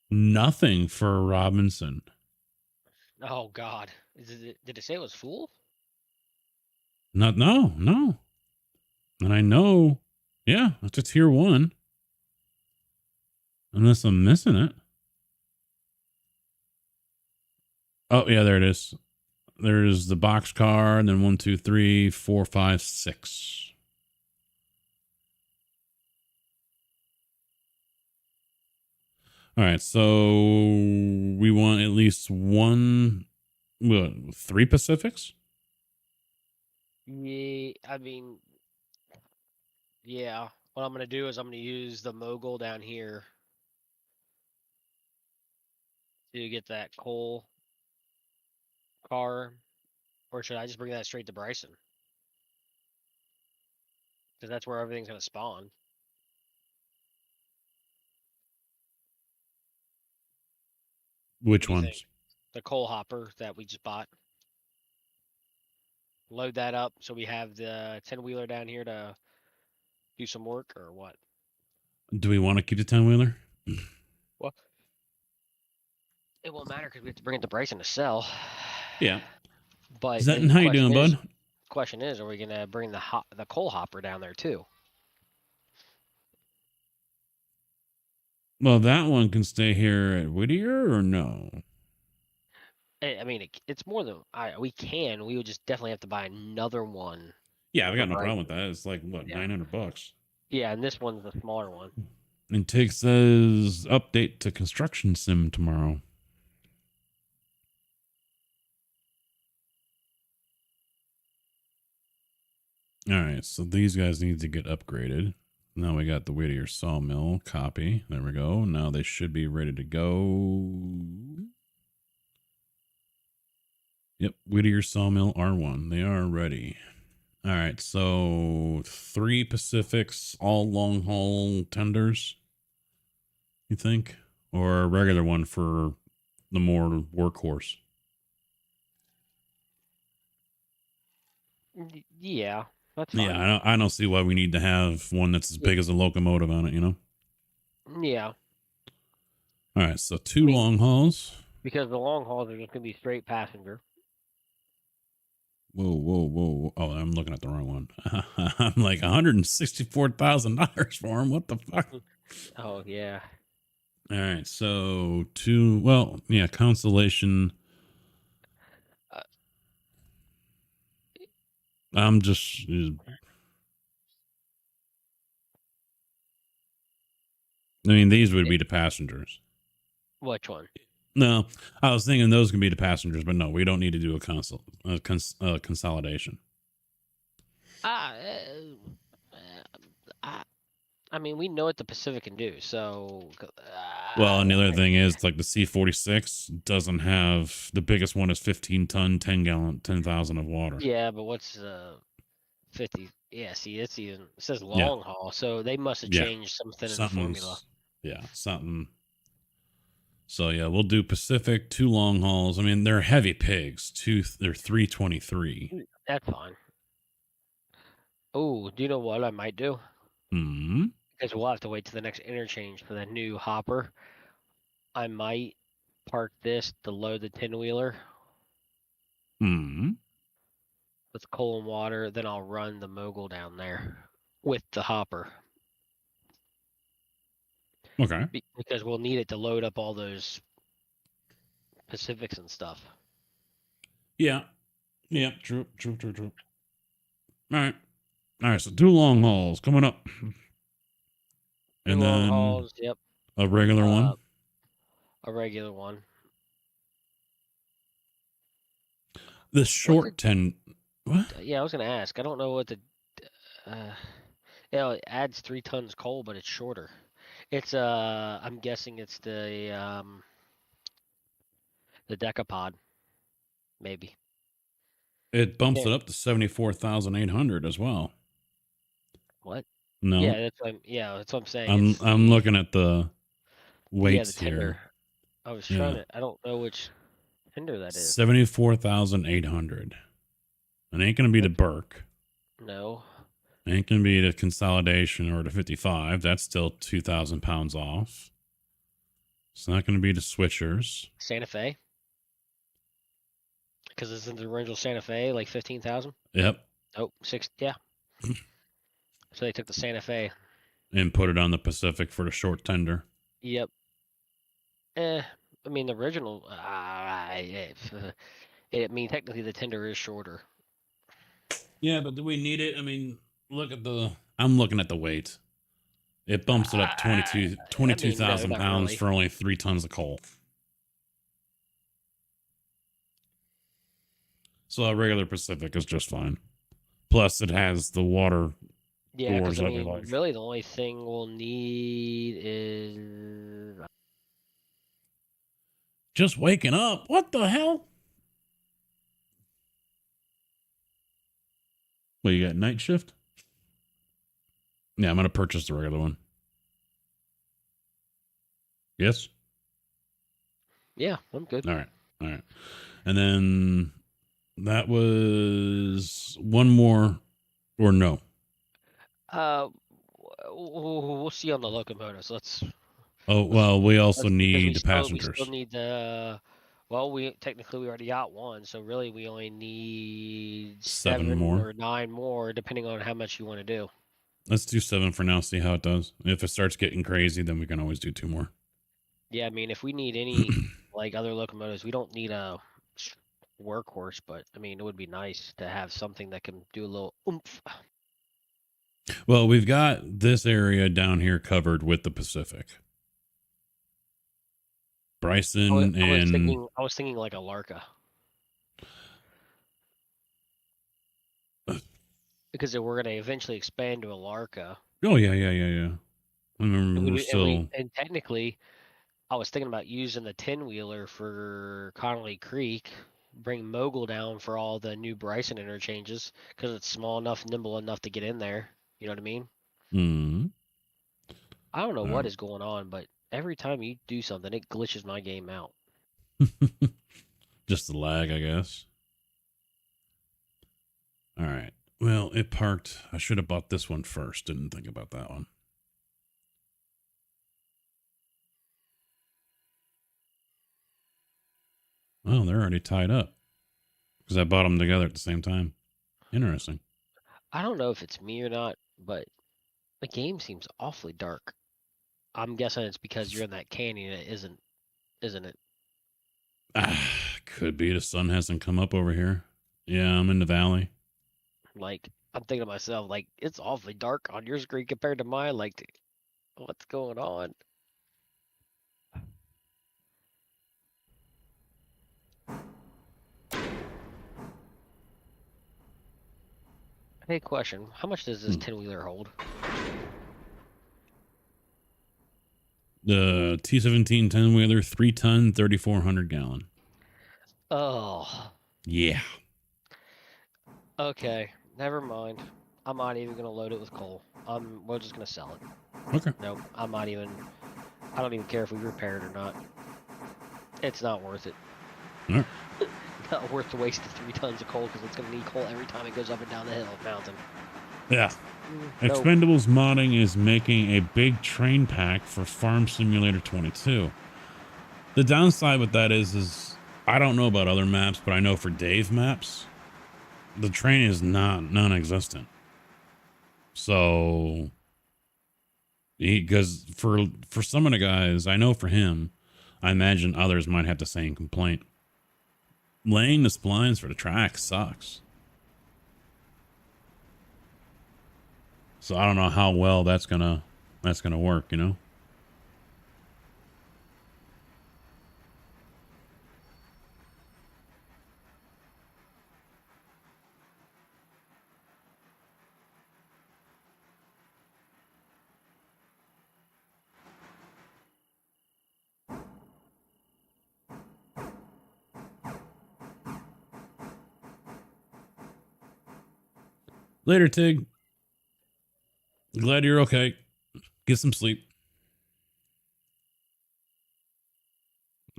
Nothing for Robinson. Oh God. Did it say it was full? No. And I know, yeah, it's a tier 1. Unless I'm missing it. Oh yeah, there it is. There's the box car, and then 1, 2, 3, 4, 5, 6. All right, so we want at least 3 Pacifics? Yeah, I mean, yeah. What I'm gonna do is I'm gonna use the mogul down here to get that coal car, or should I just bring that straight to Bryson? Because that's where everything's gonna spawn. Which What do you ones? think? The coal hopper that we just bought. Load that up so we have the 10-wheeler down here to do some work, or what? Do we want to keep the 10-wheeler? Well, it won't matter because we have to bring it to Bryson to sell. Yeah. But Is that then the how you doing, question is- bud? Question is, are we gonna bring the coal hopper down there too? Well, that one can stay here at Whittier or no? I mean, it's more than we can. We would just definitely have to buy another one. Yeah, I got no Right. problem with that. It's like what, Yeah. $900. Yeah, and this one's the smaller one. And Tig says update to construction sim tomorrow. All right, so these guys need to get upgraded. Now we got the Whittier sawmill copy. There we go. Now they should be ready to go. Yep, Whittier sawmill R1. They are ready. All right, so 3 Pacifics, all long haul tenders. You think, or a regular one for the more workhorse? Yeah, that's fine. Yeah, I don't see why we need to have one that's as big as a locomotive on it. You know. Yeah, All right, so 2 long hauls. because the long hauls are just gonna be straight passenger. Whoa. Oh, I'm looking at the wrong one. I'm like $164,000 for him. What the fuck? Oh yeah. All right, so 2, well, yeah, Constellation. I'm just, I mean, these would be the passengers. Which one? No, I was thinking those can be the passengers, but no, we don't need to do a consolidation. I mean, we know what the Pacific can do, so Well, and the other thing is, like the C46 doesn't have the biggest one is 15 ton, 10 gallon, 10,000 of water. Yeah, but what's 50? Yeah, see, it's even it says Yeah. long haul, so they must have Yeah. changed something in the formula. Yeah, something. So yeah, we'll do Pacific, 2 long hauls. I mean, they're heavy pigs. They're 323. That's fine. Oh, do you know what I might do? Hmm. Because we'll have to wait to the next interchange for that new hopper. I might park this to load the 10-wheeler Hmm. with coal and water. Then I'll run the mogul down there with the hopper. Okay. Because we'll need it to load up all those Pacifics and stuff. Yeah. Yeah. True. All right. All right. So 2 long hauls coming up, and Two long then hauls, yep. a regular one. A regular one. The short 10. What? Yeah, I was gonna ask. I don't know what the. Yeah, it adds 3 tons coal, but it's shorter. It's I'm guessing it's the decapod, maybe. It bumps Yeah. it up to 74,800 as well. What? No. Yeah, that's what I'm saying. I'm looking at the Yeah, weights the tender. here. I was Yeah. trying to. I don't know which tender that is. 74,800. It ain't gonna be the Burke. No. It ain't gonna be the consolidation or the 55. That's still 2,000 pounds off. It's not gonna be the switchers. Santa Fe. Because it's in the original Santa Fe, like 15,000. Yep. Oh, 6. Yeah. So they took the Santa Fe. And put it on the Pacific for the short tender. Yep. I mean, the original. I mean, technically, the tender is shorter. Yeah, but do we need it? I mean, look at the. I'm looking at the weight. It bumps it up 22,000 not pounds really. for only 3 tons of coal. So a regular Pacific is just fine. Plus, it has the water. Yeah, because Doors I of your mean, life. really, the only thing we'll need is. Just waking up. What the hell? Well, you got night shift? Yeah, I'm going to purchase the regular one. Yes? Yeah, I'm good. All right. And then that was one more or no? We'll see on the locomotives. Let's. Oh, well, we also because need the We passengers. still need the. Well, we already got one, so really we only need 7 more. or 9 more, depending on how much you want to do. Let's do 7 for now, see how it does. If it starts getting crazy, then we can always do 2 more. Yeah, I mean, if we need any like other locomotives, we don't need a workhorse, but I mean, it would be nice to have something that can do a little oomph. Well, we've got this area down here covered with the Pacific. Bryson I was thinking like a Larka. Because if we're going to eventually expand to a Larka. Oh, yeah. I remember and technically, I was thinking about using the 10-wheeler for Connolly Creek, bring Mogul down for all the new Bryson interchanges, because it's small enough, nimble enough to get in there. You know what I mean? Mm-hmm. I don't know what is going on, but every time you do something, it glitches my game out. Just the lag, I guess. All right. Well, it parked. I should have bought this one first. Didn't think about that one. Oh, they're already tied up. Because I bought them together at the same time. Interesting. I don't know if it's me or not, but the game seems awfully dark. I'm guessing it's because you're in that canyon. It isn't it? Could be the sun hasn't come up over here. Yeah, I'm in the valley. Like, I'm thinking to myself, like, it's awfully dark on your screen compared to mine. Like, what's going on? Hey, question. How much does this 10-wheeler hold? The T17 10-wheeler, 3-ton, 3,400 gallon. Oh, Yeah. okay. Never mind. I'm not even gonna load it with coal. We're just gonna sell it. Okay. Nope. I don't even care if we repair it or not. It's not worth it. All right. Not worth the waste of 3 tons of coal because it's gonna need coal every time it goes up and down the hill mountain. Yeah. Nope. Expendables Modding is making a big train pack for Farm Simulator 22. The downside with that is I don't know about other maps, but I know for Dave maps, the train is non-existent. So, because for some of the guys, I know for him, I imagine others might have the same complaint. Laying the splines for the track sucks. So I don't know how well that's gonna work, you know? Later, Tig. Glad you're okay. Get some sleep.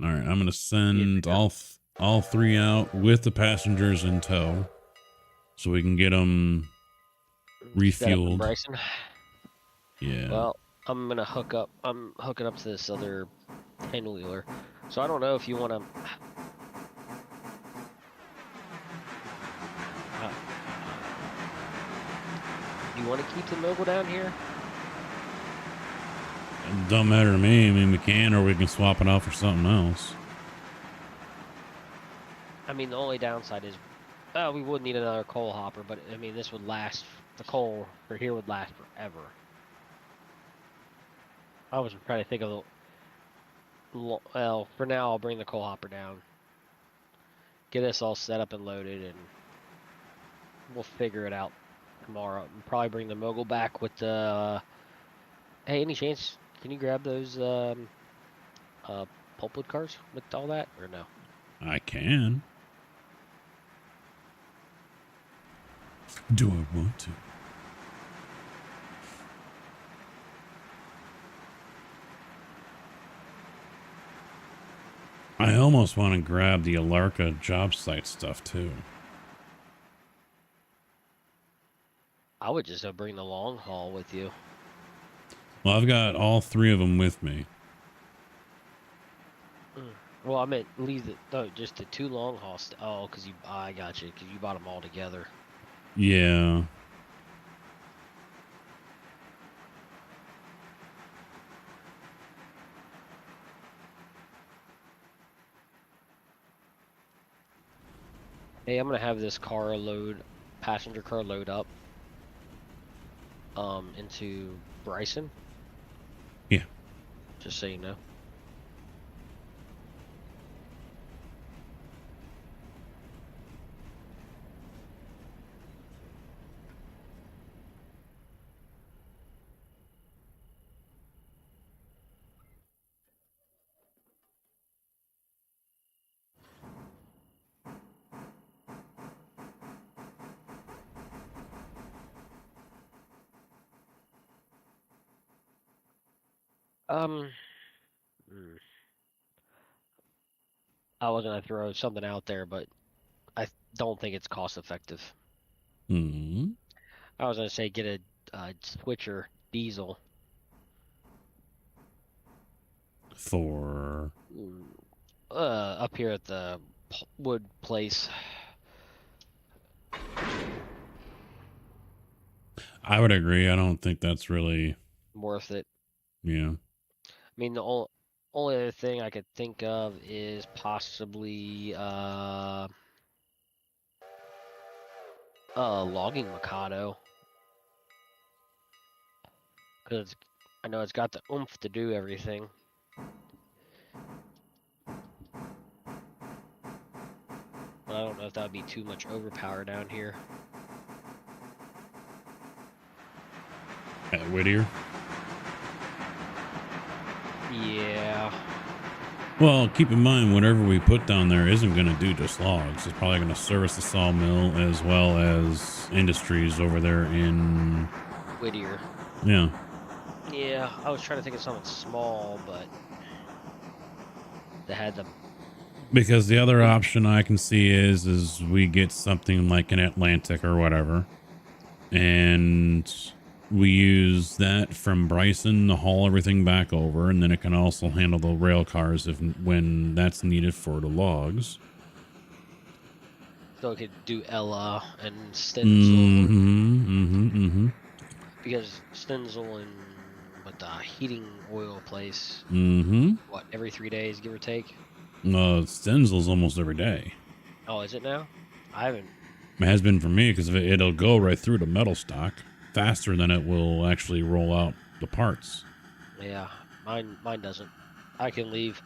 All right, I'm gonna send all 3 out with the passengers in tow, so we can get them refueled. Bryson. Yeah. Well, I'm hooking up to this other 10-wheeler, so I don't know if you want to. Do you want to keep the mogul down here? It don't matter to me. I mean, we can, or we can swap it out for something else. I mean, the only downside is, we would need another coal hopper, but I mean, this would last. The coal for here would last forever. I was trying to think of the. Well, for now, I'll bring the coal hopper down. Get us all set up and loaded, and we'll figure it out tomorrow. And probably bring the mogul back with the. Hey, any chance? Can you grab those pulpwood cars with all that, or no? I can. Do I want to? I almost want to grab the Alarka job site stuff too. I would just bring the long haul with you. Well, I've got all 3 of them with me. Well, I meant leave just the 2 long hauls. Oh, because I got you, because you bought them all together. Yeah. Hey, I'm gonna have this passenger car load up into Bryson. Yeah. Just so you know. I was gonna throw something out there, but I don't think it's cost effective. Hmm. I was gonna say get a switcher diesel For up here at the wood place. I would agree. I don't think that's really Worth it. Yeah. I mean, the only other thing I could think of is possibly logging Mikado, because I know it's got the oomph to do everything. But I don't know if that would be too much overpower down here. At Whittier. Yeah. Well, keep in mind, whatever we put down there isn't going to do just logs. It's probably going to service the sawmill as well as industries over there in, Whittier. yeah. Yeah, I was trying to think of something small, but they had the Because the other option I can see is we get something like an Atlantic or whatever, and we use that from Bryson to haul everything back over, and then it can also handle the rail cars if when that's needed for the logs. so it could do Ella and Stenzel because Stenzel and with the heating oil place, what, every 3 days, give or take? Stenzel's almost every day. Oh, is it now? I haven't. It has been for me because it'll go right through the metal stock faster than it will actually roll out the parts. Yeah, mine doesn't. I can leave.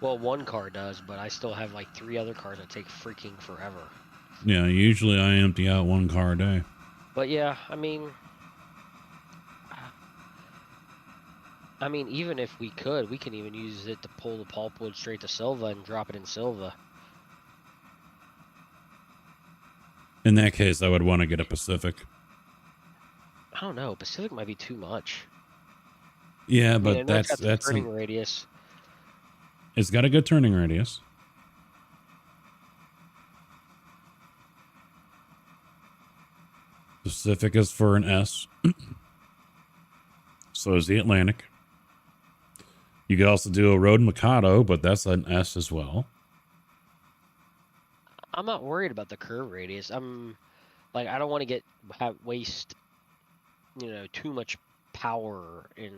Well, one car does, but I still have like 3 other cars that take freaking forever. Yeah, usually I empty out 1 car a day. But yeah, I mean, even if we could, we can even use it to pull the pulpwood straight to Silva and drop it in Silva. In that case, I would want to get a Pacific. I don't know. Pacific might be too much. Yeah, I but mean, I know it's got the that's turning radius. It's got a good turning radius. Pacific is for an S. So is the Atlantic. You could also do a Road Mikado, but that's an S as well. I'm not worried about the curve radius. I'm like, I don't want to waste, too much power in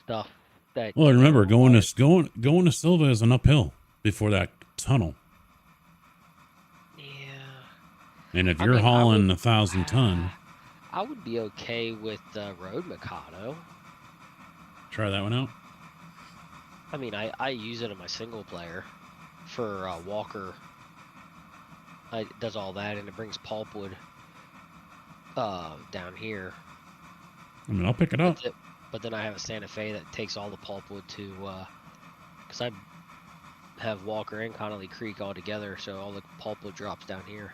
stuff that. Well, remember going to Silva is an uphill before that tunnel. Yeah. And if you're hauling 1,000 ton, I would be okay with Road Mikado. try that one out. I mean, I use it in my single player for Walker. It does all that, and it brings pulpwood down here. I mean, I'll pick it up. But then I have a Santa Fe that takes all the pulpwood to, because I have Walker and Connolly Creek all together, so all the pulpwood drops down here.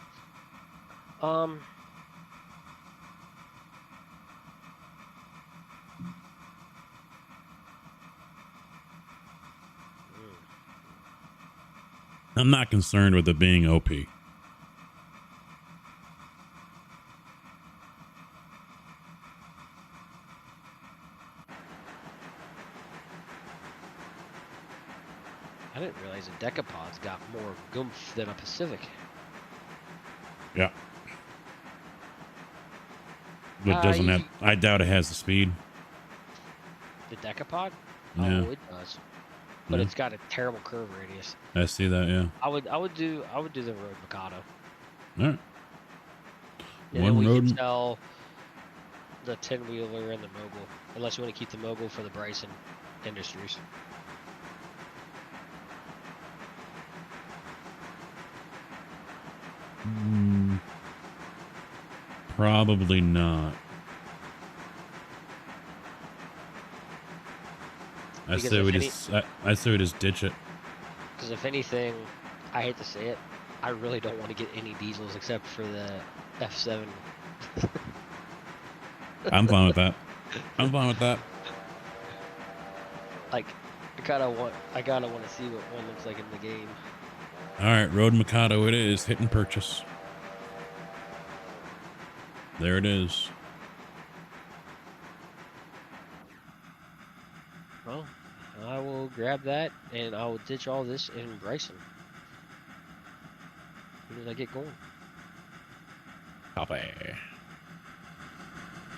I'm not concerned with it being OP. I didn't realize a Decapod's got more goomph than a Pacific. Yeah. But doesn't have. I doubt it has the speed. The Decapod? Yeah. Oh, it does. But Yeah. it's got a terrible curve radius. I see that. Yeah. I would do the Road Mikado. All right. And One then we road. can sell the 10-wheeler and the Mogul, unless you want to keep the Mogul for the Bryson Industries. Probably not. I Because say if we any- just. I say we just ditch it. Because if anything, I hate to say it, I really don't want to get any diesels except for the F7. I'm fine with that. I'm fine with that. Like, I gotta want to see what one looks like in the game. All right, Road Mikado it is. Hit and purchase. There it is. Well, I will grab that and I will ditch all this in Bryson. As soon as I get going. Copy.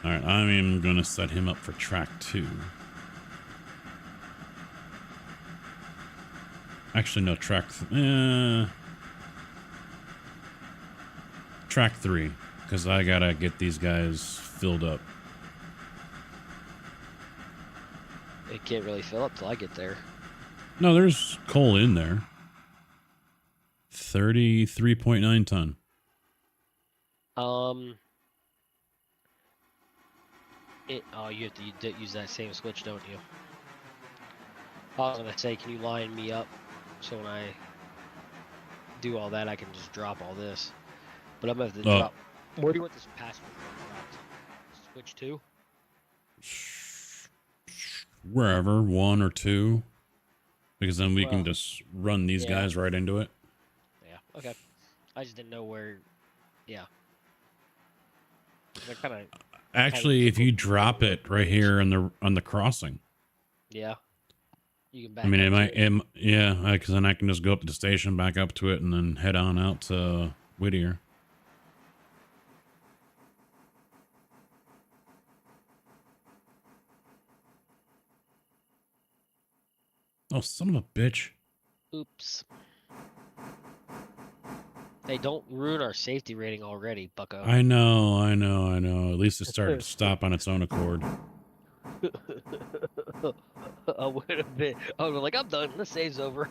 All right, I am going to set him up for track 2. Actually, no, track 3, because I got to get these guys filled up. It can't really fill up till I get there. No, there's coal in there. 33.9 ton. You have to use that same switch, don't you? I was gonna say, can you line me up so when I do all that, I can just drop all this. But I'm gonna have to Oh. drop. Where do you want this password dropped? Switch to? Wherever, 1 or 2. Because then we can Well, just run these yeah. guys right into it. Yeah. Okay. I just didn't know where. Yeah. They're kind of. Actually, if you drop it right here on the crossing. Yeah. You can back. I mean, up to it. yeah, because then I can just go up to the station, back up to it, and then head on out to Whittier. Oh, son of a bitch. Oops. Hey, don't ruin our safety rating already, bucko. I know. At least it started to stop on its own accord. I would have been. I would have like, I'm done. The save's over.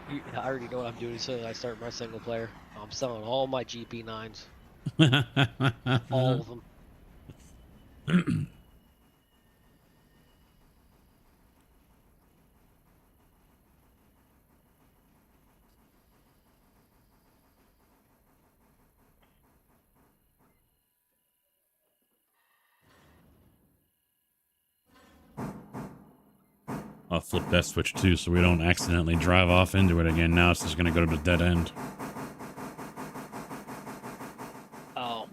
I already know what I'm doing as soon as I start my single player. I'm selling all my GP9s. All of them. I'll flip that switch too so we don't accidentally drive off into it again. Now it's just going to go to the dead end. Oh.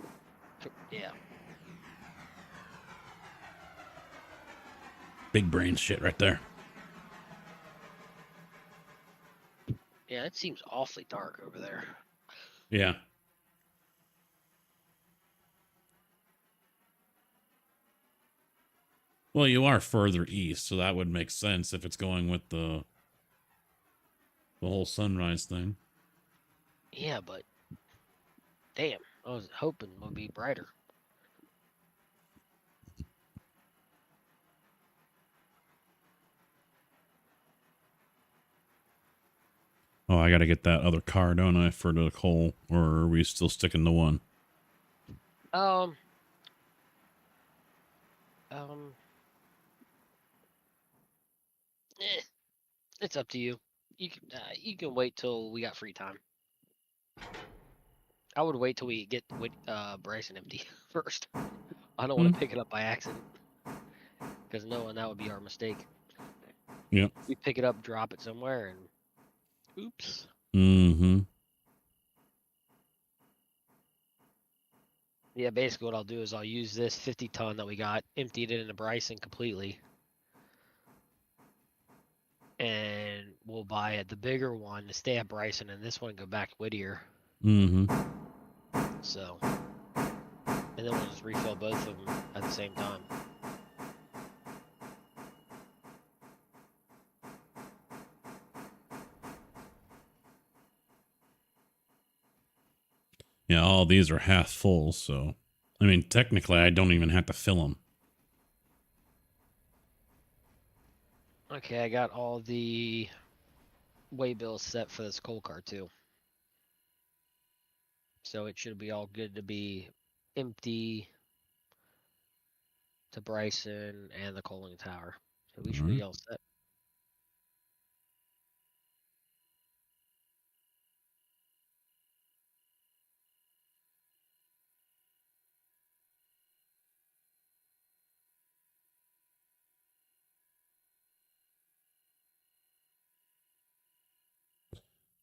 Yeah. Big brain shit right there. Yeah, it seems awfully dark over there. Yeah. Well, you are further east, so that would make sense if it's going with the whole sunrise thing. Yeah, but damn, I was hoping it would be brighter. Oh, I got to get that other car, don't I, for the coal, or are we still sticking to one? It's up to you. You can wait till we got free time. I would wait till we get Bryson empty first. I don't want to pick it up by accident, because knowing that would be our mistake. Yep. We pick it up, drop it somewhere, and oops. Mm-hmm. Yeah, basically what I'll do is I'll use this 50 ton that we got, empty it into Bryson completely, and we'll buy the bigger one to stay at Bryson, and this one go back to Whittier. Mm-hmm. So, and then we'll just refill both of them at the same time. Yeah, all these are half full, so I mean, technically, I don't even have to fill them. Okay, I got all the way bills set for this coal car too. So it should be all good to be empty to Bryson and the coaling tower. So we should be all set.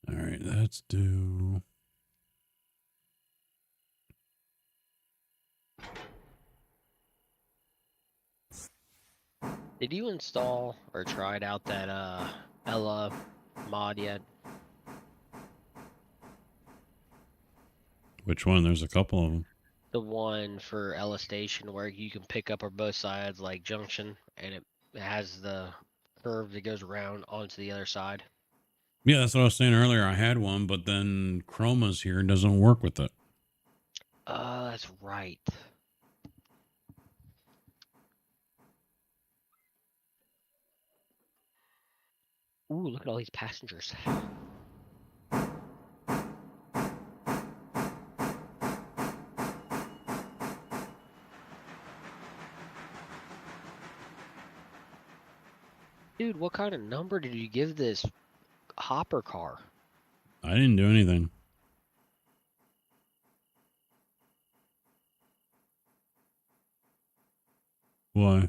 All right, that's due. Did you install or tried out that Ella mod yet? Which one? There's a couple of them. The one for Ella Station where you can pick up on both sides like junction, and it has the curve that goes around onto the other side. Yeah, that's what I was saying earlier. I had one, but then Chroma's here and doesn't work with it. That's right. Ooh, look at all these passengers. Dude, what kind of number did you give this hopper car? I didn't do anything. Why?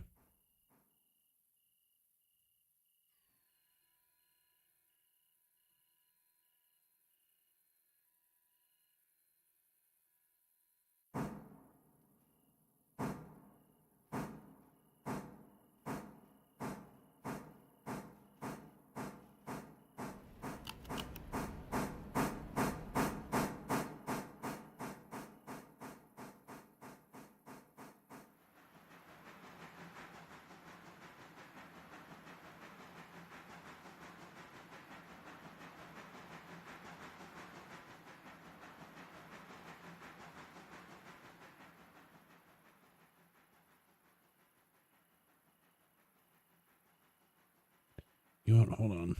You know what? Hold on.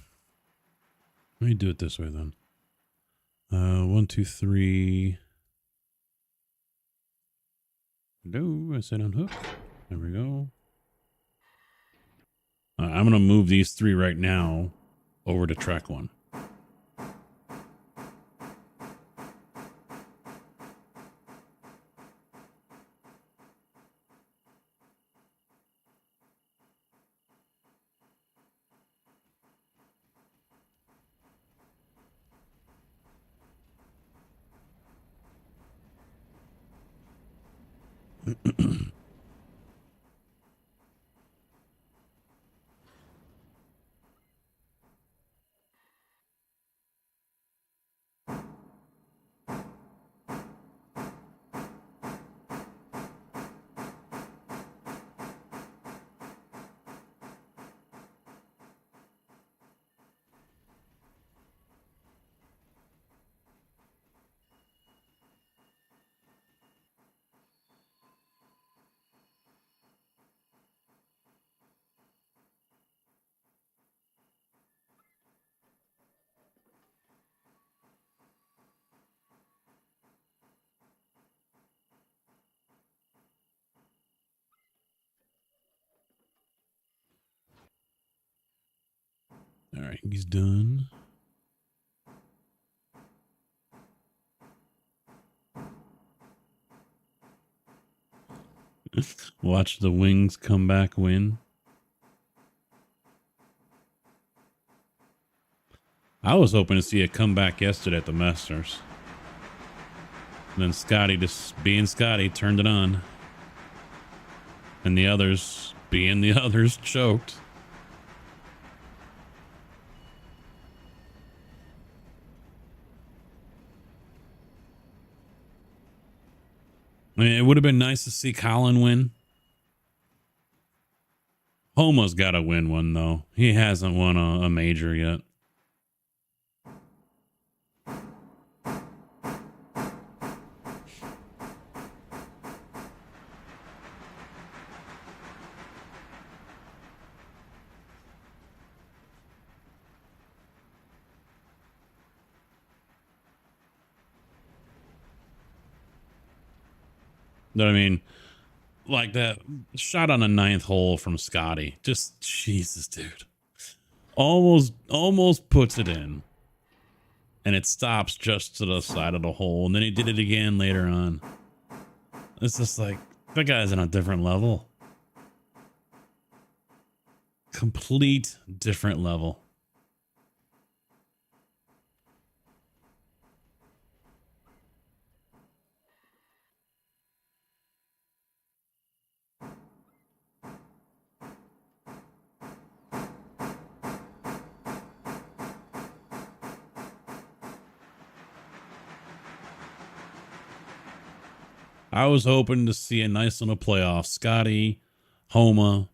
Let me do it this way then. 1, 2, 3. No, I said unhook. There we go. I'm going to move these 3 right now over to track 1. All right, he's done. Watch the Wings come back win. I was hoping to see a comeback yesterday at the Masters. And then Scotty, just being Scotty, turned it on. And the others, being the others, choked. I mean, it would have been nice to see Colin win. Homa's got to win one, though. He hasn't won a major yet. But I mean, like that shot on a 9th hole from Scotty. Just, Jesus, dude. Almost puts it in. And it stops just to the side of the hole. And then he did it again later on. It's just like, that guy's on a different level. Complete different level. I was hoping to see a nice little playoff. Scotty, Homa,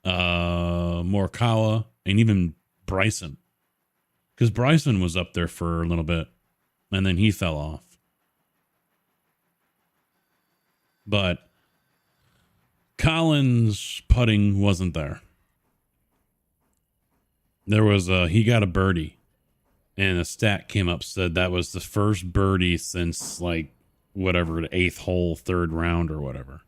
Morikawa, and even Bryson. Because Bryson was up there for a little bit, and then he fell off. But Colin's putting wasn't there. There was he got a birdie, and a stat came up, said that was the first birdie since like whatever, the 8th hole, 3rd round or whatever.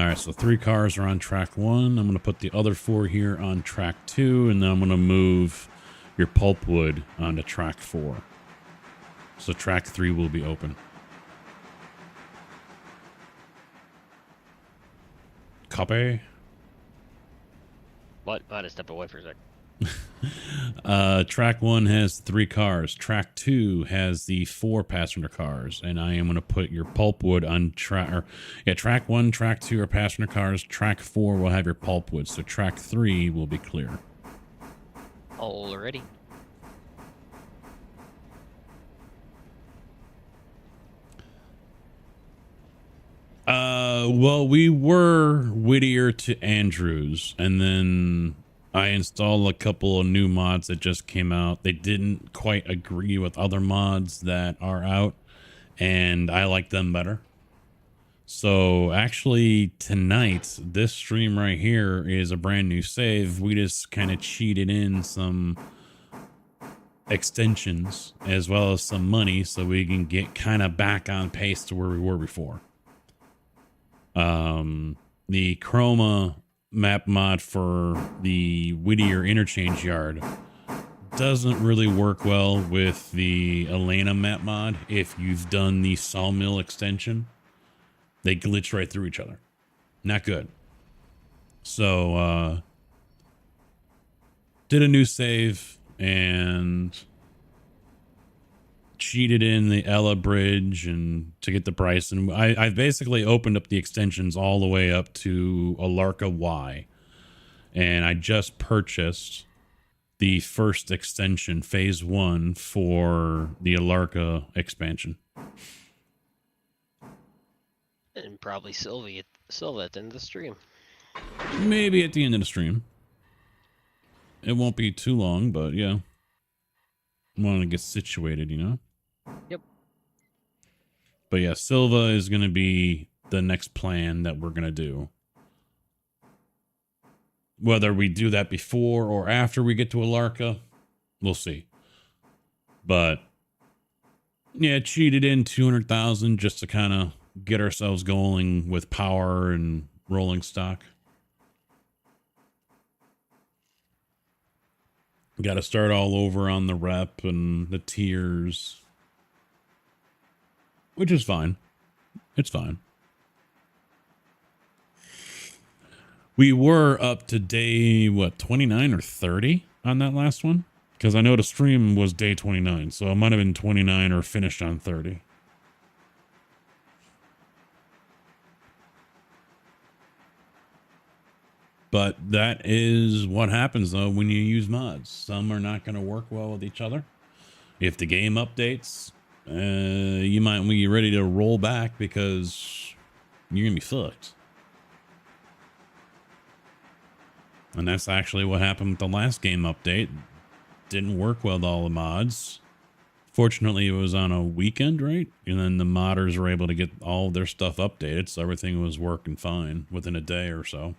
All right, so 3 cars are on track 1. I'm going to put the other 4 here on track 2, and then I'm going to move your pulpwood onto track 4. So track 3 will be open. Copy. What? I had to step away for a sec. Track 1 has 3 cars. Track 2 has the 4 passenger cars, and I am going to put your pulpwood on track. Track 1, track 2 are passenger cars. Track 4 will have your pulpwood, so track 3 will be clear. Already. Well, we were Whittier to Andrews, and then I installed a couple of new mods that just came out. They didn't quite agree with other mods that are out, and I like them better. So actually tonight, this stream right here is a brand new save. We just kind of cheated in some extensions as well as some money so we can get kind of back on pace to where we were before. The Chroma map mod for the Whittier interchange yard doesn't really work well with the Elena map mod. If you've done the sawmill extension, they glitch right through each other. Not good. So did a new save and cheated in the Ella bridge and to get the Bryson. I've basically opened up the extensions all the way up to Alarka Y, and I just purchased the first extension, phase 1, for the Alarka expansion. And probably Silva at the end of the stream. Maybe at the end of the stream. It won't be too long, but yeah. I want to get situated, you know? Yep. But yeah, Silva is going to be the next plan that we're going to do. Whether we do that before or after we get to Alarka, we'll see. But yeah, cheated in 200,000 just to kind of get ourselves going with power and rolling stock. Got to start all over on the rep and the tiers. Which is fine. It's fine. We were up to day, 29 or 30 on that last one? Because I know the stream was day 29, so it might have been 29 or finished on 30. But that is what happens, though, when you use mods. Some are not going to work well with each other. If the game updates, you might be ready to roll back because you're going to be fucked. And that's actually what happened with the last game update. Didn't work well with all the mods. Fortunately, it was on a weekend, right? And then the modders were able to get all their stuff updated, so everything was working fine within a day or so.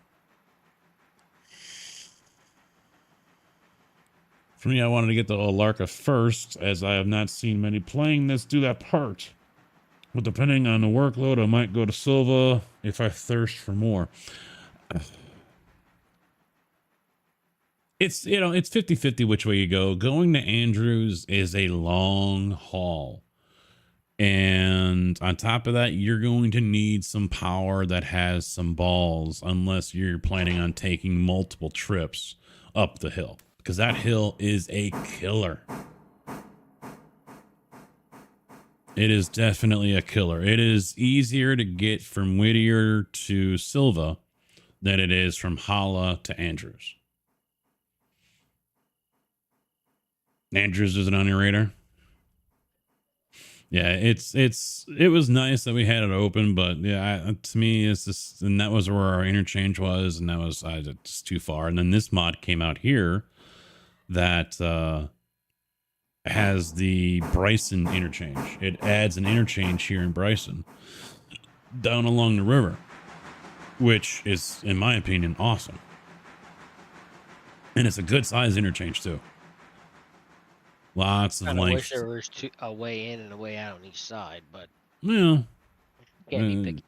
For me, I wanted to get the Alarka first, as I have not seen many playing this do that part. But depending on the workload, I might go to Silva if I thirst for more. It's, you know, it's 50-50 which way you go. Going to Andrews is a long haul. And on top of that, you're going to need some power that has some balls, unless you're planning on taking multiple trips up the hill. Because that hill is a killer. It is definitely a killer. It is easier to get from Whittier to Silva than it is from Hala to Andrews. Andrews isn't on your radar? Yeah, it was nice that we had it open, but yeah, to me, it's just, and that was where our interchange was, and that was just too far. And then this mod came out here that has the Bryson interchange. It adds an interchange here in Bryson down along the river, which is, in my opinion, awesome. And it's a good size interchange too. Lots of I length. wish there was a way in and a way out on each side, but Yeah. can't be picky.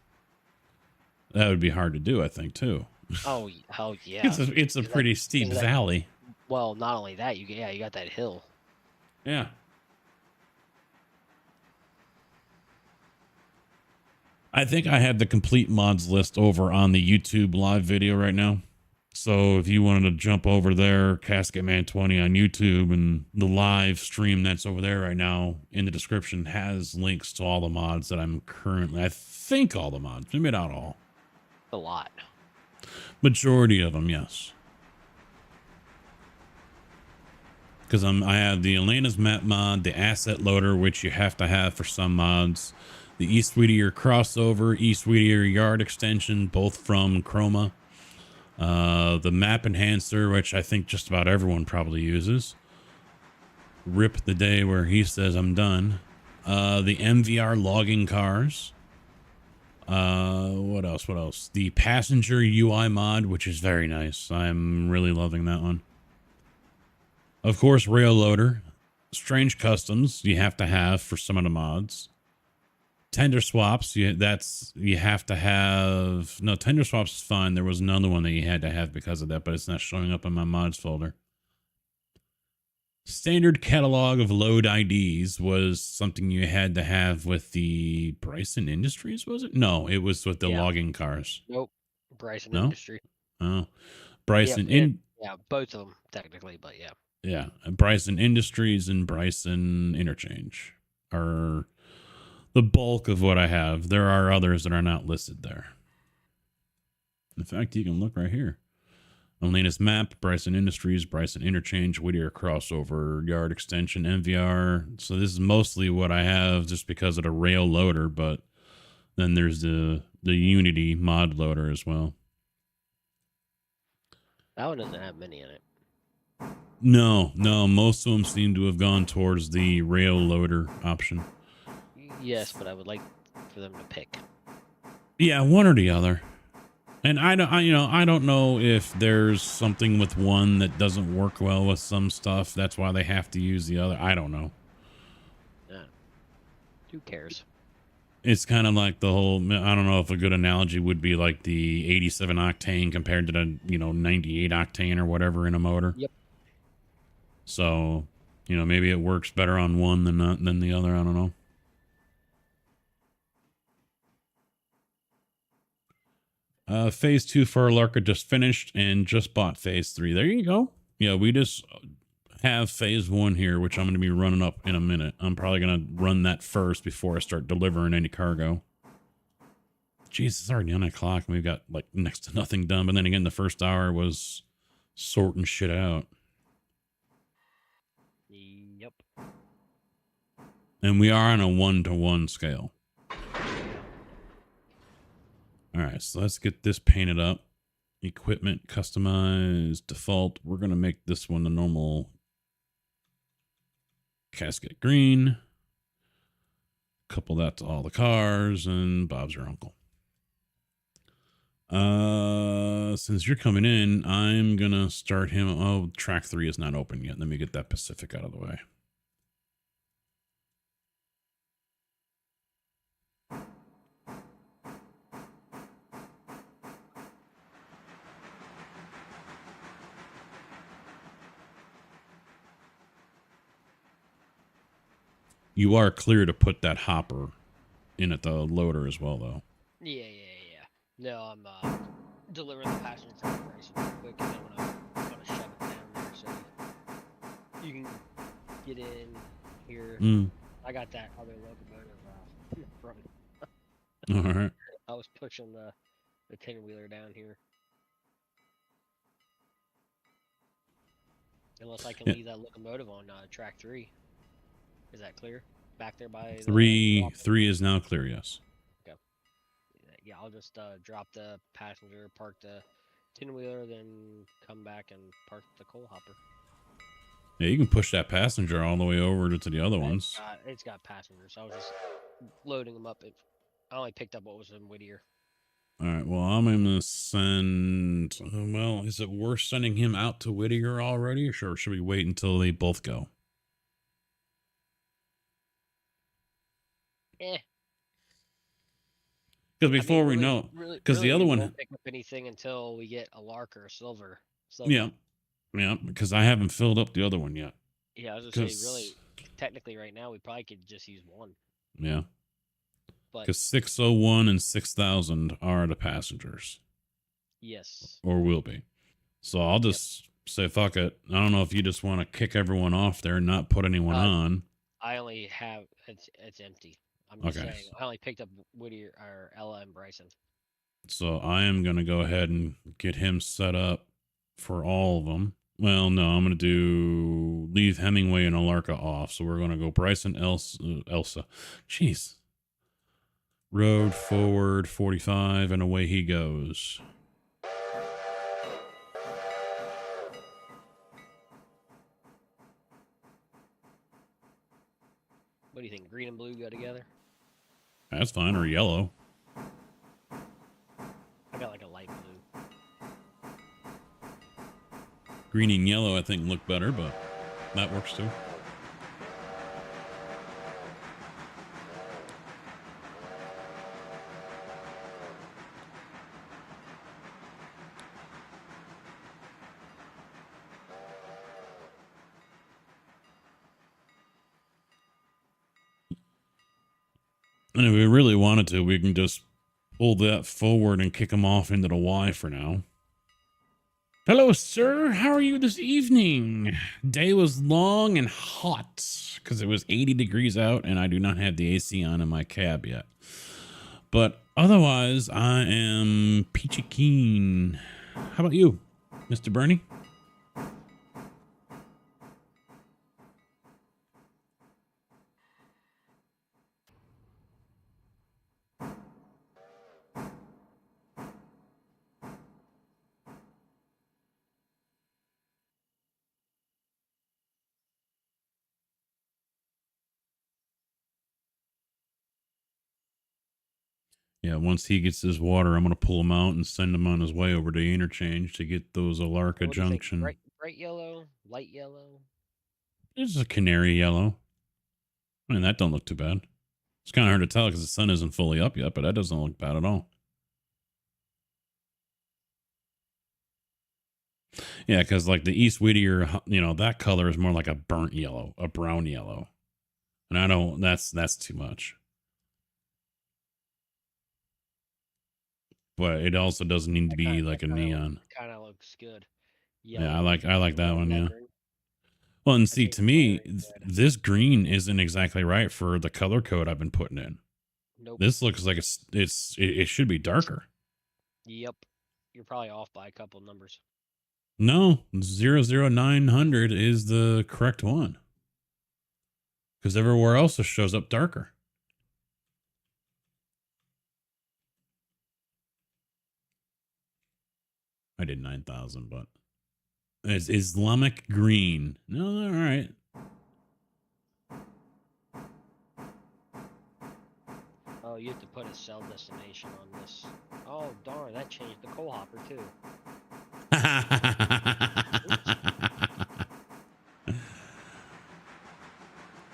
That would be hard to do, I think, too. Oh, hell yeah. It's a pretty steep isn't that- valley. Well, not only that, you got that hill. Yeah. I think I have the complete mods list over on the YouTube live video right now. So if you wanted to jump over there, Casket Man 20 on YouTube, and the live stream that's over there right now in the description has links to all the mods that I'm currently, I think all the mods, maybe not all. A lot. Majority of them, yes. Because I have the Elena's map mod, the asset loader, which you have to have for some mods, the East Whittier crossover, East Whittier yard extension, both from Chroma, the map enhancer, which I think just about everyone probably uses. Rip the day where he says I'm done. The MVR logging cars. What else? The passenger UI mod, which is very nice. I'm really loving that one. Of course, rail loader, strange customs you have to have for some of the mods. Tender swaps, you have to have. No, tender swaps is fine. There was another one that you had to have because of that, but it's not showing up in my mods folder. Standard catalog of load IDs was something you had to have with the Bryson Industries, was it? No, it was with the logging cars. Nope. Bryson No? Industry. Oh, Bryson Yeah, both of them technically, but yeah. Yeah, Bryson Industries and Bryson Interchange are the bulk of what I have. There are others that are not listed there. In fact, you can look right here. Elena's map, Bryson Industries, Bryson Interchange, Whittier crossover, yard extension, MVR. So this is mostly what I have just because of the rail loader, but then there's the Unity mod loader as well. That one doesn't have many in it. No, most of them seem to have gone towards the rail loader option. Yes, but I would like for them to pick. Yeah, one or the other. And I don't know if there's something with one that doesn't work well with some stuff. That's why they have to use the other. I don't know. Who cares? It's kind of like the whole, I don't know if a good analogy would be like the 87 octane compared to the, 98 octane or whatever in a motor. Yep. So, maybe it works better on one than the other. I don't know. Phase 2 for Larka just finished and just bought phase 3. There you go. Yeah, we just have phase 1 here, which I'm going to be running up in a minute. I'm probably going to run that first before I start delivering any cargo. Jeez, it's already 9 o'clock and we've got like next to nothing done. But then again, the first hour was sorting shit out. Yep. And we are on a 1-to-1 scale. All right, so let's get this painted up. Equipment, customize, default. We're going to make this one the normal casket green. Couple that to all the cars, and Bob's your uncle. Since you're coming in, I'm going to start him. Oh, track 3 is not open yet. Let me get that Pacific out of the way. You are clear to put that hopper in at the loader as well, though. Yeah. No, I'm delivering the passenger truck Bryson real quick, and then I'm gonna shove it down there so you can get in here. I got that other locomotive in front. All right. I was pushing the 10-wheeler down here. Unless I can leave that locomotive on track 3. Is that clear? Back there by three is now clear, yes. Okay. Yeah, I'll just drop the passenger, park the 10-wheeler, then come back and park the coal hopper. Yeah, you can push that passenger all the way over to the other ones. It's got passengers, so I was just loading them up. I only picked up what was in Whittier. All right, well, I'm going to send... Well, is it worth sending him out to Whittier already? Or should we wait until they both go? Because before we really- know, really- because the really, other we one, won't pick up anything until we get a Lark or a Silver. yeah, because I haven't filled up the other one yet. Yeah, I was gonna say, 'Cause- really, technically, right now we probably could just use one. Yeah, But because 601 and 6000 are the passengers, yes, or will be. So I'll just say fuck it. I don't know if you just want to kick everyone off there and not put anyone on. I only have it's empty. I'm just Okay. saying, I only picked up Whittier or Ella and Bryson. So I am going to go ahead and get him set up for all of them. Well, no, I'm going to leave Hemingway and Alarka off. So we're going to go Bryson, Elsa. Jeez. Road forward 45 and away he goes. What do you think? Green and blue go together? That's fine. Or yellow. I got like a light blue. Green and yellow, I think, look better, but that works too. And if we really wanted to, we can just pull that forward and kick them off into the Y for now. Hello, sir. How are you this evening? Day was long and hot because it was 80 degrees out and I do not have the AC on in my cab yet. But otherwise, I am peachy keen. How about you, Mr. Bernie? Yeah, once he gets his water, I'm going to pull him out and send him on his way over to the interchange to get those Alarka What do you think? Junction. Bright yellow, light yellow. This is a canary yellow. I mean, that don't look too bad. It's kind of hard to tell because the sun isn't fully up yet, but that doesn't look bad at all. Yeah, because like the East Whittier, you know, that color is more like a burnt yellow, a brown yellow. And I don't, that's too much. But it also doesn't need to be like a neon. Kind of looks good. Yeah, I like that one, yeah. lettering. Well, and see, think to me, it's very good. this green isn't exactly right for the color code I've been putting in. Nope. This looks like it should be darker. Yep. You're probably off by a couple numbers. No, 00900 is the correct one. Because everywhere else it shows up darker. I did 9,000, but it's Islamic green. No, all right. Oh, you have to put a sell destination on this. Oh, darn, that changed the coal hopper too.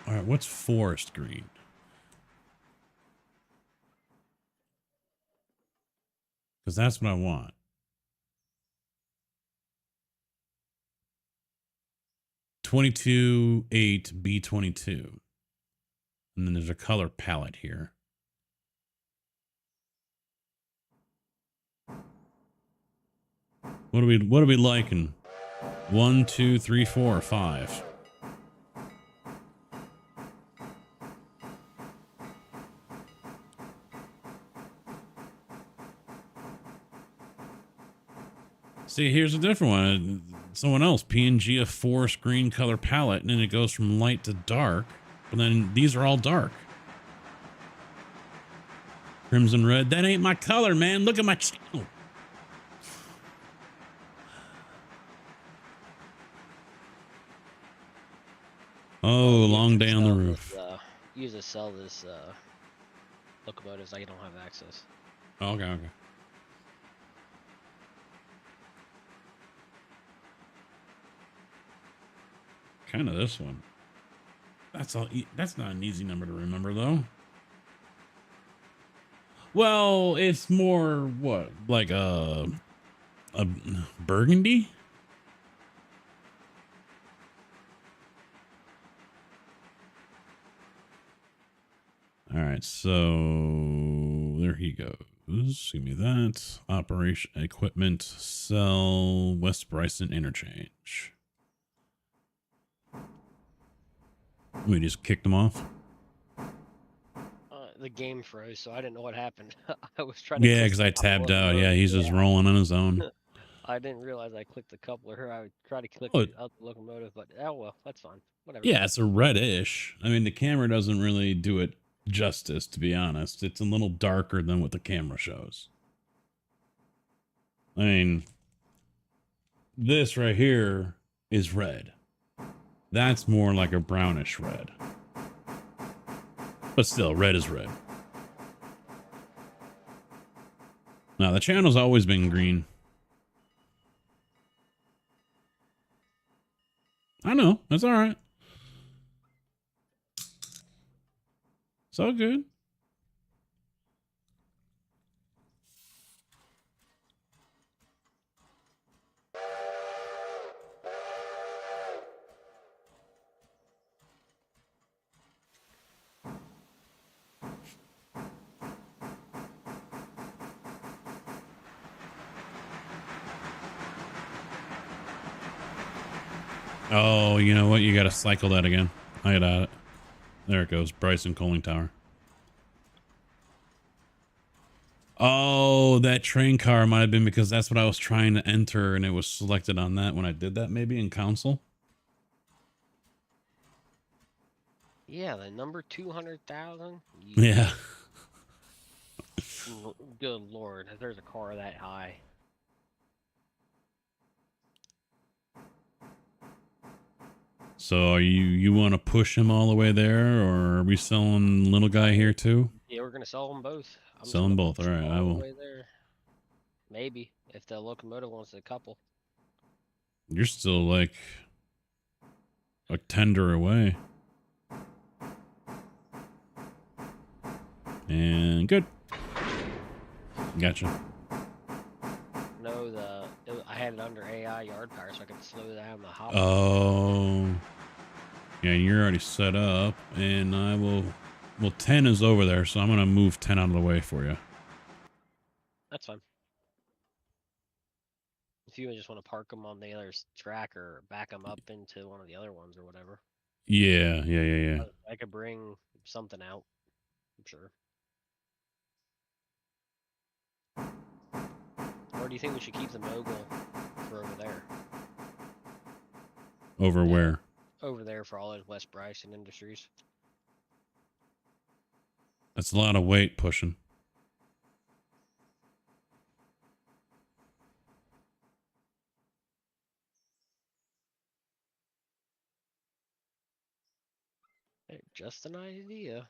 All right, what's forest green? Because that's what I want. (22.8) B22, and then there's a color palette here. What are we liking? 1, 2, 3, 4, 5. See, here's a different one. Someone else, PNG, a forest green color palette, and then it goes from light to dark. But then these are all dark. Crimson red. That ain't my color, man. Look at my channel. Oh, long day on the roof. Use to sell this locomotives. I don't have access. Okay, okay. Kind of this one. That's all. That's not an easy number to remember, though. Well, it's more what, like a burgundy? All right, so there he goes. Give me that. Operation equipment, sell West Bryson interchange. We just kicked him off. The game froze, so I didn't know what happened. I was trying to. Yeah, click because I the couple tabbed of out. them. Yeah, he's just rolling on his own. I didn't realize I clicked the coupler. I would try to click Oh, out the locomotive, but oh well, that's fine. Whatever. yeah, it's a reddish. I mean, the camera doesn't really do it justice, to be honest. It's a little darker than what the camera shows. I mean, this right here is red. That's more like a brownish red. But still, red is red. Now, the channel's always been green. I know. That's all right. It's all good. Oh, you know what? You got to cycle that again. I got it. There it goes. Bryson Coaling Tower. Oh, that train car might have been because that's what I was trying to enter and it was selected on that when I did that, maybe in console. Yeah, the number 200,000. Yeah. Good lord, if there's a car that high. So are you want to push him all the way there, or are we selling little guy here too? Yeah, we're gonna sell them both. I'm just Sell them gonna both. push All right, them I all the will. way there. Maybe if the locomotive wants a couple. You're still like a tender away. And good. Gotcha. No, I had it under AI yard power, so I could slow down the hop. Oh. Yeah, you're already set up, and I will. Well, 10 is over there, so I'm gonna move 10 out of the way for you. That's fine. If you just want to park them on the other track or back them up into one of the other ones or whatever. Yeah. I could bring something out. I'm sure. Or do you think we should keep the mogul for over there? Over where? Over there for all those West Bryson Industries. That's a lot of weight pushing. Hey, just an idea.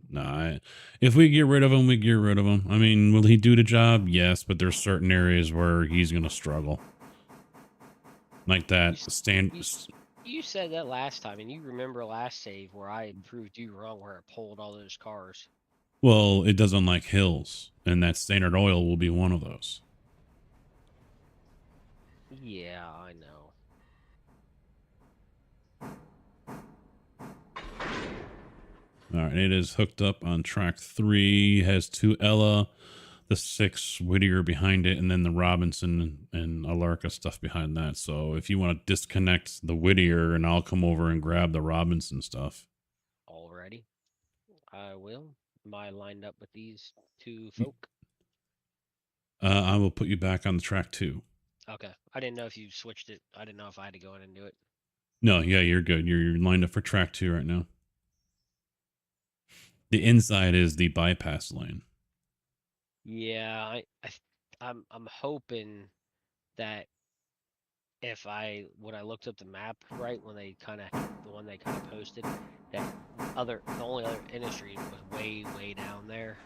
Nah, if we get rid of him, we get rid of him. I mean, will he do the job? Yes, but there's certain areas where he's gonna struggle. Like that You said that last time, and you remember last save where I proved you wrong, where it pulled all those cars. Well, it doesn't like hills, and that Standard Oil will be one of those. Yeah, I know. All right, it is hooked up on track 3. Has 2 Ella, the 6 Whittier behind it, and then the Robinson and Alarka stuff behind that. So if you want to disconnect the Whittier, and I'll come over and grab the Robinson stuff. Already, I will. Am I lined up with these two folk? I will put you back on the track 2. Okay, I didn't know if you switched it. I didn't know if I had to go in and do it. No, yeah, you're good. You're lined up for track 2 right now. The inside is the bypass lane. Yeah, I'm hoping that when I looked up the map right when they kind of posted that the only other industry was way down there,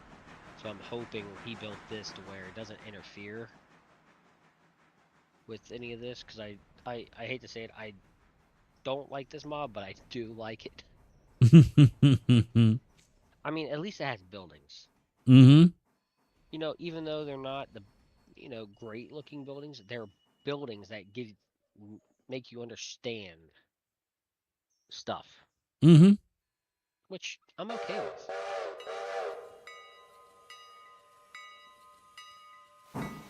so I'm hoping he built this to where it doesn't interfere with any of this, because I hate to say it, I don't like this mod, but I do like it. I mean, at least it has buildings. Mm-hmm. You know, even though they're not the, great looking buildings, they're buildings that make you understand stuff, Mm-hmm. which I'm okay with.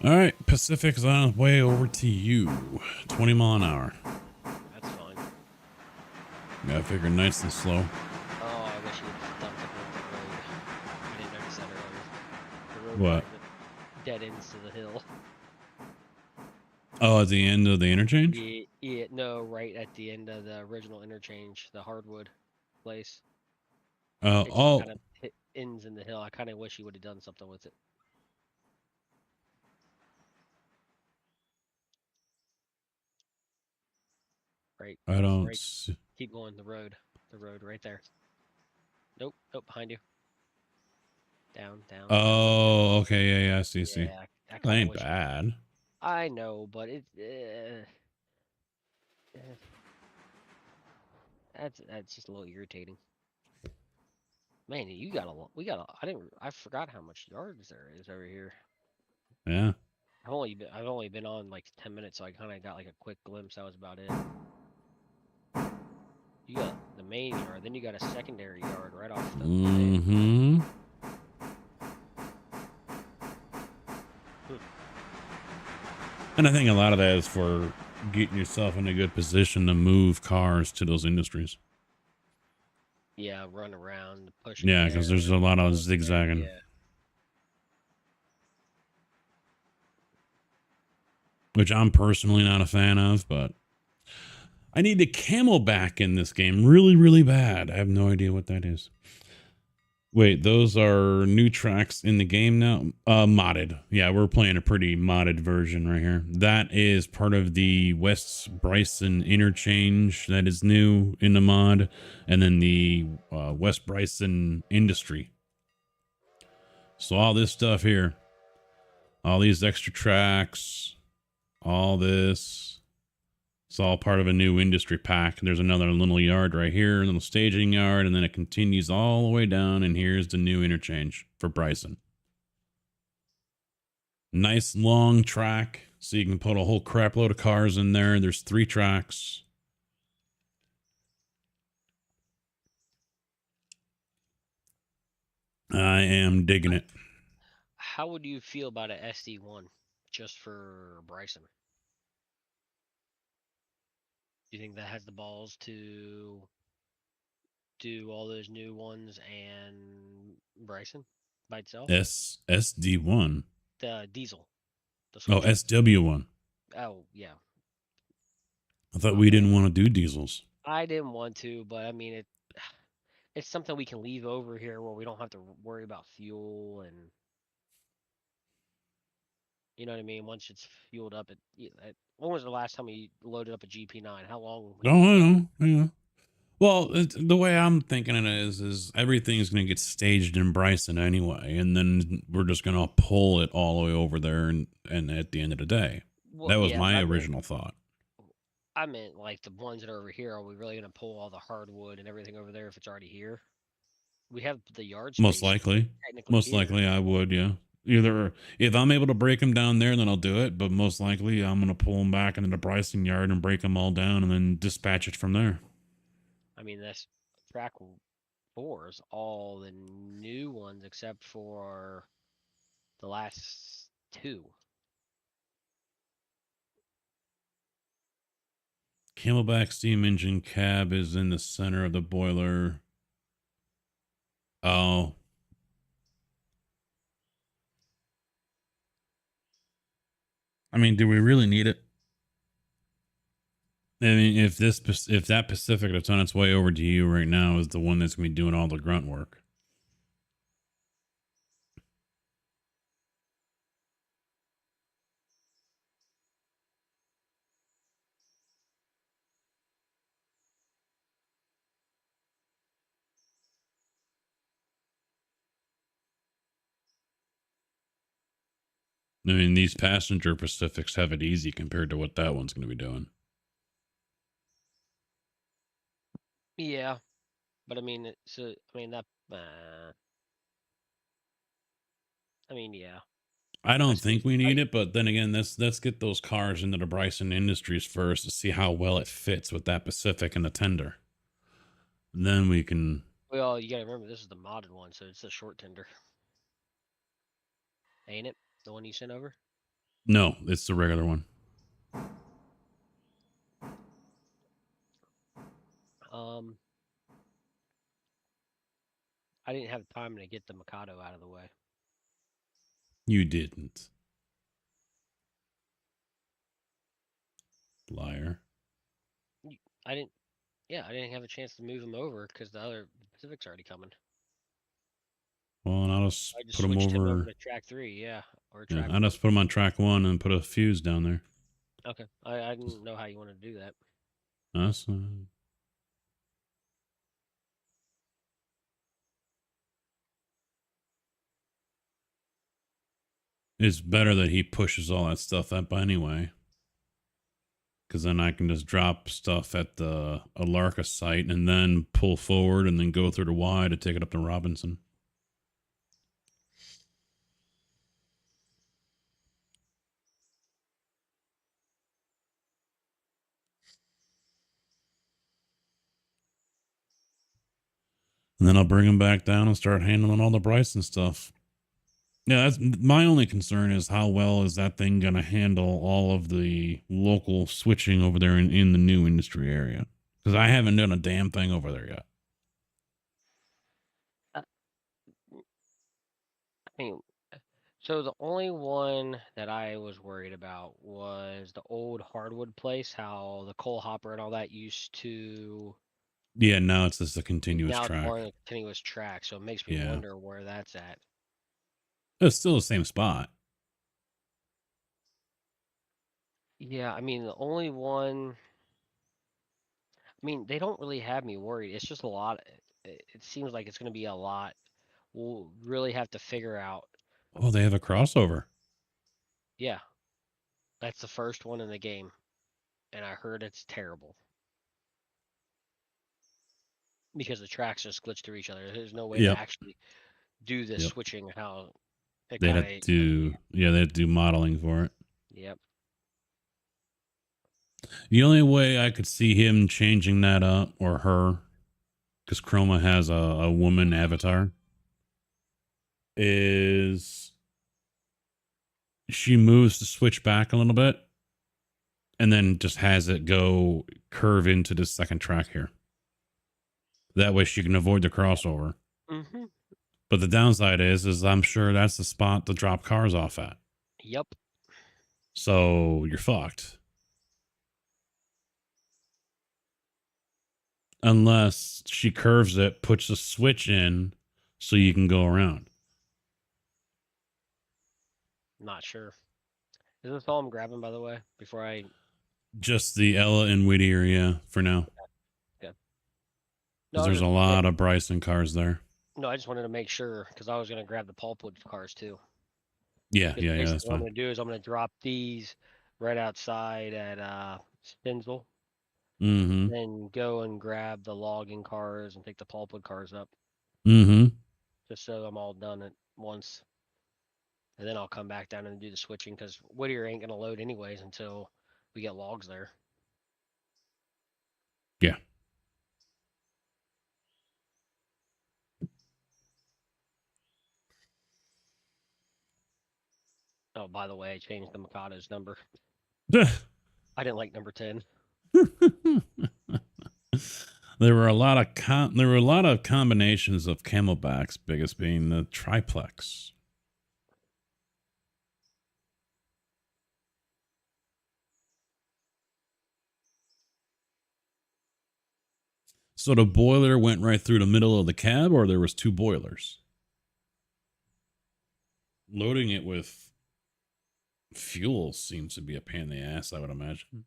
All right, Pacific's on its way over to you. 20 mile an hour. That's fine. Gotta figure nice and slow. Oh, I wish you had dumped it with the road. I didn't notice that earlier. The road What? dead ends to the hill. Oh, at the end of the interchange? Yeah, no, right at the end of the original interchange, the hardwood place. It just Oh, kind of ends in the hill. I kind of wish you would have done something with it. Right, I don't right. see. Keep going. The road right there. Nope, nope, behind you. Down, down, down. Oh, okay, yeah, I see. Yeah, I That kind of ain't wish. bad. I know, but that's just a little irritating. Man, you got a lot. I forgot how much yards there is over here. Yeah. I've only been on like 10 minutes, so I kind of got like a quick glimpse. That was about it. You got the main yard, then you got a secondary yard right off the thing. Mm-hmm. And I think a lot of that is for getting yourself in a good position to move cars to those industries. Yeah, run around, push. Yeah, because there's a lot of zigzagging. Yeah. Which I'm personally not a fan of, but I need the camelback in this game really, really bad. I have no idea what that is. Wait, those are new tracks in the game now? Modded. Yeah, we're playing a pretty modded version right here. That is part of the West Bryson interchange that is new in the mod, and then the West Bryson industry. So all this stuff here, all these extra tracks, all this, it's all part of a new industry pack. There's another little yard right here, a little staging yard, and then it continues all the way down, and here's the new interchange for Bryson. Nice long track, so you can put a whole crap load of cars in there. There's 3 tracks. I am digging it. How would you feel about an SD1 just for Bryson? Do you think that has the balls to do all those new ones and Bryson by itself? SD1. The diesel. The Oh, switch. SW1. Oh, yeah. I thought we didn't want to do diesels. I didn't want to, but I mean it's something we can leave over here where we don't have to worry about fuel and you know what I mean. Once it's fueled up, when was the last time you loaded up a GP9? How long? Oh, I know. Yeah. Well, the way I'm thinking it is everything's going to get staged in Bryson anyway, and then we're just going to pull it all the way over there, and at the end of the day, Well, that was yeah, my original thought. I meant like the ones that are over here. Are we really gonna pull all the hardwood and everything over there if it's already here? We have the yard space. Most likely, I would. Yeah. Either if I'm able to break them down there, then I'll do it. But most likely, I'm going to pull them back into the Bryson yard and break them all down, and then dispatch it from there. I mean, that's track 4 is all the new ones except for the last 2. Camelback steam engine cab is in the center of the boiler. Oh. I mean, do we really need it? I mean, if that Pacific that's on its way over to you right now is the one that's going to be doing all the grunt work. I mean, these passenger Pacifics have it easy compared to what that one's going to be doing. Yeah, but I mean, that. I mean, yeah. I don't That's think we need it, but then again, let's get those cars into the Bryson Industries first to see how well it fits with that Pacific and the Tender. Then we can. Well, you gotta remember this is the modded one, so it's a short tender, ain't it? The one you sent over. No, it's the regular one. I didn't have time to get the Mikado out of the way. You didn't. Liar. I didn't. Yeah, I didn't have a chance to move them over because the other Pacific's already coming. Well, and I'll just I just put them switched him over over. to track 3, yeah, or Yeah, track I'll just put them on track 1 and put a fuse down there. Okay, I didn't know how you wanted to do that. That's it's better that he pushes all that stuff up anyway. Because then I can just drop stuff at the Alarka site and then pull forward and then go through the Y to take it up to Robinson. And then I'll bring him back down and start handling all the Bryson stuff. Yeah, that's my only concern is how well is that thing going to handle all of the local switching over there in the new industry area? Because I haven't done a damn thing over there yet. I mean, so the only one that I was worried about was the old hardwood place, how the coal hopper and all that used to. Yeah, now it's just a continuous Now it's track. more on a continuous track, so it makes me Yeah. wonder where that's at. It's still the same spot. Yeah, I mean, the only one. I mean, they don't really have me worried. It's just a lot. It seems like it's going to be a lot. We'll really have to figure out. Oh, they have a crossover. Yeah, that's the first one in the game, and I heard it's terrible because the tracks just glitch through each other. There's no way Yep. to actually do this Yep. switching how it They kind had to they had to do modeling for it. Yep. The only way I could see him changing that up, or her, because Chroma has a woman avatar, is she moves the switch back a little bit and then just has it go curve into the second track here. That way she can avoid the crossover. Mm-hmm. But the downside is I'm sure that's the spot to drop cars off at. Yep. So you're fucked. Unless she curves it, puts a switch in so you can go around. Not sure. Is this all I'm grabbing, by the way, before I... Just the Ella and Whittier, yeah, for now. Okay. Because there's a lot of Bryson cars there. No, I just wanted to make sure, because I was going to grab the Pulpwood cars, too. Yeah, Because yeah, basically that's what I'm fine. going to do is I'm going to drop these right outside at Stenzel, Mm-hmm. then go and grab the logging cars and take the Pulpwood cars up, Mm-hmm. just so I'm all done at once. And then I'll come back down and do the switching, because Whittier ain't going to load anyways until we get logs there. Yeah. Oh, by the way, I changed the Mikado's number. I didn't like number 10. There were a lot of combinations of Camelbacks, biggest being the triplex. So the boiler went right through the middle of the cab, or there was two boilers? Loading it with fuel seems to be a pain in the ass, I would imagine.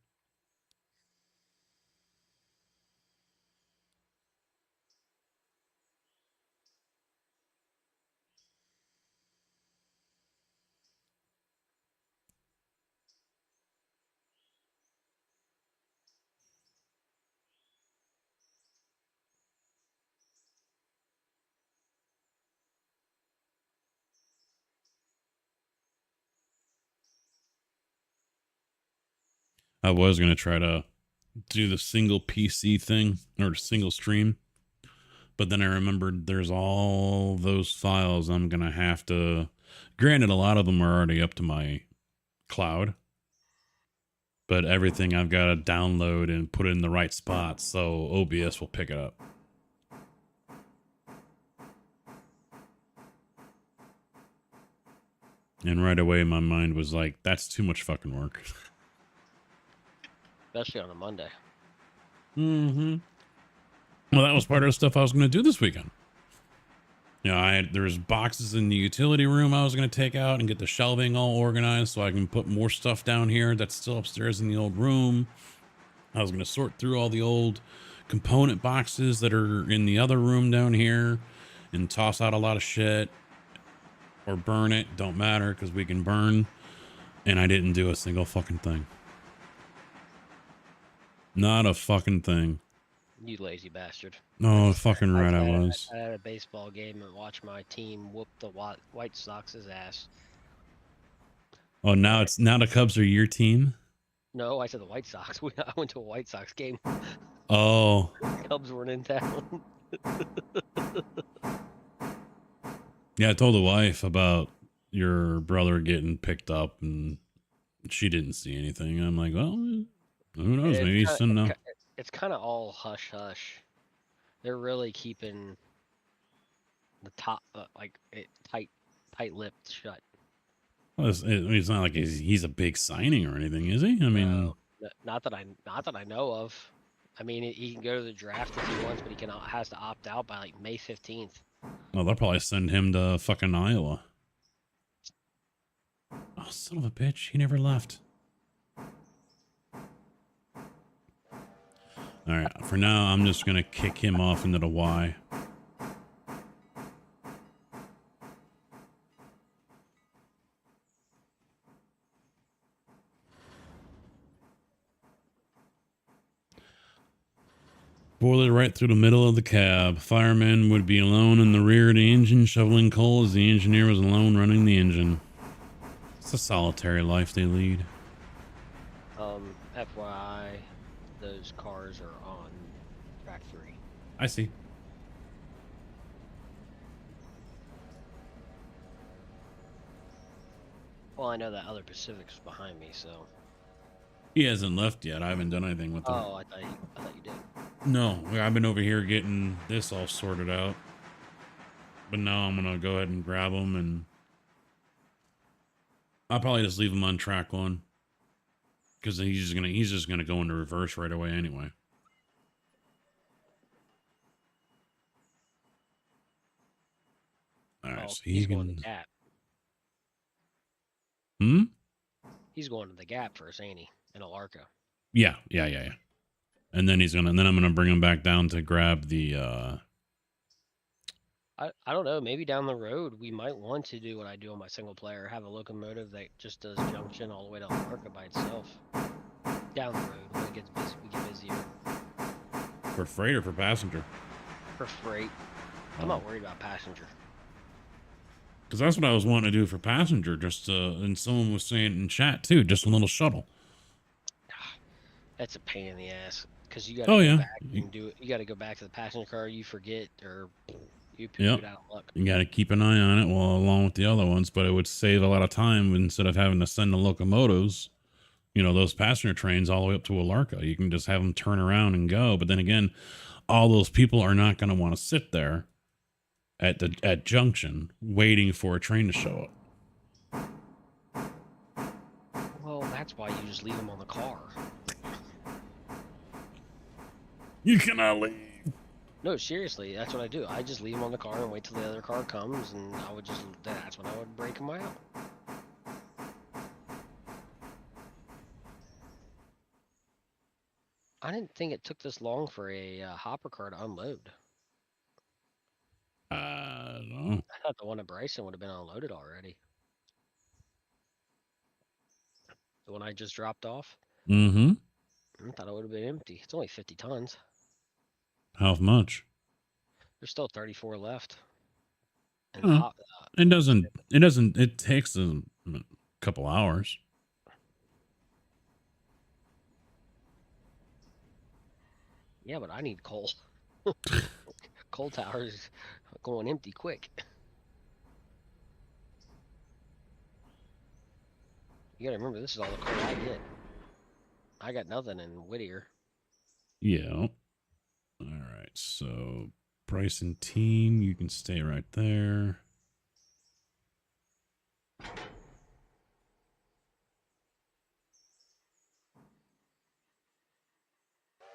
I was going to try to do the single PC thing or single stream, but then I remembered there's all those files I'm going to have to, granted, a lot of them are already up to my cloud, but everything I've got to download and put it in the right spot so OBS will pick it up. And right away, my mind was like, that's too much fucking work. Especially on a Monday. Mm-hmm. Well, that was part of the stuff I was going to do this weekend. You know, there's boxes in the utility room I was going to take out and get the shelving all organized so I can put more stuff down here that's still upstairs in the old room. I was going to sort through all the old component boxes that are in the other room down here and toss out a lot of shit or burn it. Don't matter because we can burn. And I didn't do a single fucking thing. Not a fucking thing. You lazy bastard. No, fucking right I was. I had a baseball game and watched my team whoop the White Sox's ass. Oh, now the Cubs are your team? No, I said the White Sox. I went to a White Sox game. Oh. Cubs weren't in town. Yeah, I told the wife about your brother getting picked up and she didn't see anything. I'm like, well, who knows? Maybe he's didn't know. It's kind of all hush hush. They're really keeping the top tight-lipped shut. Well, it's not like he's a big signing or anything, is he? I mean, no, not that I know of. I mean, he can go to the draft if he wants, but has to opt out by like May 15th. well, they'll probably send him to fucking Iowa. Oh, son of a bitch! He never left. All right, for now, I'm just gonna kick him off into the Y. Boiler right through the middle of the cab. Fireman would be alone in the rear of the engine shoveling coal as the engineer was alone running the engine. It's a solitary life they lead. FYI, those cars are on track 3. I see. Well, I know that other Pacific's behind me, so. He hasn't left yet. I haven't done anything with him. Oh, I thought you did. No, I've been over here getting this all sorted out. But now I'm gonna go ahead and grab him, and I'll probably just leave him on track 1. Because he's just gonna go into reverse right away anyway. All right, so he's going to the Gap. Hmm? He's going to the Gap first, ain't he? In Alarco. Yeah. And then then I'm gonna bring him back down to grab the I don't know, maybe down the road we might want to do what I do on my single player, have a locomotive that just does junction all the way to Alarco by itself. Down the road when it gets busy, we get busier. for freight or for passenger. For freight. I'm not worried about passenger. Because that's what I was wanting to do for passenger. And someone was saying in chat too, just a little shuttle. That's a pain in the ass. Because you got to go back and do it. You got to go back to the passenger car. You forget or you get out of luck. You got to keep an eye on it, along with the other ones. But it would save a lot of time instead of having to send the locomotives. You know, those passenger trains all the way up to Alarco. You can just have them turn around and go. But then again, all those people are not going to want to sit there at Junction waiting for a train to show up. Well, that's why you just leave them on the car. You cannot leave. No, seriously, that's what I do. I just leave them on the car and wait till the other car comes, and that's when I would break them out. I didn't think it took this long for a hopper car to unload. I don't know. I thought the one at Bryson would have been unloaded already. The one I just dropped off? Mm-hmm. I thought it would have been empty. It's only 50 tons. How much? There's still 34 left. And it takes a couple hours. Yeah, but I need coal. Coal towers going empty quick. You gotta remember, this is all the coal I get. I got nothing in Whittier. Yeah. All right. So Bryce and team, you can stay right there.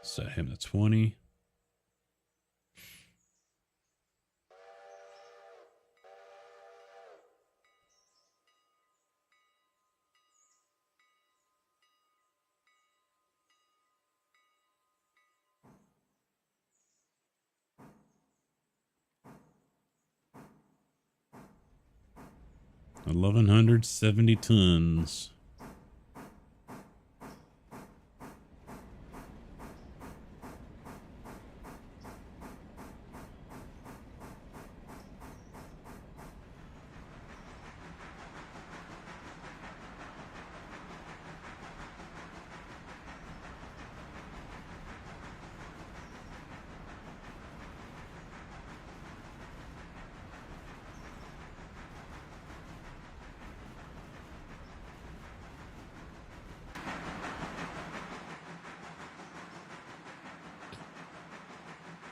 Set him to 20. $1,170 tons.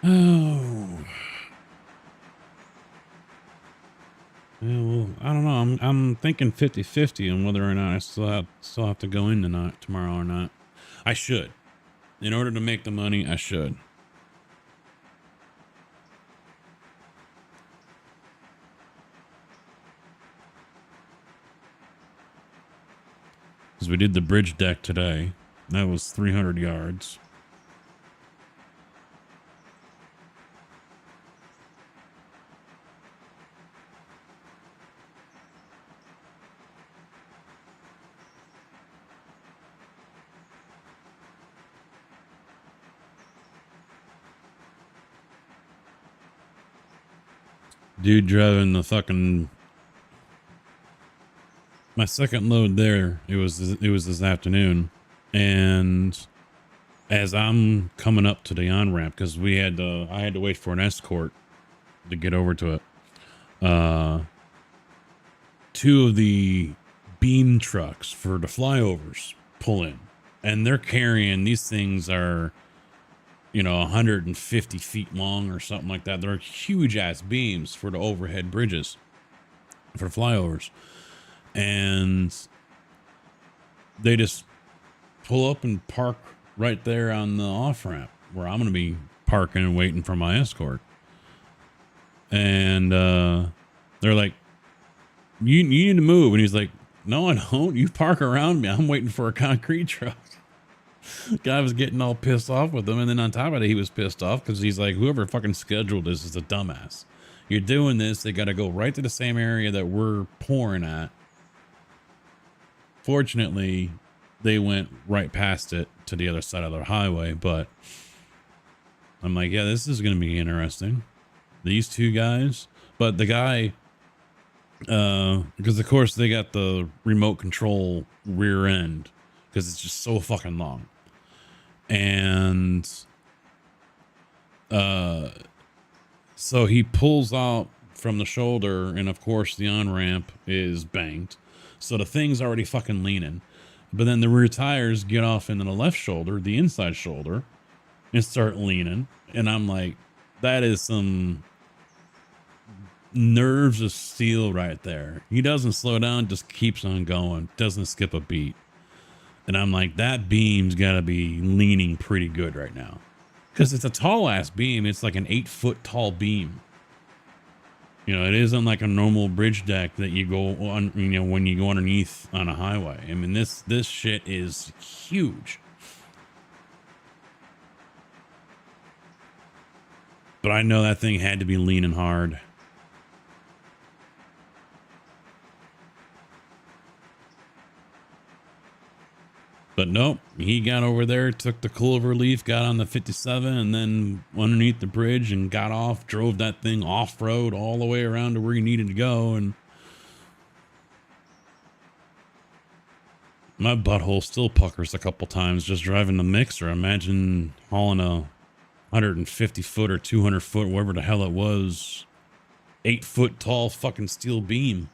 Oh. Yeah, well, I don't know. I'm thinking 50-50 on whether or not I still have to go in tomorrow or not. I should. In order to make the money, I should. Because we did the bridge deck today. That was 300 yards. Dude driving the fucking... My second load there, it was this afternoon. And as I'm coming up to the on-ramp, because I had to wait for an escort to get over to it. Two of the beam trucks for the flyovers pull in. And they're carrying, these things are... 150 feet long or something like that. They're huge ass beams for the overhead bridges for flyovers. And they just pull up and park right there on the off ramp where I'm going to be parking and waiting for my escort. And they're like, you need to move. And he's like, no, I don't. You park around me. I'm waiting for a concrete truck. Guy was getting all pissed off with him, and then on top of it, he was pissed off because he's like, whoever fucking scheduled this is a dumbass. You're doing this, they got to go right to the same area that we're pouring at. Fortunately, they went right past it to the other side of the highway, but I'm like, yeah, this is going to be interesting. These two guys, but the guy, because of course they got the remote control rear end because it's just so fucking long. And so he pulls out from the shoulder, and of course the on-ramp is banked. So the thing's already fucking leaning. But then the rear tires get off into the left shoulder, the inside shoulder, and start leaning. And I'm like, that is some nerves of steel right there. He doesn't slow down, just keeps on going, doesn't skip a beat. And I'm like, that beam's got to be leaning pretty good right now. Because it's a tall ass beam. It's like an 8-foot tall beam. It isn't like a normal bridge deck that you go on, when you go underneath on a highway. I mean, this shit is huge. But I know that thing had to be leaning hard. But nope, he got over there, took the clover leaf, got on the 57, and then underneath the bridge and got off, drove that thing off-road all the way around to where he needed to go. And my butthole still puckers a couple times just driving the mixer. Imagine hauling a 150 foot or 200 foot, whatever the hell it was, 8 foot tall fucking steel beam.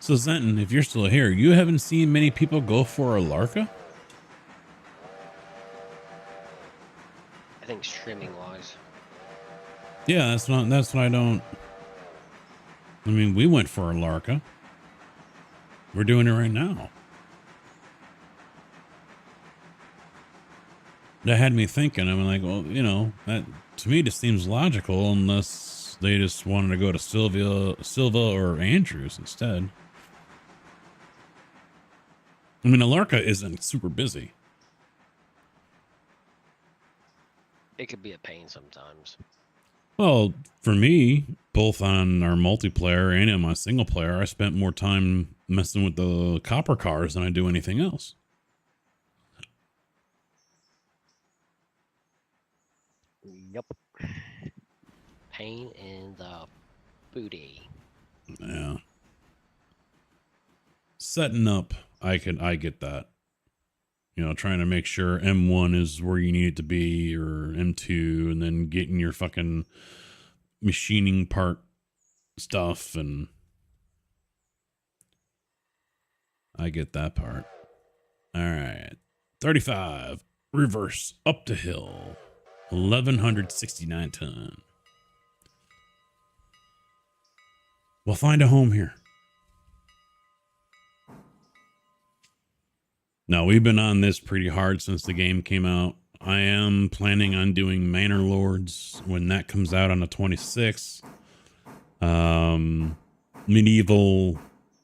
So Zenton, if you're still here, you haven't seen many people go for a Larka? I think streaming wise. Yeah, that's what I don't. I mean, we went for a Larka. We're doing it right now. That had me thinking. I'm like, well, you know, that to me just seems logical unless they just wanted to go to Silva or Andrews instead. I mean, Alarka isn't super busy. It could be a pain sometimes. Well, for me, both on our multiplayer and in my single player, I spent more time messing with the copper cars than I do anything else. Yep. Pain in the booty. Yeah. Setting up, I get that. You know, trying to make sure M1 is where you need it to be, or M2, and then getting your fucking machining part stuff, and I get that part. All right. 35. Reverse up the hill. 1,169 ton. We'll find a home here. Now, we've been on this pretty hard since the game came out. I am planning on doing Manor Lords when that comes out on the 26th. Medieval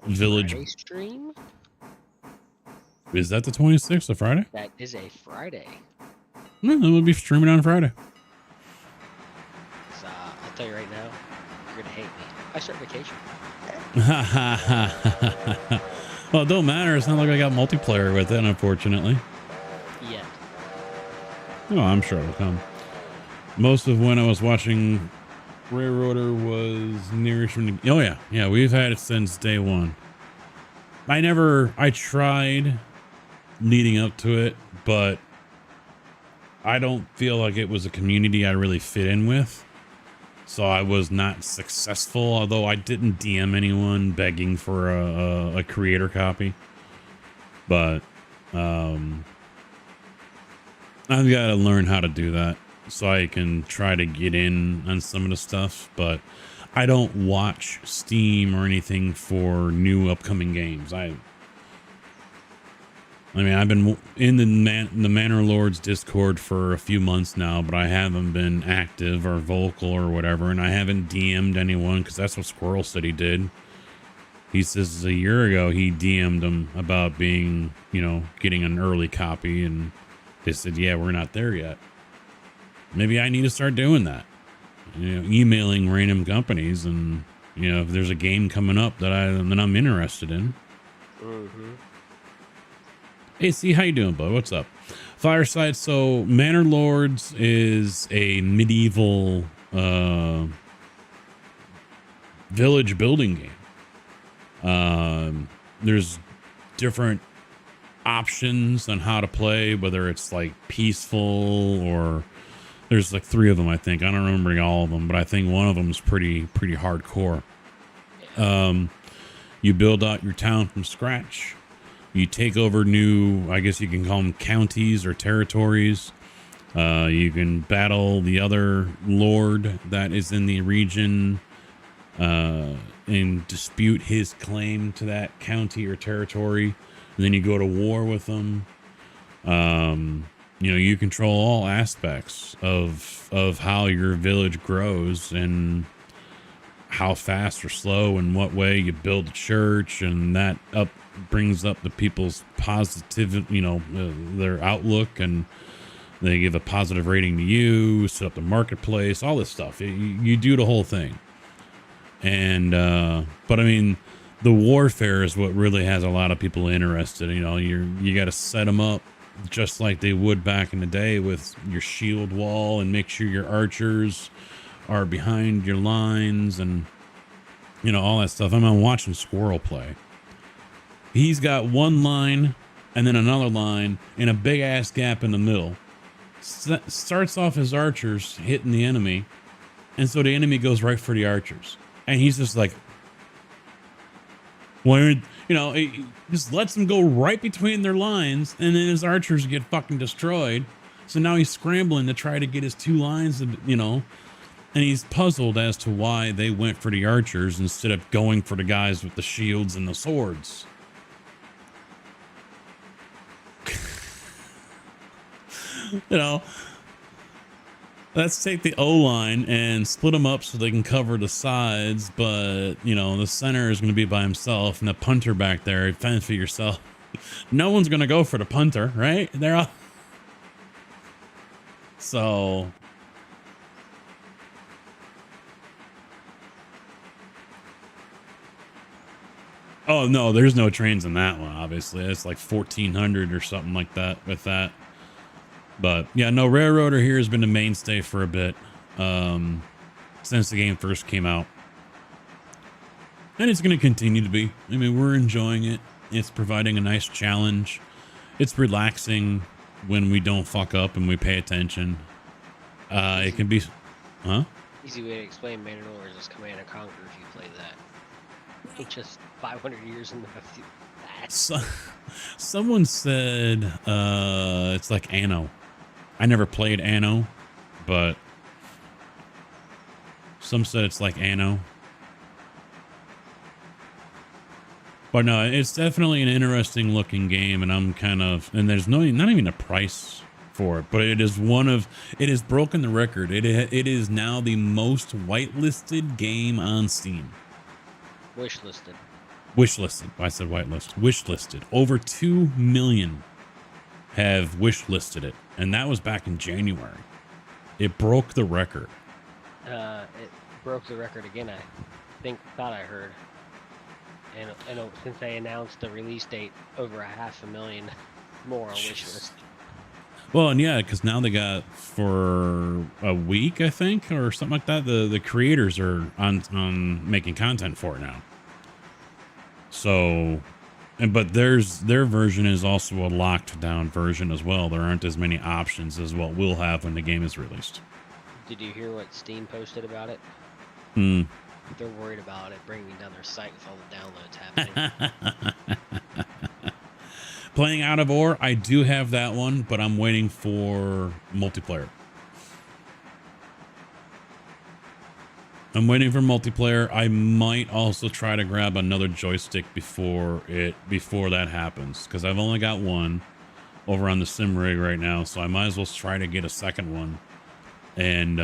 Village. Friday stream? Is that the 26th, a Friday? That is a Friday. No, we'll be streaming on Friday. So, I'll tell you right now, you're going to hate me. I start vacation. Well, it don't matter. It's not like I got multiplayer with it, unfortunately. Yeah. Oh, I'm sure it'll come. Most of when I was watching Railroader was nearest from the... Oh, yeah. Yeah, we've had it since day one. I tried leading up to it, but I don't feel like it was a community I really fit in with. So I was not successful, although I didn't DM anyone begging for a creator copy. But I've got to learn how to do that so I can try to get in on some of the stuff. But I don't watch Steam or anything for new upcoming games. I mean, I've been in the Manor Lords Discord for a few months now, but I haven't been active or vocal or whatever, and I haven't DM'd anyone because that's what Squirrel City did. He says a year ago he DM'd them about being, you know, getting an early copy, and they said, yeah, we're not there yet. Maybe I need to start doing that. You know, emailing random companies, and, you know, if there's a game coming up that I'm interested in. Mm-hmm. Hey, see, how you doing, bud? What's up? Fireside. So, Manor Lords is a medieval village building game. There's different options on how to play, whether it's like peaceful or there's like 3 of them, I think. I don't remember all of them, but I think one of them is pretty hardcore. You build out your town from scratch. You take over new, I guess you can call them counties or territories. You can battle the other lord that is in the region and dispute his claim to that county or territory. And then you go to war with them. You know, you control all aspects of how your village grows and how fast or slow and what way you build a church, and that brings up the people's positive, their outlook, and they give a positive rating to you, set up the marketplace, all this stuff. You do the whole thing. And but I mean, the warfare is what really has a lot of people interested. You got to set them up just like they would back in the day with your shield wall, and make sure your archers are behind your lines, and all that stuff. I'm watching Squirrel play. He's got one line and then another line and a big ass gap in the middle. Starts off his archers hitting the enemy, and so the enemy goes right for the archers, and he's just like, he just lets them go right between their lines, and then his archers get fucking destroyed. So now he's scrambling to try to get his two lines, and he's puzzled as to why they went for the archers instead of going for the guys with the shields and the swords. Let's take the O-line and split them up so they can cover the sides, but, the center is going to be by himself, and the punter back there, fend for yourself. No one's going to go for the punter, right? They're all... So... Oh, no, there's no trains in that one, obviously. It's like 1,400 or something like that with that. But, yeah, no, Railroader here has been a mainstay for a bit since the game first came out. And it's going to continue to be. I mean, we're enjoying it. It's providing a nice challenge. It's relaxing when we don't fuck up and we pay attention. It can be... Huh? Easy way to explain Mandalore is just Command & Conquer if you play that. It's just 500 years in the past. Someone said it's like Anno. I never played Anno, but some said it's like Anno. But no, it's definitely an interesting looking game, and and there's not even a price for it, but it has broken the record. It is now the most whitelisted game on Steam. Wishlisted. I said whitelist. Wishlisted. Over 2 million have wishlisted it, and that was back in January. It broke the record. It broke the record again. I thought I heard, and since they announced the release date, over 500,000 more on wishlist. Well, and yeah, because now they got for a week, I think, or something like that. The creators are on making content for it now. So, but their version is also a locked down version as well. There aren't as many options as what we'll have when the game is released. Did you hear what Steam posted about it? They're worried about it bringing down their site with all the downloads happening. Playing Out of Ore, I do have that one, but I'm waiting for multiplayer. I might also try to grab another joystick before that happens, because I've only got one over on the sim rig right now, so I might as well try to get a second one, and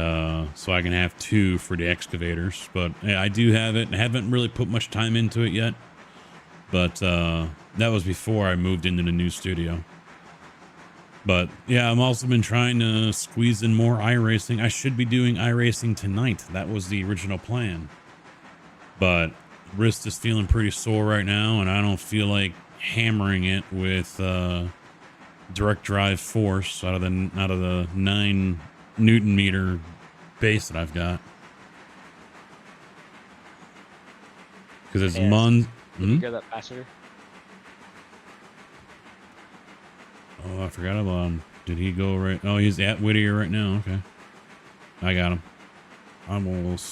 so I can have two for the excavators. But yeah, I do have it. I haven't really put much time into it yet, but that was before I moved into the new studio. But yeah, I've also been trying to squeeze in more iRacing. I should be doing iRacing tonight. That was the original plan. But wrist is feeling pretty sore right now, and I don't feel like hammering it with direct drive force out of the 9 Newton meter base that I've got. Because it's Did you hear that passenger? Oh, I forgot about him. Did he go right? Oh, he's at Whittier right now. Okay. I got him. I'm going to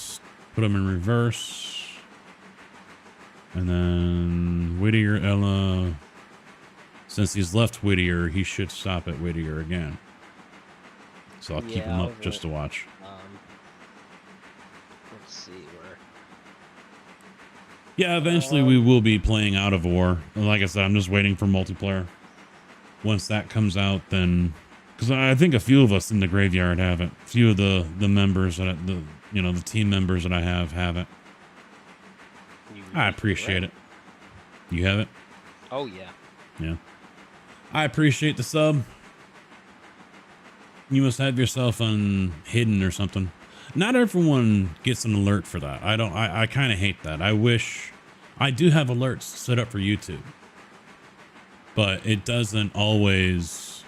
put him in reverse. And then Whittier, Ella. Since he's left Whittier, he should stop at Whittier again. So I'll keep him up just to watch. Let's see where. Yeah, eventually we will be playing Out of Ore. Like I said, I'm just waiting for multiplayer. Once that comes out, then, because I think a few of us in the graveyard have it. A few of the members that the team members that I have it. I appreciate it. You have it? Oh yeah. Yeah. I appreciate the sub. You must have yourself on hidden or something. Not everyone gets an alert for that. I kind of hate that. I do have alerts set up for YouTube, but it doesn't always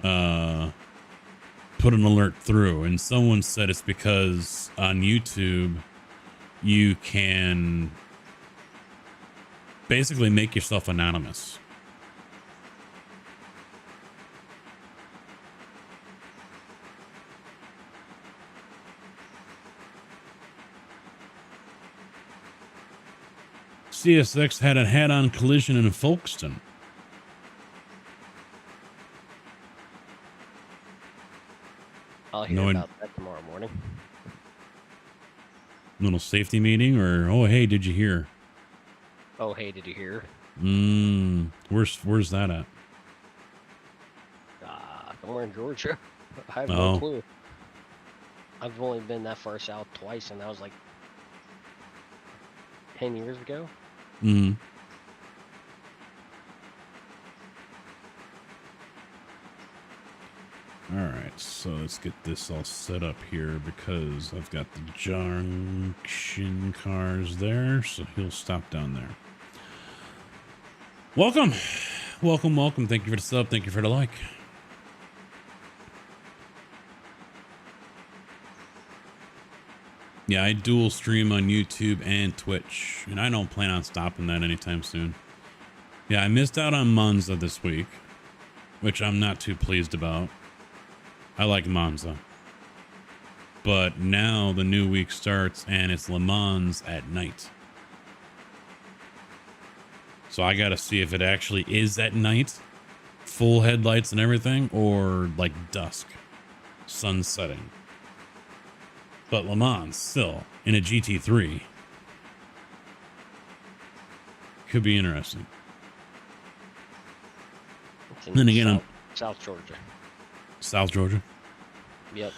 put an alert through. And someone said it's because on YouTube you can basically make yourself anonymous. CSX had a head-on collision in Folkestone. I'll hear No, about that tomorrow morning. Little safety meeting, or oh hey, did you hear? Oh hey, did you hear? Where's that at? Somewhere in Georgia. I have Oh. no clue. I've only been that far south twice, and that was like 10 years ago. Mm. All right, so let's get this all set up here because I've got the junction cars there, so he'll stop down there. Welcome. Welcome. Thank you for the sub. Thank you for the like. Yeah, I dual stream on YouTube and Twitch, and I don't plan on stopping that anytime soon. Yeah, I missed out on Monza this week, which I'm not too pleased about. I like Monza. But now the new week starts and it's Le Mans at night. So I got to see if it actually is at night, full headlights and everything, or like dusk, sun setting. But Le Mans still in a GT3 could be interesting. It's in Then again, South Georgia. South Georgia. Yep.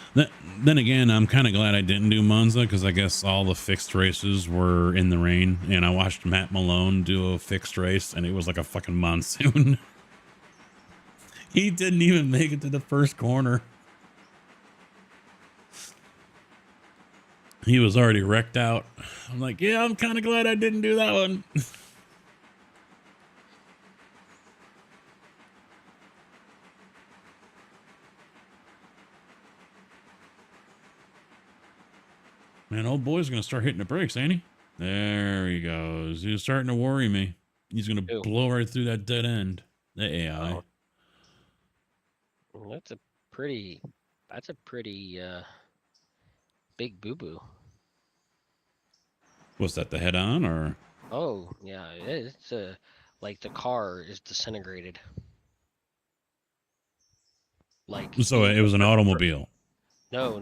Then again, I'm kind of glad I didn't do Monza because I guess all the fixed races were in the rain, and I watched Matt Malone do a fixed race, and it was like a fucking monsoon. He didn't even make it to the first corner. He was already wrecked out. I'm like, yeah, I'm kind of glad I didn't do that one. Man, old boy's going to start hitting the brakes, ain't he? There he goes. He's starting to worry me. He's going to Ew. blow right through that dead end. The AI. Oh. That's a pretty big boo-boo. Was that the head on or? Oh, yeah, it's like the car is disintegrated. Like So it was an automobile. No,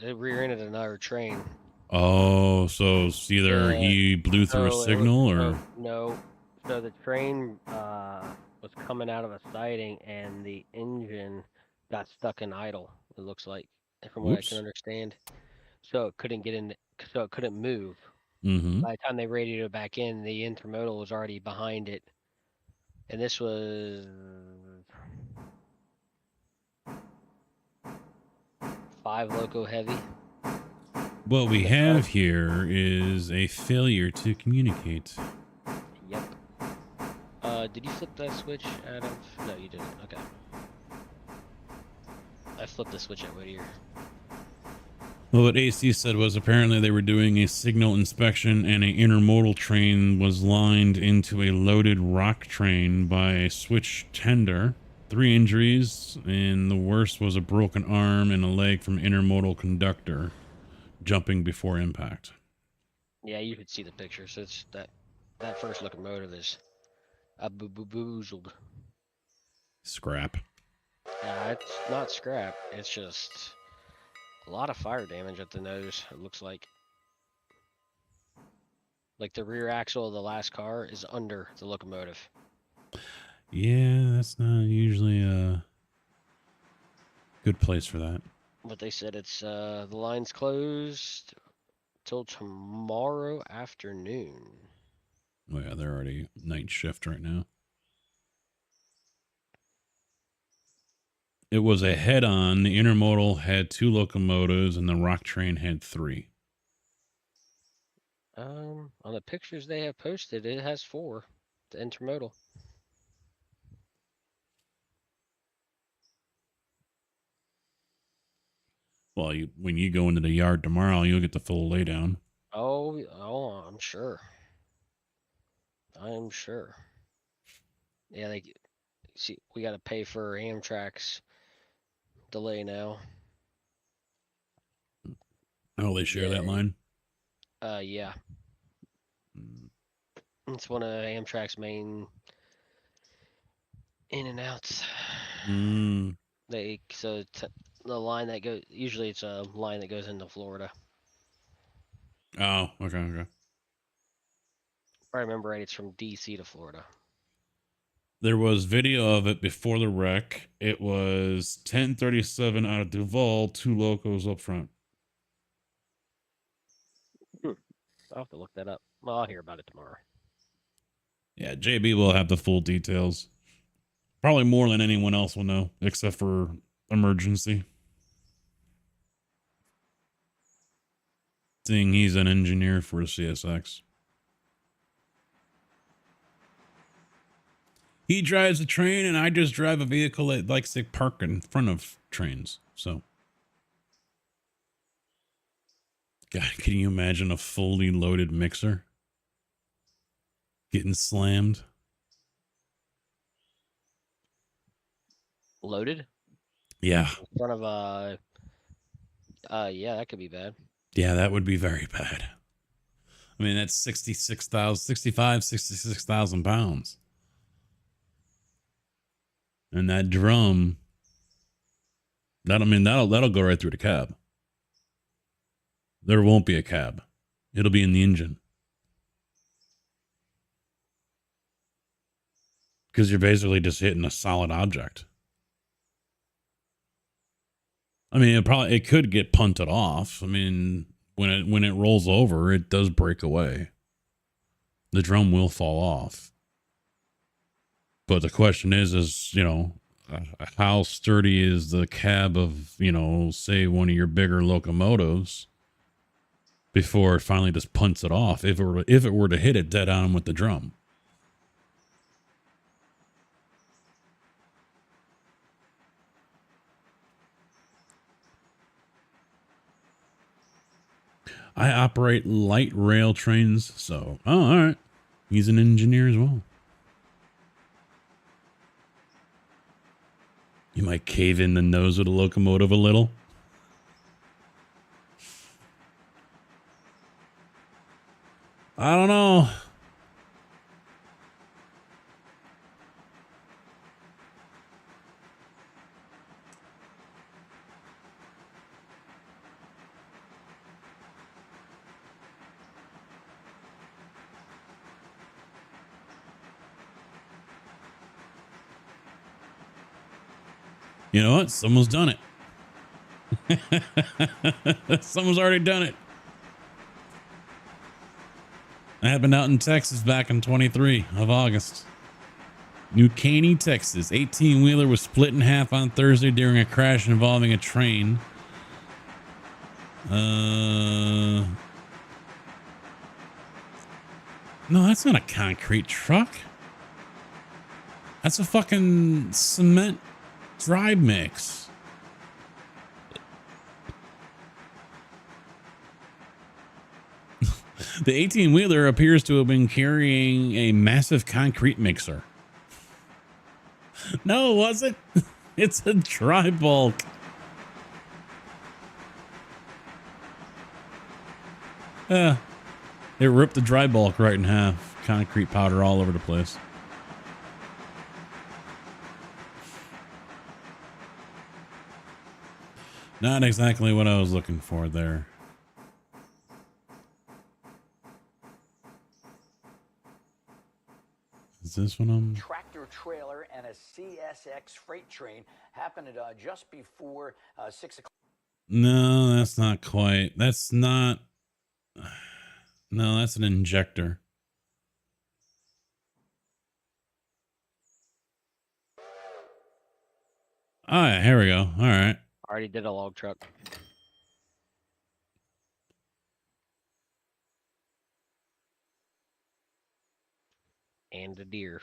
it rear-ended another train. Oh, so it's either he blew through a signal or? No. So the train was coming out of a siding and the engine got stuck in idle, it looks like, from what I can understand. So it couldn't get in, so it couldn't move. Mm-hmm. By the time they radioed it back in, the intermodal was already behind it. And this was 5 loco heavy. What we have here is a failure to communicate. Yep. Did you flip that switch, Adam? No, you didn't. Okay. I flipped the switch at Whittier. Well, what AC said was apparently they were doing a signal inspection and an intermodal train was lined into a loaded rock train by a switch tender. 3 injuries, and the worst was a broken arm and a leg from intermodal conductor jumping before impact. Yeah, you could see the pictures. It's that first locomotive is boozled. Scrap. It's not scrap. It's just a lot of fire damage at the nose. It looks like the rear axle of the last car is under the locomotive. Yeah, that's not usually a good place for that. But they said it's the line's closed. till tomorrow afternoon. Oh yeah, they're already night shift right now. It was a head-on. The intermodal had 2 locomotives, and the rock train had 3. On the pictures they have posted, it has 4. The intermodal. Well, when you go into the yard tomorrow, you'll get the full laydown. Oh, I'm sure. I'm sure. Yeah, see, we got to pay for Amtrak's delay now. Oh, they share that line? Yeah. It's one of Amtrak's main in and outs. The line that goes, usually it's a line that goes into Florida. Oh, okay. If I remember right, it's from DC to Florida. There was video of it before the wreck. It was 10:37 out of Duval, 2 locos up front. I'll have to look that up. Well, I'll hear about it tomorrow. Yeah, JB will have the full details. Probably more than anyone else will know, except for emergency. Seeing he's an engineer for CSX. He drives a train, and I just drive a vehicle that likes to park in front of trains. So, God, can you imagine a fully loaded mixer getting slammed? Loaded? Yeah. In front of yeah, that could be bad. Yeah, that would be very bad. I mean, that's 66,000 pounds. And that drum, that'll go right through the cab. There won't be a cab. It'll be in the engine. Because you're basically just hitting a solid object. I mean, it could get punted off. I mean, when it rolls over, it does break away. The drum will fall off. But the question is, how sturdy is the cab of, say one of your bigger locomotives before it finally just punts it off if it were to hit it dead on with the drum? I operate light rail trains, so, all right. He's an engineer as well. You might cave in the nose of the locomotive a little. I don't know. You know what? Someone's done it. Someone's already done it. That happened out in Texas back in 23 of August. New Caney, Texas. 18-wheeler was split in half on Thursday during a crash involving a train. No, that's not a concrete truck. That's a fucking cement dry mix. The 18-wheeler appears to have been carrying a massive concrete mixer. No, it wasn't. It's a dry bulk. It ripped the dry bulk right in half. Concrete powder all over the place. Not exactly what I was looking for there. Is this one I'm... Tractor trailer and a CSX freight train happened just before 6 o'clock. No, that's not quite. That's not... No, that's an injector. Oh, yeah, here we go. All right. Already did a log truck. And a deer.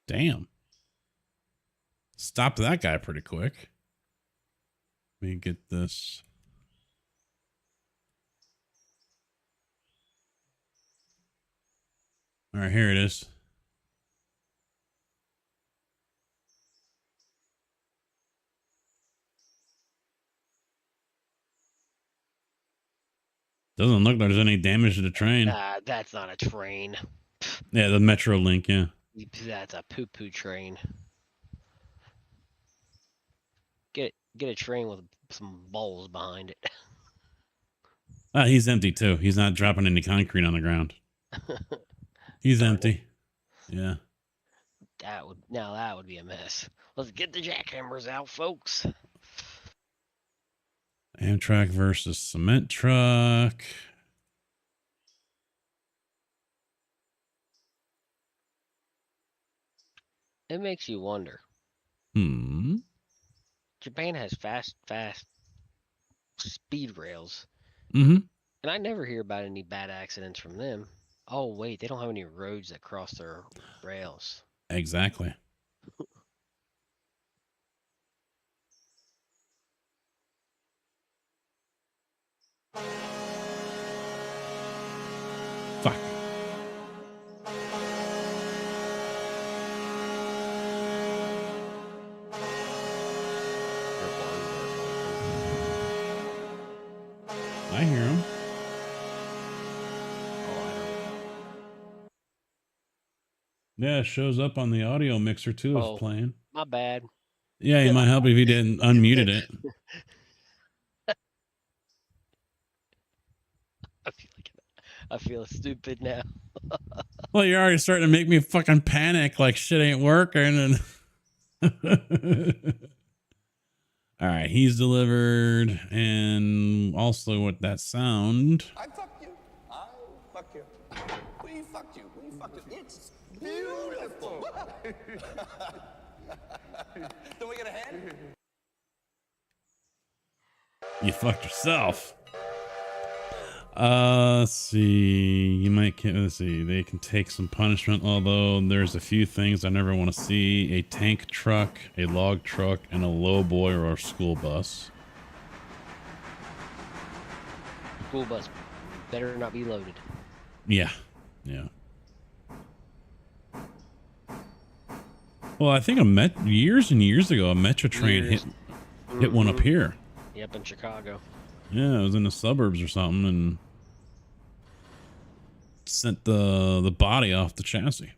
Damn. Stopped that guy pretty quick. Let me get this. All right, here it is. Doesn't look like there's any damage to the train. That's not a train. Yeah, the Metro Link, yeah. That's a poo-poo train. Get a train with some balls behind it. He's empty too. He's not dropping any concrete on the ground. He's empty. Yeah. That would be a mess. Let's get the jackhammers out, folks. Amtrak versus cement truck. It makes you wonder. Japan has fast speed rails. And I never hear about any bad accidents from them. Oh, wait, they don't have any roads that cross their rails. Exactly. Fuck. I hear him. Yeah, it shows up on the audio mixer too. It's playing. My bad. Yeah, it might help if you didn't unmuted it. I feel stupid now. Well, you're already starting to make me fucking panic like shit ain't working. And all right, he's delivered. And also with that sound. I fuck you. I fuck you. We fucked you. We fucked you. It's beautiful. Don't we get a hand? You fucked yourself. Let's see. You might let's see. They can take some punishment, although there's a few things I never want to see: a tank truck, a log truck, and a lowboy or a school bus. School bus better not be loaded. Yeah, yeah. Well, I think years and years ago, a Metro train hit one up here. Yep, in Chicago. Yeah, it was in the suburbs or something, and sent the body off the chassis.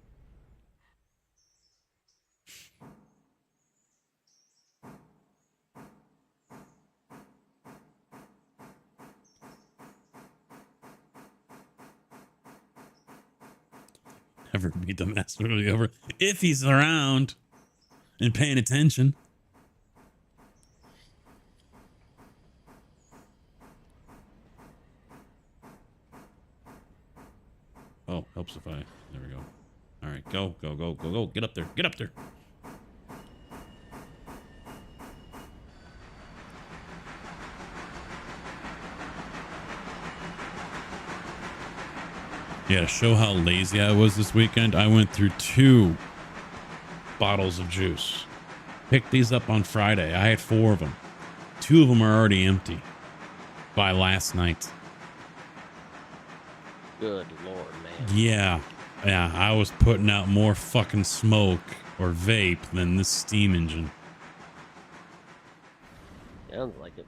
Never beat the master really over if he's around and paying attention. Oh, helps if I... There we go. All right, go. Get up there. Get up there. Yeah, to show how lazy I was this weekend, I went through 2 bottles of juice. Picked these up on Friday. I had 4 of them. 2 of them are already empty by last night. Good Lord, man. Yeah, I was putting out more fucking smoke or vape than this steam engine. Sounds like it.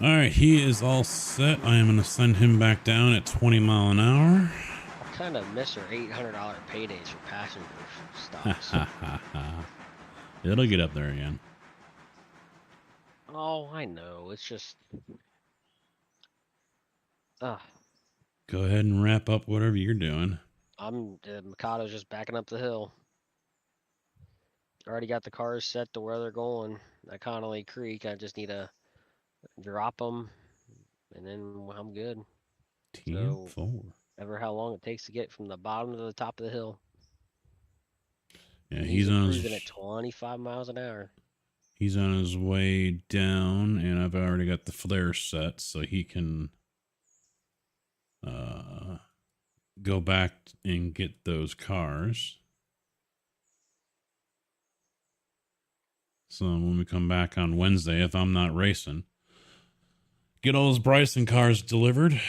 All right, he is all set. I am going to send him back down at 20 mile an hour. I kind of miss our $800 paydays for passenger stops. It'll get up there again. Oh, I know. It's just Ah, Go ahead and wrap up whatever you're doing. Mikado's just backing up the hill. Already got the cars set to where they're going at Connolly Creek. I just need to drop them, and then I'm good. Team 4. Ever how long it takes to get from the bottom to the top of the hill. Yeah, And he's been on cruising his, at 25 miles an hour. he's on his way down, and I've already got the flare set, so he can go back and get those cars. So when we come back on Wednesday, if I'm not racing, get all those Bryson cars delivered.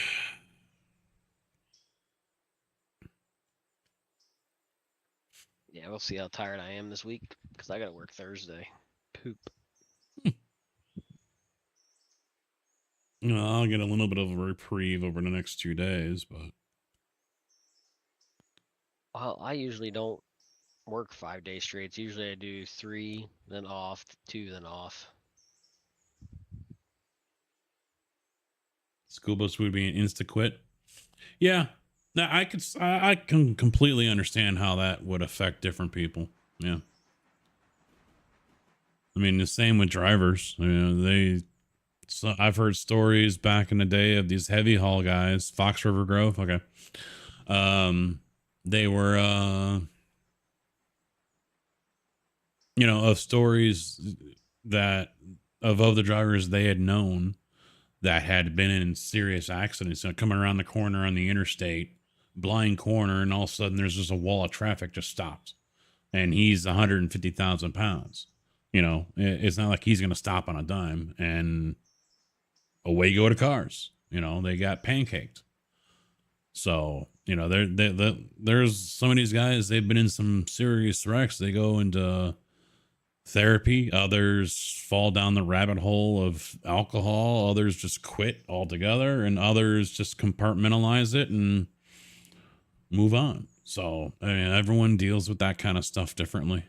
Yeah, we'll see how tired I am this week because I got to work Thursday. Poop. I'll get a little bit of a reprieve over the next 2 days, but Well, I usually don't work 5 days straight. It's usually I do 3, then off, 2, then off. school bus would be an insta quit. Yeah, I can completely understand how that would affect different people. Yeah. I mean, the same with drivers. So I've heard stories back in the day of these heavy haul guys, Fox River Grove. Okay. They were, of stories that of other drivers they had known that had been in serious accidents, coming around the corner on the interstate, blind corner, and all of a sudden there's just a wall of traffic just stopped, and he's 150,000 pounds. It's not like he's going to stop on a dime, and away go to cars. They got pancaked. So, there's some of these guys, they've been in some serious wrecks. They go into therapy. Others fall down the rabbit hole of alcohol. Others just quit altogether, and others just compartmentalize it and move on. So, I mean, everyone deals with that kind of stuff differently.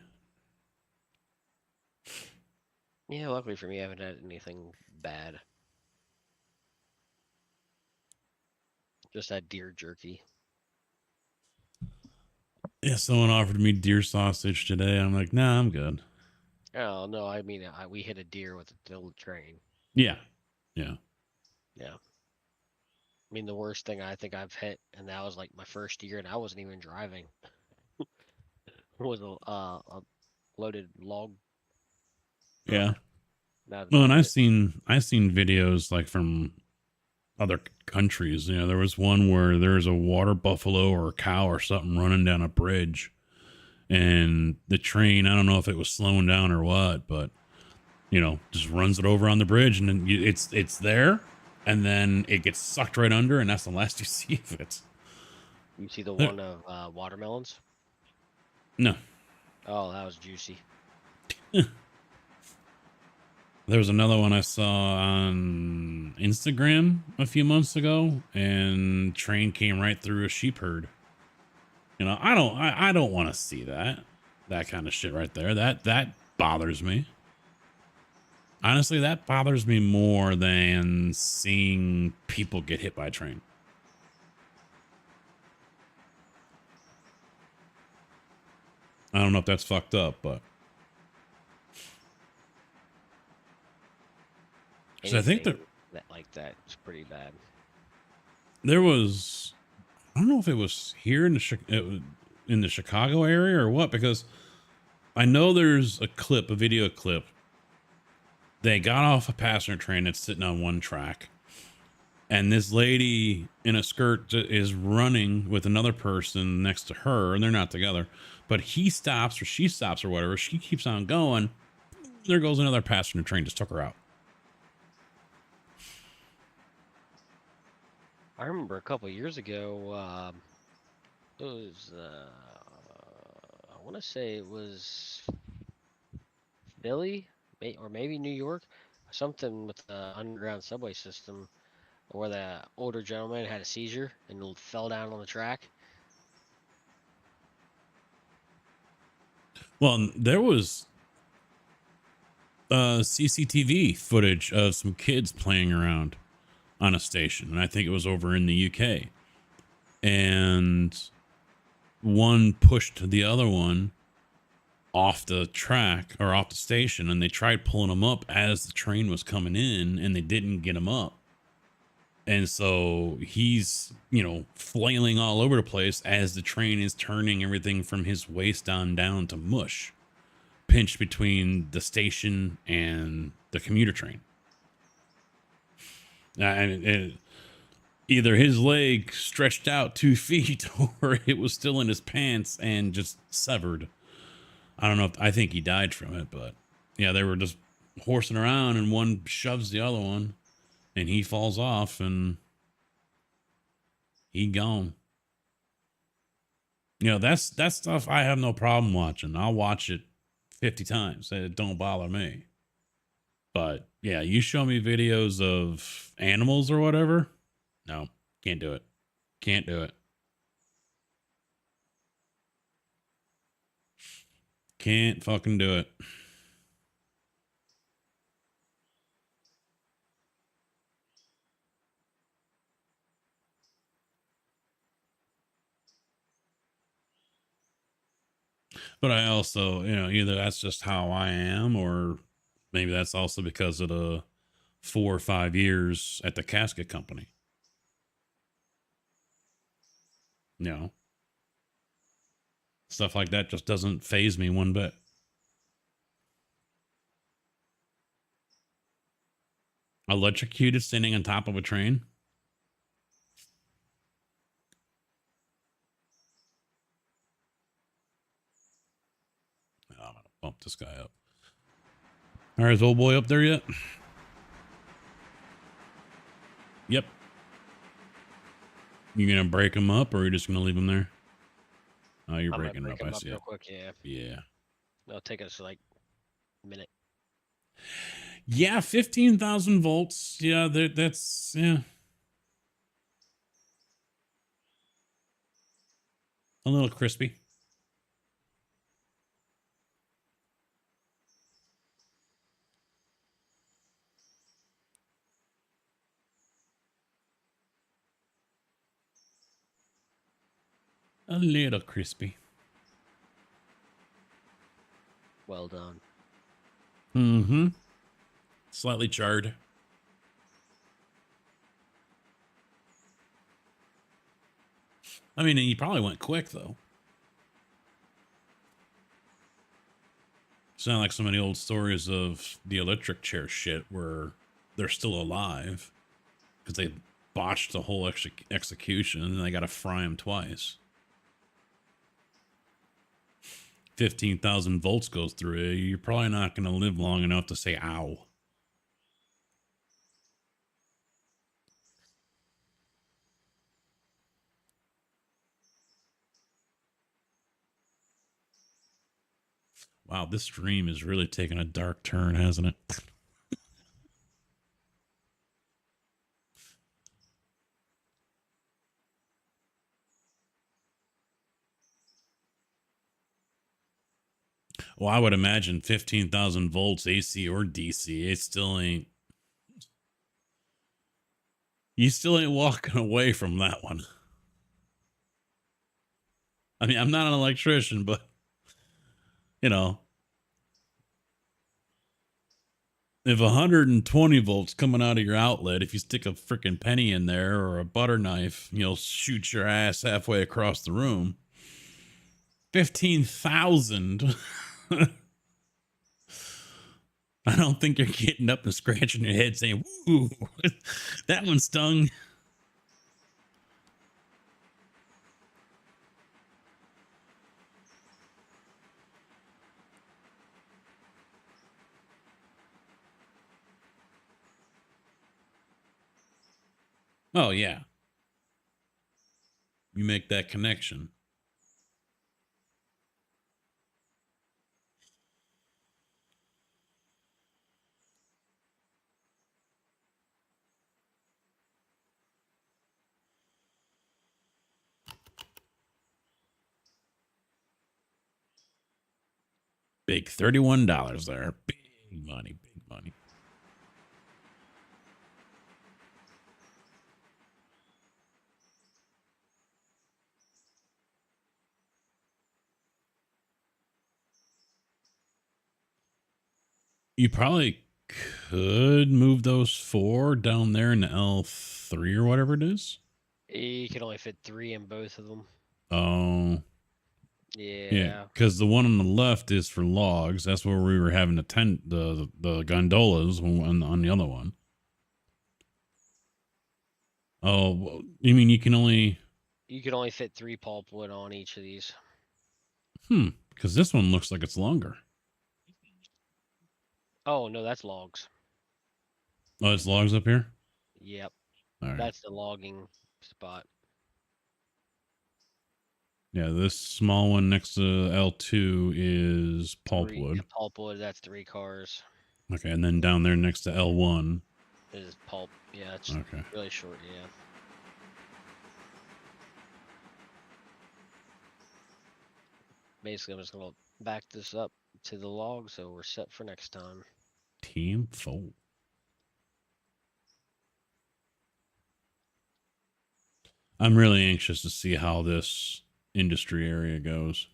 Yeah, luckily for me, I haven't had anything bad. Just had deer jerky. Yeah, someone offered me deer sausage today. I'm like, nah, I'm good. Oh, no, I mean, we hit a deer with a little train. Yeah. Yeah. I mean, the worst thing I think I've hit, and that was like my first year, and I wasn't even driving, was a loaded log. Yeah. That was Well, and about I've it. seen videos like from other countries. There was one where there was a water buffalo or a cow or something running down a bridge, and the train, I don't know if it was slowing down or what, but just runs it over on the bridge, and then it's there, and then it gets sucked right under, and that's the last you see of it. You see the one of watermelons? No. Oh, that was juicy. There was another one I saw on Instagram a few months ago, and train came right through a sheep herd. I don't want to see that kind of shit right there. That bothers me. Honestly, that bothers me more than seeing people get hit by a train. I don't know if that's fucked up, but so I think Anything like that is pretty bad. there was, I don't know if it was here in the Chicago area or what, because I know there's a video clip. They got off a passenger train that's sitting on one track, and this lady in a skirt is running with another person next to her, and they're not together, but he stops or she stops or whatever. She keeps on going. There goes another passenger train, just took her out. I remember a couple years ago, it was, I want to say it was Philly, or maybe New York, something with the underground subway system, where the older gentleman had a seizure and fell down on the track. Well, there was CCTV footage of some kids playing around on a station, and I think it was over in the UK. And one pushed the other one off the track or off the station, and they tried pulling him up as the train was coming in, and they didn't get him up. And so he's, you know, flailing all over the place as the train is turning everything from his waist on down to mush, pinched between the station and the commuter train. And either his leg stretched out 2 feet or it was still in his pants and just severed. I don't know if, I think he died from it, but yeah, they were just horsing around and one shoves the other one and he falls off and he gone. You know, that's stuff I have no problem watching. I'll watch it 50 times. It don't bother me. But yeah, you show me videos of animals or whatever. No, can't do it. Can't do it. Can't fucking do it. But I also, you know, either that's just how I am, or maybe that's also because of the 4 or 5 years at the casket company. You know, stuff like that just doesn't faze me one bit. Electrocuted standing on top of a train. I'm gonna bump this guy up. All right, is old boy up there yet? Yep. You gonna break him up, or are you just gonna leave him there? Oh, you're I'm gonna breaking him break up. him I up see real it. quick. Yeah, Yeah. it'll take us like a minute. Yeah, 15,000 volts. Yeah, that's, yeah. A little crispy. A little crispy. Well done. Mm-hmm. Slightly charred. I mean, he probably went quick, though. Sound like so many old stories of the electric chair shit where they're still alive because they botched the whole execution and they got to fry them twice. 15,000 volts goes through it. You're probably not going to live long enough to say, ow. Wow, this stream is really taking a dark turn, hasn't it? Well, I would imagine 15,000 volts AC or DC, it still ain't. You still ain't walking away from that one. I mean, I'm not an electrician, but, you know, if 120 volts coming out of your outlet, if you stick a freaking penny in there or a butter knife, you'll shoot your ass halfway across the room. 15,000. I don't think you're getting up and scratching your head saying, "Woo, that one stung." Oh, yeah. You make that connection. Big $31 there. Big money, big money. You probably could move those 4 down there in L3 or whatever it is. You can only fit 3 in both of them. Oh, Yeah. yeah. Because the one on the left is for logs. That's where we were having the gondolas on the other one. Oh, you mean you can only fit 3 pulpwood on each of these. Because this one looks like it's longer. Oh no, that's logs. Oh, it's logs up here? Yep. All right. That's the logging spot. Yeah, this small one next to L2 is pulpwood. Pulpwood, that's 3 cars. Okay, and then down there next to L1 Is pulp. Yeah, it's okay. really short, yeah. Basically, I'm just going to back this up to the log so we're set for next time. Team 4. I'm really anxious to see how this industry area goes.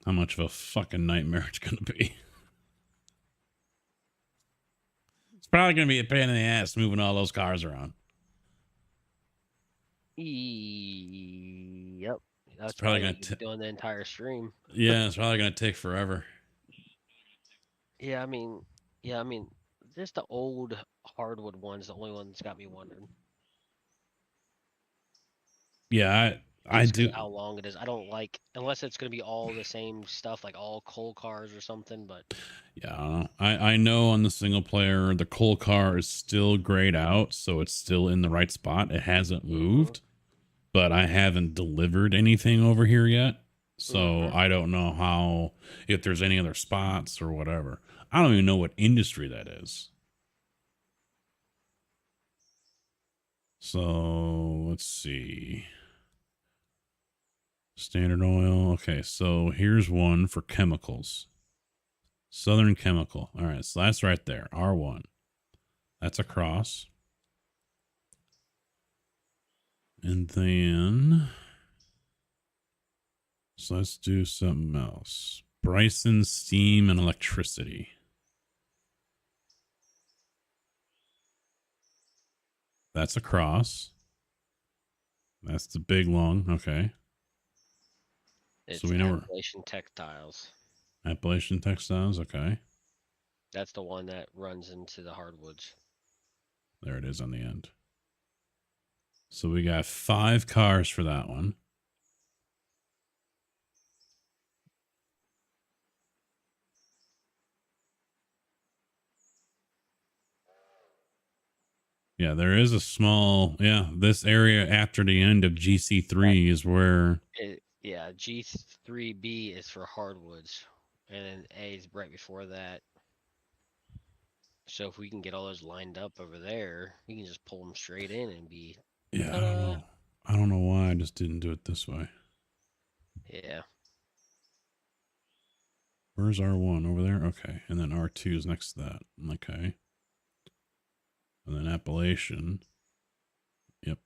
How much of a fucking nightmare it's going to be. It's probably going to be a pain in the ass moving all those cars around. Yep. That's probably probably gonna going to doing the entire stream. Yeah, it's probably going to take forever. Yeah, I mean, just the old hardwood ones, the only one that's got me wondering. Yeah, I do. How long it is. I don't like, unless it's going to be all the same stuff, like all coal cars or something, but. Yeah, I don't know. I know on the single player, the coal car is still grayed out, so it's still in the right spot. It hasn't moved, but I haven't delivered anything over here yet. So I don't know if there's any other spots or whatever. I don't even know what industry that is. So let's see. Standard Oil. Okay, so here's one for chemicals. Southern Chemical. All right, so that's right there. R1. That's across. And then, so let's do something else. Bryson Steam and Electricity. That's across. That's the big long. Okay. It's so we know Appalachian Textiles. Appalachian Textiles. Okay. That's the one that runs into the hardwoods. There it is on the end. So we got 5 cars for that one. Yeah, there is a small, this area after the end of GC3 is where... G3B is for hardwoods, and then A is right before that. So if we can get all those lined up over there, we can just pull them straight in and be... Yeah, I don't know why I just didn't do it this way. Yeah. Where's R1? Over there? Okay. And then R2 is next to that. Okay. And then Appalachian. Yep.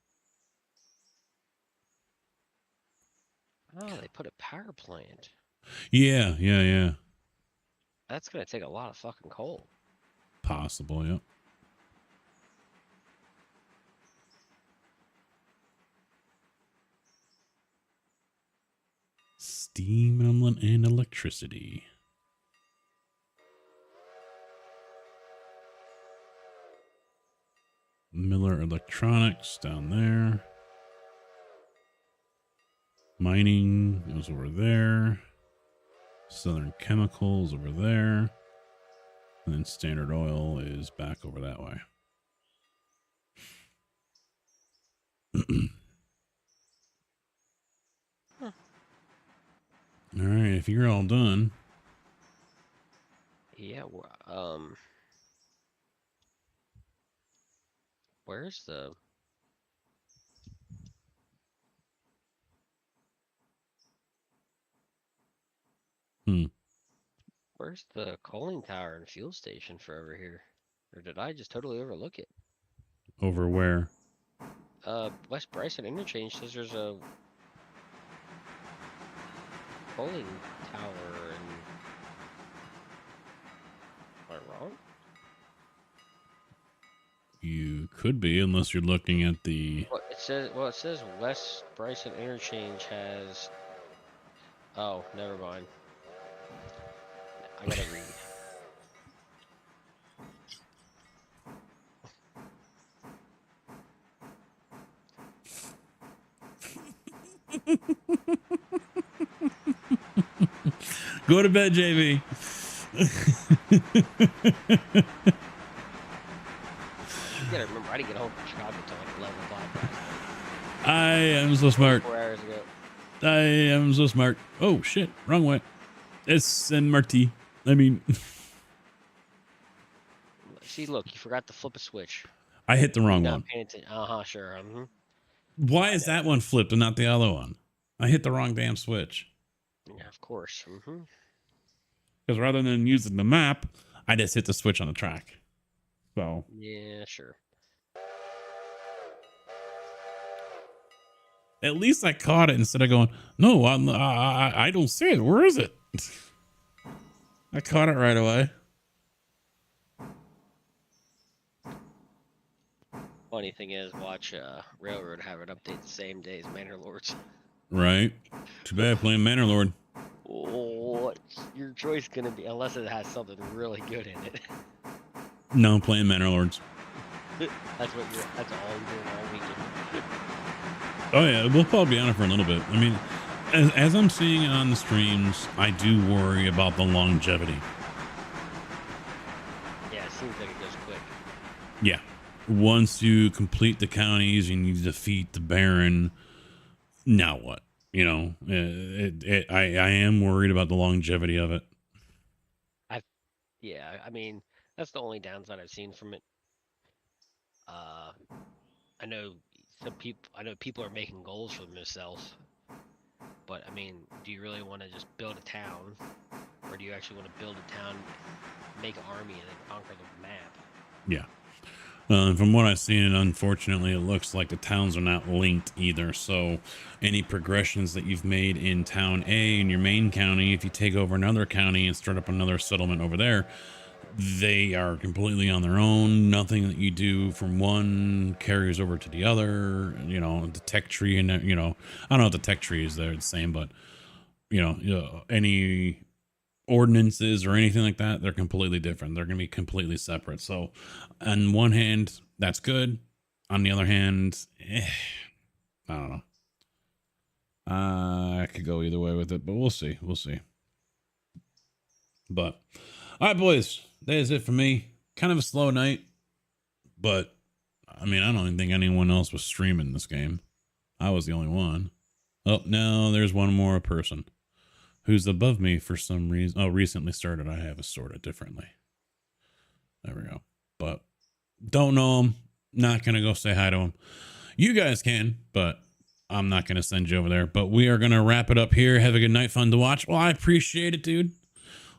Oh, they put a power plant. Yeah. That's going to take a lot of fucking coal. Possible, yep. Steam and electricity. Miller Electronics down there. Mining is over there. Southern Chemicals over there. And then Standard Oil is back over that way. All right, if you're all done. Yeah, where's the... Where's the cooling tower and fuel station for over here? Or did I just totally overlook it? Over where? West Bryson Interchange says there's a cooling tower and that wrong? You could be, unless you're looking at the. Well, it says West Bryson Interchange has. Oh, never mind. I gotta read. Go to bed, JV. You gotta remember, I didn't get home from Chicago until like 11 o'clock last night. I am so smart. 4 hours ago. I am so smart. Oh shit, wrong way. It's San Marti. I mean, See, look, you forgot to flip a switch. I hit the wrong Not one. paying attention. Sure. Why is that one flipped and not the other one? I hit the wrong damn switch. Yeah, of course. Because rather than using the map, I just hit the switch on the track. So Yeah, sure. at least I caught it instead of going, no, I don't see it. Where is it? I caught it right away. Funny thing is, watch Railroad have an update the same day as Manor Lords. Right. Too bad playing Manor Lord. What's your choice gonna be? Unless it has something really good in it. No, playing Manor Lords. That's all you're doing all weekend. Oh yeah, we'll probably be on it for a little bit. I mean, as I'm seeing it on the streams, I do worry about the longevity. Yeah, it seems like it goes quick. Yeah. Once you complete the counties and you defeat the Baron, now what? You know, I am worried about the longevity of it. Yeah, I mean, that's the only downside I've seen from it. I know people are making goals for themselves, but I mean, do you really want to just build a town, or do you actually want to build a town, make an army, and then conquer the map? Yeah. From what I've seen, unfortunately, it looks like the towns are not linked either. So any progressions that you've made in town A in your main county, if you take over another county and start up another settlement over there, they are completely on their own. Nothing that you do from one carries over to the other. You know, the tech tree and, you know, I don't know if the tech tree is there the same, but, you know, any ordinances or anything like that, they're completely different. They're going to be completely separate. So on one hand, that's good. On the other hand, I don't know. I could go either way with it, but we'll see. We'll see. But all right, boys, that is it for me. Kind of a slow night, but I mean, I don't even think anyone else was streaming this game. I was the only one. Oh, no, there's one more person who's above me for some reason. Oh, recently started. I have a sort of differently. There we go. But don't know him. Not going to go say hi to him. You guys can, but I'm not going to send you over there. But we are going to wrap it up here. Have a good night. Fun to watch. Well, I appreciate it, dude.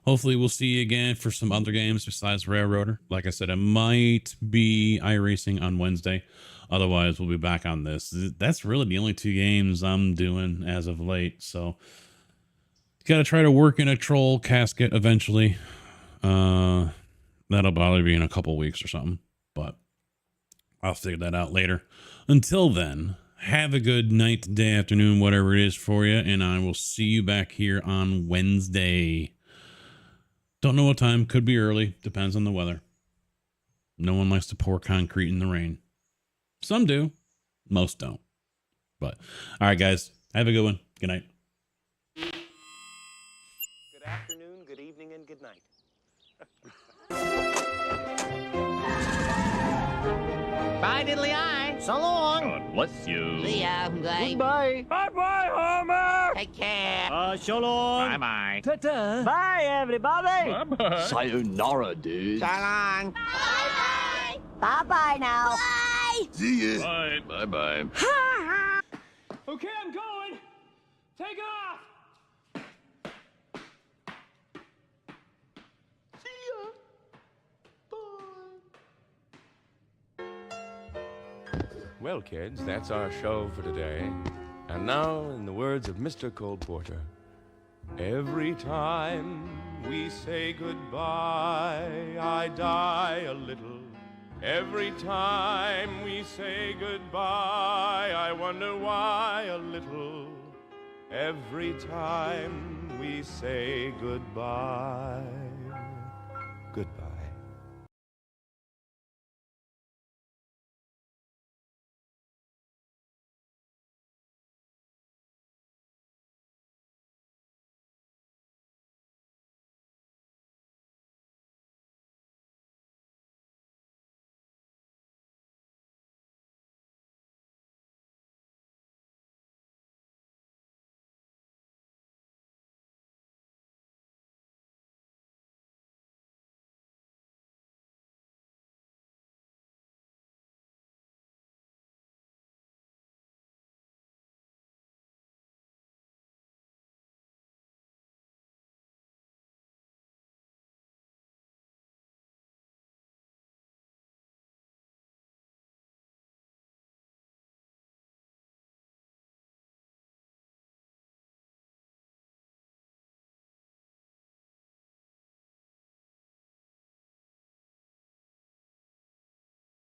Hopefully we'll see you again for some other games besides Railroader. Like I said, it might be iRacing on Wednesday. Otherwise, we'll be back on this. That's really the only 2 games I'm doing as of late. So got to try to work in a troll casket eventually. That'll probably be in a couple weeks or something, but I'll figure that out later. Until then, have a good night, day, afternoon, whatever it is for you, and I will see you back here on Wednesday. Don't know what time. Could be early. Depends on the weather. No one likes to pour concrete in the rain. Some do. Most don't. But, all right, guys. Have a good one. Good night. Good afternoon, good evening, and good night. Bye, diddly eye. So long. God bless you. See ya. Bye. Bye-bye, Homer. Take care. So long. Bye-bye. Ta-ta. Bye, everybody. Bye-bye. Sayonara, dude. So long. Bye. Bye-bye now. Bye. See ya. Bye. Bye-bye. Okay, I'm going. Take off. See ya. Bye. Well, kids, that's our show for today. And now, in the words of Mr. Cole Porter, every time we say goodbye, I die a little. Every time we say goodbye, I wonder why a little. Every time we say goodbye.